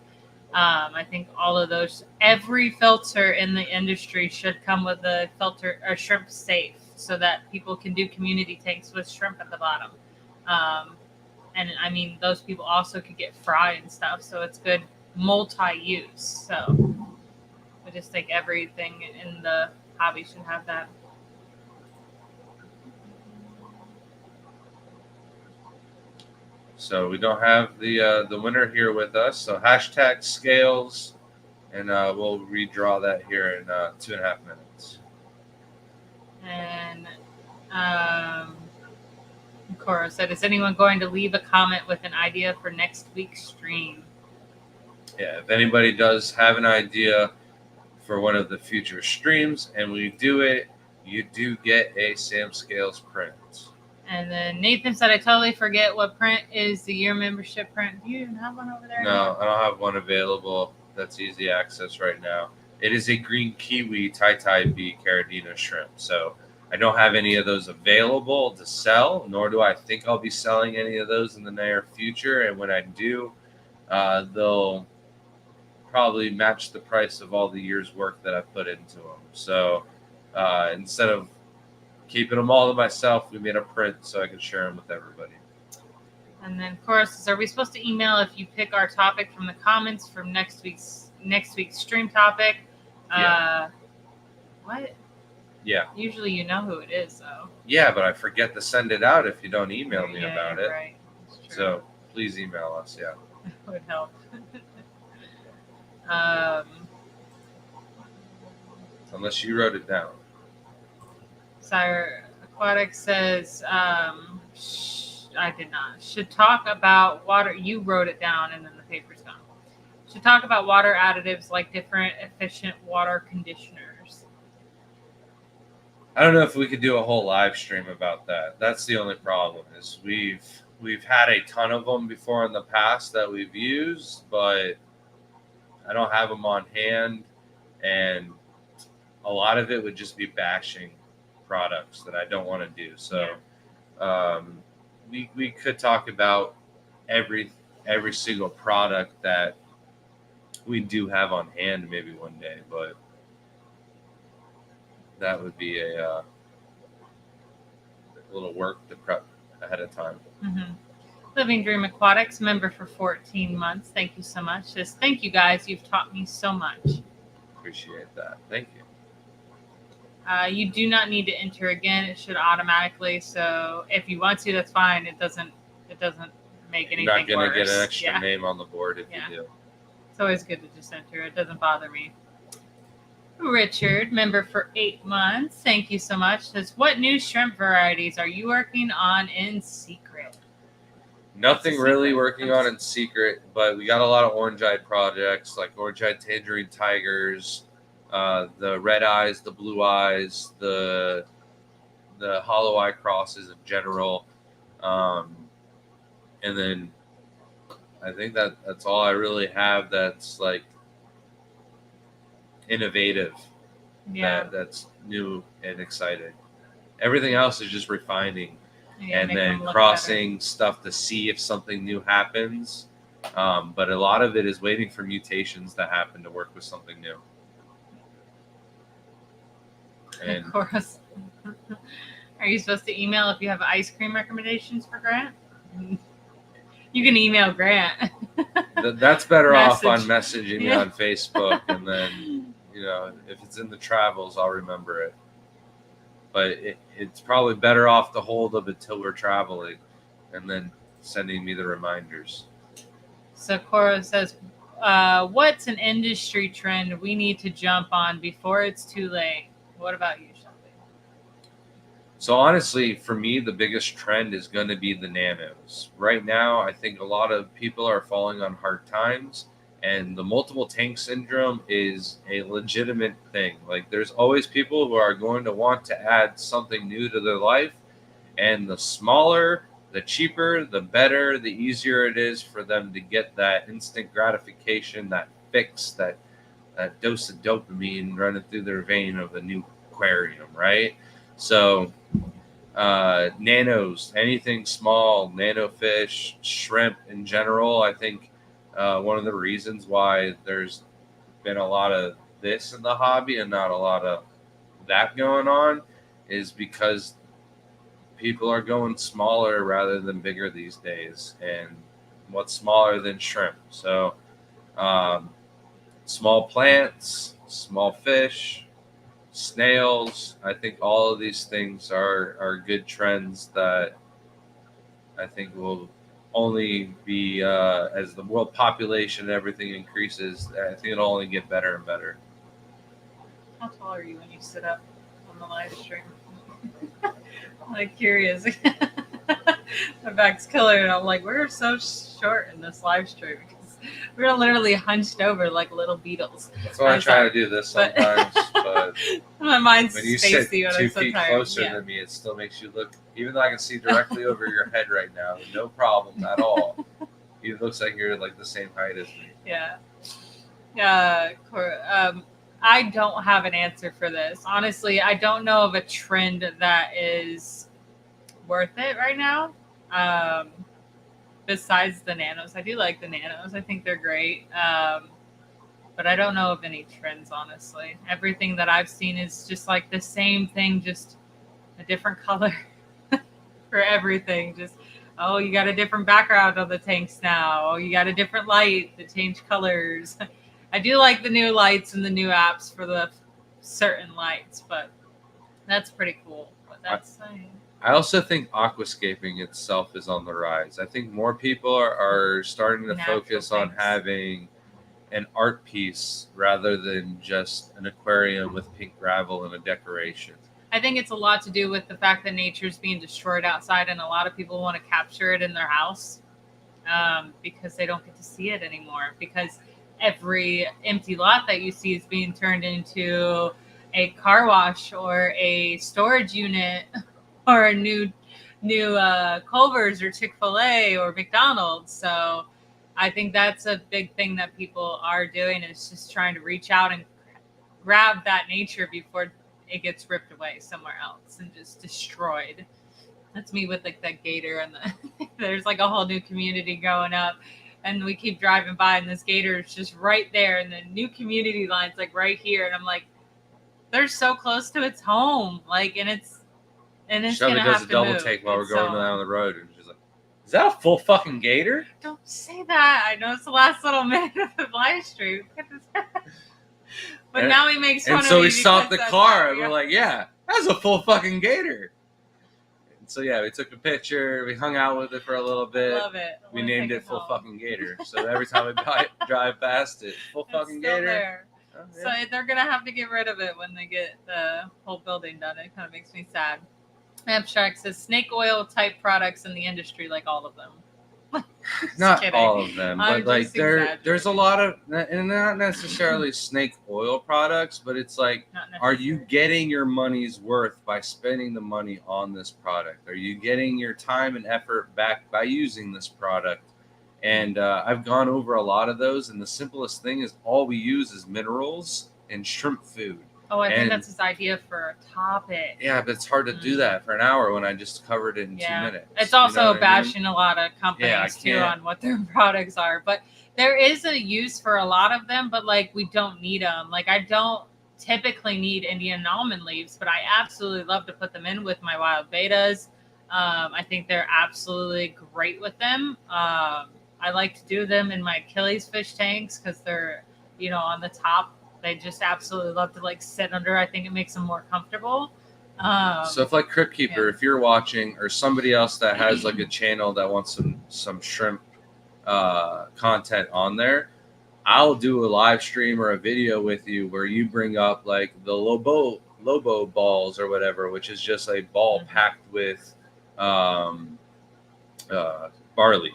I think all of those, every filter in the industry should come with a filter or shrimp safe so that people can do community tanks with shrimp at the bottom. And I mean, those people also could get fry and stuff, so it's good multi-use. So I just think everything in the hobby should have that. So we don't have the winner here with us. So hashtag scales, and we'll redraw that here in 2.5 minutes. And Cora said, is anyone going to leave a comment with an idea for next week's stream? Yeah, if anybody does have an idea for one of the future streams and we do it, you do get a Sam Scales print. And then Nathan said, I totally forget what print is the year membership print. Do you even have one over there? No, I don't have one available. That's easy access right now. It is a green kiwi Tai B Caridina shrimp. So I don't have any of those available to sell, nor do I think I'll be selling any of those in the near future. And when I do, they'll probably match the price of all the year's work that I put into them. So instead of keeping them all to myself, we made a print so I can share them with everybody. And then, of course, are we supposed to email if you pick our topic from the comments from next week's stream topic? Yeah. What? Yeah. Usually you know who it is, though. Yeah, but I forget to send it out if you don't email me about it. Right. That's true. So please email us. Yeah. That would help. Unless you wrote it down. Sire Aquatic says, I did not. Should talk about water. You wrote it down and then the paper's gone. Should talk about water additives like different efficient water conditioners. I don't know if we could do a whole live stream about that. That's the only problem is we've had a ton of them before in the past that we've used, but I don't have them on hand, and a lot of it would just be bashing products that I don't want to do. So we could talk about every single product that we do have on hand maybe one day, but that would be a little work to prep ahead of time. Mm-hmm. Living Dream Aquatics, member for 14 months. Thank you so much. Just thank you guys. You've taught me so much. Appreciate that. Thank you. You do not need to enter again. It should automatically. So if you want to, that's fine. It doesn't make anything You're not going to worse. get an extra Yeah. name on the board if Yeah. you do. It's always good to just enter. It doesn't bother me. Richard, member for 8 months. Thank you so much. Says, what new shrimp varieties are you working on in secret? Nothing really secret? working on in secret, but we got a lot of orange-eyed projects like orange-eyed tangerine tigers, the red eyes, the blue eyes, the hollow eye crosses in general, and then I think that's all I really have that's like innovative. Yeah. That's new and exciting. Everything else is just refining Yeah, and make then them look crossing stuff to see if something new happens. But a lot of it is waiting for mutations to happen to work with something new. better. And Of course. Are you supposed to email if you have ice cream recommendations for Grant? You can email Grant. that's better off on Message. messaging me Yeah. on Facebook, and then if it's in the travels, I'll remember it. But it's probably better off to hold them until we're traveling, and then sending me the reminders. So Cora says, what's an industry trend we need to jump on before it's too late? What about you, Shelby? So honestly, for me, the biggest trend is going to be the nanos. Right now, I think a lot of people are falling on hard times, and the multiple tank syndrome is a legitimate thing. Like, there's always people who are going to want to add something new to their life, and the smaller, the cheaper, the better, the easier it is for them to get that instant gratification, that fix, that dose of dopamine running through their vein of a new aquarium, right? So nanos, anything small, nano fish, shrimp in general. I think one of the reasons why there's been a lot of this in the hobby and not a lot of that going on is because people are going smaller rather than bigger these days. And what's smaller than shrimp? So small plants, small fish, snails. I think all of these things are good trends that I think will only be as the world population and everything increases. I think it'll only get better and better. How tall are you when you sit up on the live stream? I'm like curious. My back's killing, and I'm like, we're so short in this live stream because we're literally hunched over like little beetles. That's why I try to do this sometimes, but my mind's when you sit spacey when 2 I'm so feet tired. closer Yeah. than me, it still makes you look. Even though I can see directly over your head right now, no problem at all. It looks like you're like the same height as me. Yeah. I don't have an answer for this. Honestly, I don't know of a trend that is worth it right now. Besides the nanos. I do like the nanos. I think they're great. But I don't know of any trends, honestly. Everything that I've seen is just like the same thing, just a different color for everything. Just, oh, you got a different background on the tanks now. Oh, you got a different light that change colors. I do like the new lights and the new apps for the certain lights, but that's pretty cool. But that's I also think aquascaping itself is on the rise. I think more people are starting to Natural focus on things. having an art piece rather than just an aquarium with pink gravel and a decoration. I think it's a lot to do with the fact that nature's being destroyed outside, and a lot of people want to capture it in their house because they don't get to see it anymore. Because every empty lot that you see is being turned into a car wash or a storage unit or a new Culver's or Chick-fil-A or McDonald's. So I think that's a big thing that people are doing, is just trying to reach out and grab that nature before it gets ripped away somewhere else and just destroyed. That's me with like that gator, and there's like a whole new community going up, and we keep driving by, and this gator is just right there, and the new community line's like right here, and I'm like, they're so close to its home, like, and it's Shelby gonna does have a to double move. take while we're It's going so- down the road, and she's like, Is that a full fucking gator? Don't say that. I know it's the last little minute of the live stream. But And- now he makes fun And of so me we stopped the because that's car how and we we're are. like, yeah, that's a full fucking gator. And so yeah, we took a picture. We hung out with it for a little I bit. love it. I We wanna named take it Full home. Fucking Gator. So every time we drive past it, Full It's Fucking still Gator. there. Oh, So yeah. they're gonna have to get rid of it when they get the whole building done. It kind of makes me sad. Abstract says snake oil type products in the industry, like all of them. Just Not kidding. all of them, I'm but like just there's a exaggerating. lot of, and not necessarily snake oil products, but it's like, Not are you necessary. getting your money's worth by spending the money on this product? Are you getting your time and effort back by using this product? And I've gone over a lot of those, and the simplest thing is all we use is minerals and shrimp food. Oh, I think And- that's his idea for a topic. Yeah, but it's hard to do that for an hour when I just covered it in 2 minutes. It's You also know what I mean? bashing a lot of companies Yeah, I too can't- on what their products are. But there is a use for a lot of them, but like we don't need them. Like I don't typically need Indian almond leaves, but I absolutely love to put them in with my wild betas. I think they're absolutely great with them. I like to do them in my Achilles fish tanks because they're, on the top. They just absolutely love to like sit under. I think it makes them more comfortable. So if like Crypt Keeper, if you're watching, or somebody else that has like a channel that wants some shrimp content on there, I'll do a live stream or a video with you where you bring up like the Lobo balls or whatever, which is just a ball packed with barley.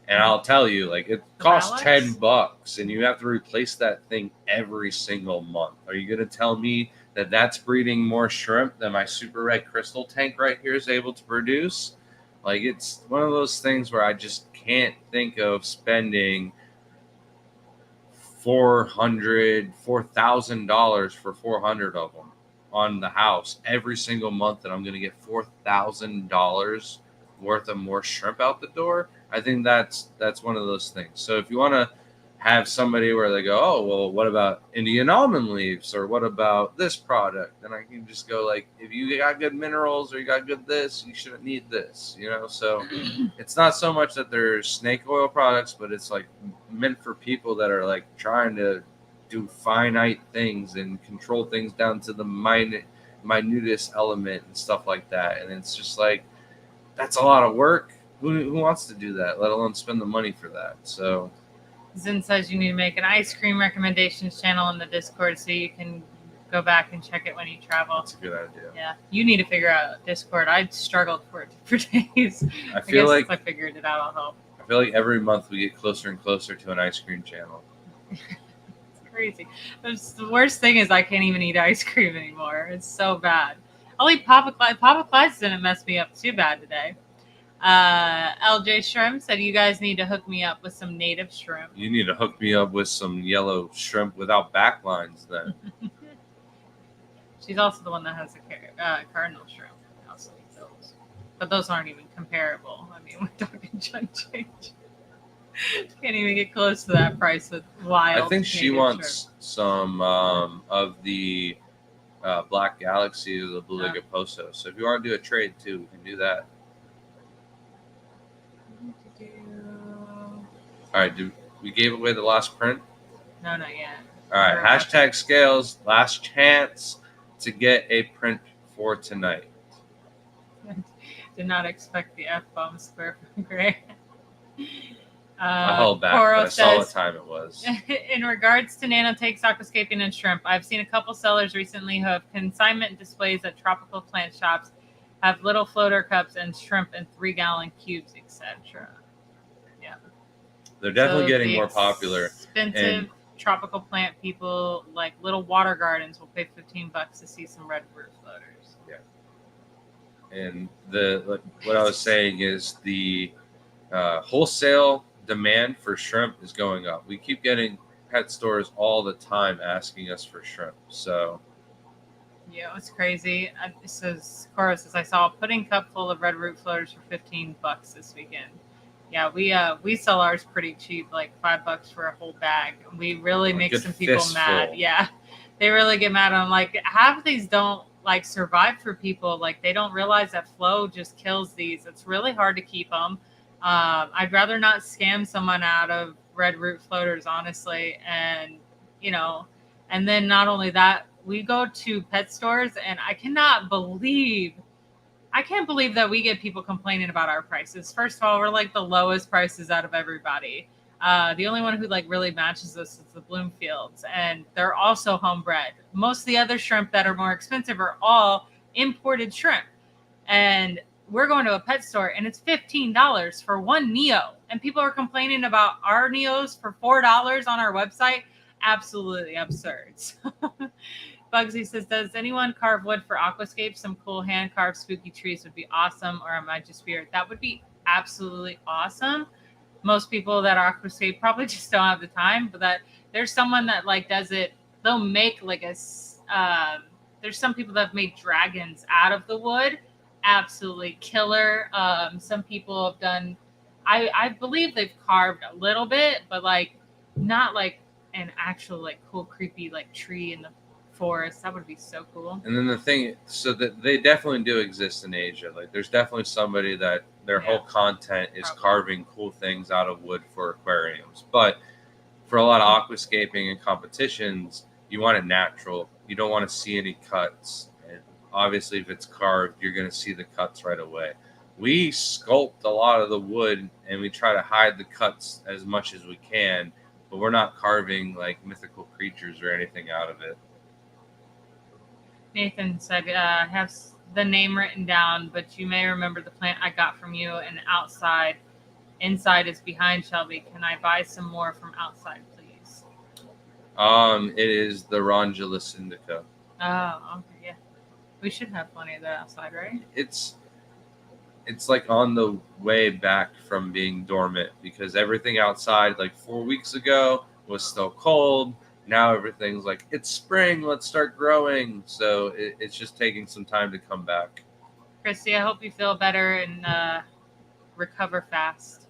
And I'll tell you, like, it costs Relics? $10 and you have to replace that thing every single month. Are you going to tell me that that's breeding more shrimp than my super red crystal tank right here is able to produce? Like, it's one of those things where I just can't think of spending $4,000 for 400 of them on the house every single month, and I'm going to get $4,000 worth of more shrimp out the door. I think that's one of those things. So if you want to have somebody where they go, oh, well, what about Indian almond leaves, or what about this product? Then I can just go like, if you got good minerals or you got good this, you shouldn't need this, So it's not so much that they're snake oil products, but it's like meant for people that are like trying to do finite things and control things down to the minutest element and stuff like that. And it's just like, that's a lot of work. Who wants to do that, let alone spend the money for that? So Zin says you need to make an ice cream recommendations channel in the Discord so you can go back and check it when you travel. that's a good idea. Yeah, you need to figure out Discord. I struggled for it for days. I feel guess like I figured it out. I'll help. I feel like every month we get closer and closer to an ice cream channel. It's crazy. The worst thing is I can't even eat ice cream anymore. It's so bad. I'll eat Papa Clyde. Papa Clyde's didn't mess me up too bad today. LJ Shrimp said you guys need to hook me up with some native shrimp. You need to hook me up with some yellow shrimp without backlines then. She's also the one that has the cardinal shrimp. I also eat those. But those aren't even comparable. I mean, we're talking chunk change. Can't even get close to that price with wild. I think she native wants shrimp. some of the Black Galaxy or the Blue Yeah. Ligaposo. So if you want to do a trade too, we can do that. All right, we gave away the last print? No, not yet. All right, We're hashtag scales, last chance to get a print for tonight. Did not expect the F-bomb square from Gray. I held back, Coro but I saw what says, time it was. in regards to nanotakes, aquascaping, and shrimp, I've seen a couple sellers recently who have consignment displays at tropical plant shops, have little floater cups and shrimp in 3-gallon cubes, etc. Yeah. They're definitely So getting the more popular. Expensive and- tropical plant people, like little water gardens, will pay $15 to see some red root floaters. And what I was saying is the wholesale demand for shrimp is going up. We keep getting pet stores all the time asking us for shrimp. So Yeah, it's crazy. Cora says, I saw a pudding cup full of red root floaters for $15 this weekend. Yeah, we sell ours pretty cheap, like $5 for a whole bag. We really make good some people fistful. mad. Yeah, they really get mad. I'm like, half of these don't like survive for people. Like they don't realize that flow just kills these. It's really hard to keep them. I'd rather not scam someone out of red root floaters, honestly. And, you know, and then not only that, we go to pet stores and I can't believe that we get people complaining about our prices. First of all, we're like the lowest prices out of everybody. The only one who like really matches us is the Bloomfields, and they're also homebred. Most of the other shrimp that are more expensive are all imported shrimp. And we're going to a pet store and it's $15 for one Neo. And people are complaining about our Neos for $4 on our website. Absolutely absurd. Bugsy says, does anyone carve wood for aquascapes? Some cool hand carved spooky trees would be awesome. Or am I just weird? That would be absolutely awesome. Most people that aquascape probably just don't have the time, but that there's someone that like does it. They'll make like there's some people that have made dragons out of the wood. Absolutely killer. Some people have done, I believe they've carved a little bit, but like not like an actual like cool creepy like tree in the forest. That would be so cool. And then the thing, so that they definitely do exist in Asia. Like there's definitely somebody that their whole content is carving cool things out of wood for aquariums. But for a lot of aquascaping and competitions, you want it natural. You don't want to see any cuts. And obviously if it's carved, you're going to see the cuts right away. We sculpt a lot of the wood and we try to hide the cuts as much as we can, but we're not carving like mythical creatures or anything out of it. Nathan said, I have the name written down, but you may remember the plant I got from you, and inside is behind Shelby. Can I buy some more from outside, please? It is the Rondulus indica. Oh, okay, yeah. We should have plenty of that outside, right? It's like on the way back from being dormant because everything outside like 4 weeks ago was still cold. Now everything's like, it's spring, let's start growing. So it's just taking some time to come back. Christy, I hope you feel better and recover fast.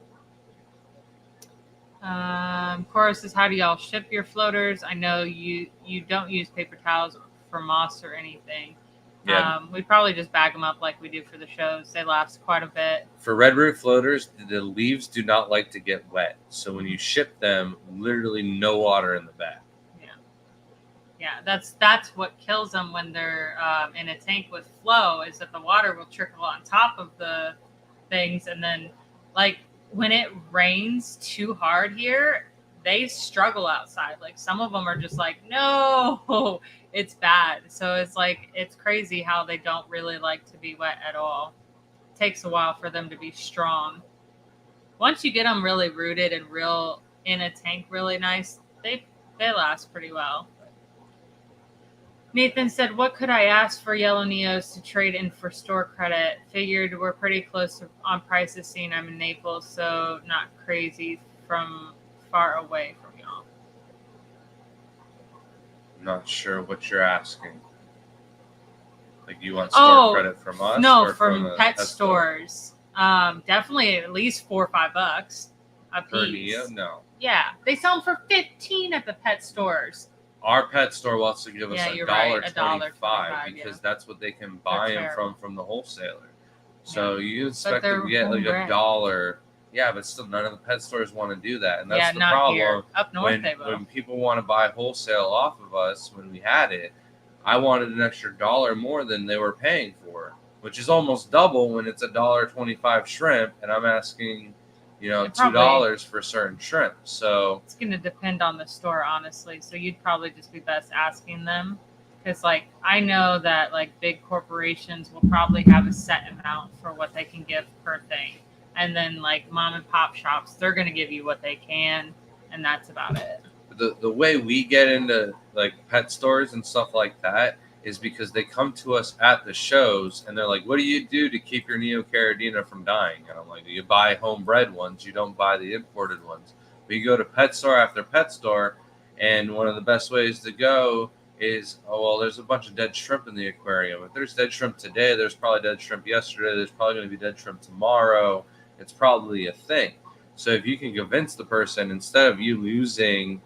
Cora says, how do y'all ship your floaters? I know you don't use paper towels for moss or anything. Yeah. We probably just bag them up like we do for the shows. They last quite a bit. For red root floaters, the leaves do not like to get wet. So when you ship them, literally no water in the bag. Yeah, that's what kills them when they're in a tank with flow, is that the water will trickle on top of the things. And then like when it rains too hard here, they struggle outside. Like some of them are just like, no, it's bad. So it's like, it's crazy how they don't really like to be wet at all. It takes a while for them to be strong. Once you get them really rooted and real in a tank really nice, they last pretty well. Nathan said, what could I ask for yellow Neos to trade in for store credit? Figured we're pretty close on prices, seeing I'm in Naples, so not crazy from far away from y'all. I'm not sure what you're asking. Like you want store credit from us? No, or from pet stores. Definitely at least $4 or $5 a piece. Per Neo? No. Yeah, they sell them for $15 at the pet stores. Our pet store wants to give us $1.25 because that's what they can buy them from the wholesaler. So you expect to get like $1. Yeah, but still none of the pet stores want to do that. And that's the problem. Here. Up north they will. When people want to buy wholesale off of us when we had it, I wanted an extra $1 more than they were paying for, which is almost double when it's $1.25 shrimp, and I'm asking $2 for certain shrimp. So it's going to depend on the store, honestly. So you'd probably just be best asking them, because like I know that like big corporations will probably have a set amount for what they can give per thing, and then like mom and pop shops, they're going to give you what they can, and that's about it. The way we get into like pet stores and stuff like that is because they come to us at the shows and they're like, what do you do to keep your Neocardina from dying? And I'm like, you buy homebred ones, you don't buy the imported ones. But you go to pet store after pet store, and one of the best ways to go is, oh, well, there's a bunch of dead shrimp in the aquarium. If there's dead shrimp today, there's probably dead shrimp yesterday, there's probably going to be dead shrimp tomorrow. It's probably a thing. So if you can convince the person, instead of you losing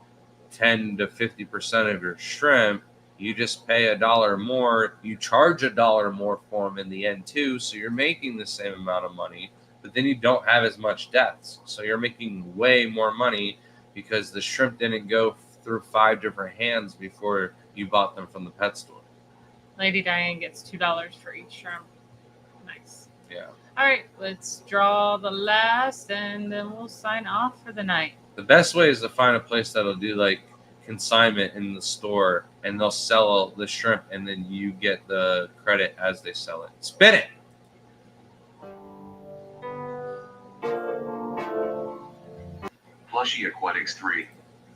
10 to 50% of your shrimp, you just pay $1 more. You charge $1 more for them in the end too, so you're making the same amount of money. but then you don't have as much deaths. So you're making way more money because the shrimp didn't go through 5 different hands before you bought them from the pet store. Lady Diane gets $2 for each shrimp. Nice. Yeah. All right, let's draw the last, and then we'll sign off for the night. The best way is to find a place that'll do like consignment in the store, and they'll sell the shrimp, and then you get the credit as they sell it. Spin it. Plushy Aquatics 3.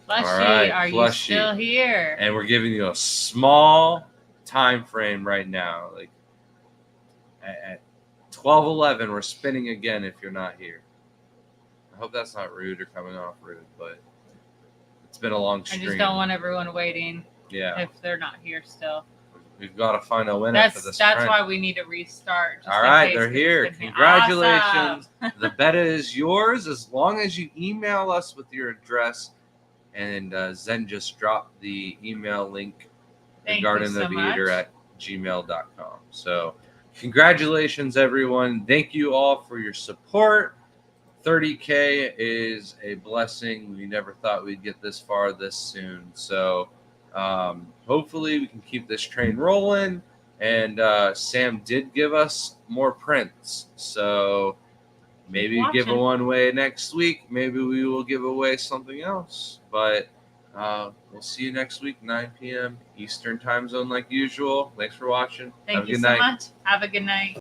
Flushy, All right, are Flushy. you still here? And we're giving you a small time frame right now. Like at 12:11, we're spinning again if you're not here. I hope that's not rude or coming off rude, but it's been a long I stream. just don't want everyone waiting Yeah, if they're not here still. we've got to find a winner for this. That's trend. why we need to restart. Just All in right, case, they're 'cause here. it's gonna be Congratulations. awesome. The beta is yours as long as you email us with your address. And Zen just dropped the email link Thank you regarding so the beater much. at gmail.com. So congratulations, everyone. Thank you all for your support. 30K is a blessing. We never thought we'd get this far this soon. So hopefully we can keep this train rolling. And Sam did give us more prints. So maybe Keep give watching. one away next week. Maybe we will give away something else. But we'll see you next week, 9 p.m. Eastern time zone like usual. Thanks for watching. Thank Have a you good so night. much. Have a good night.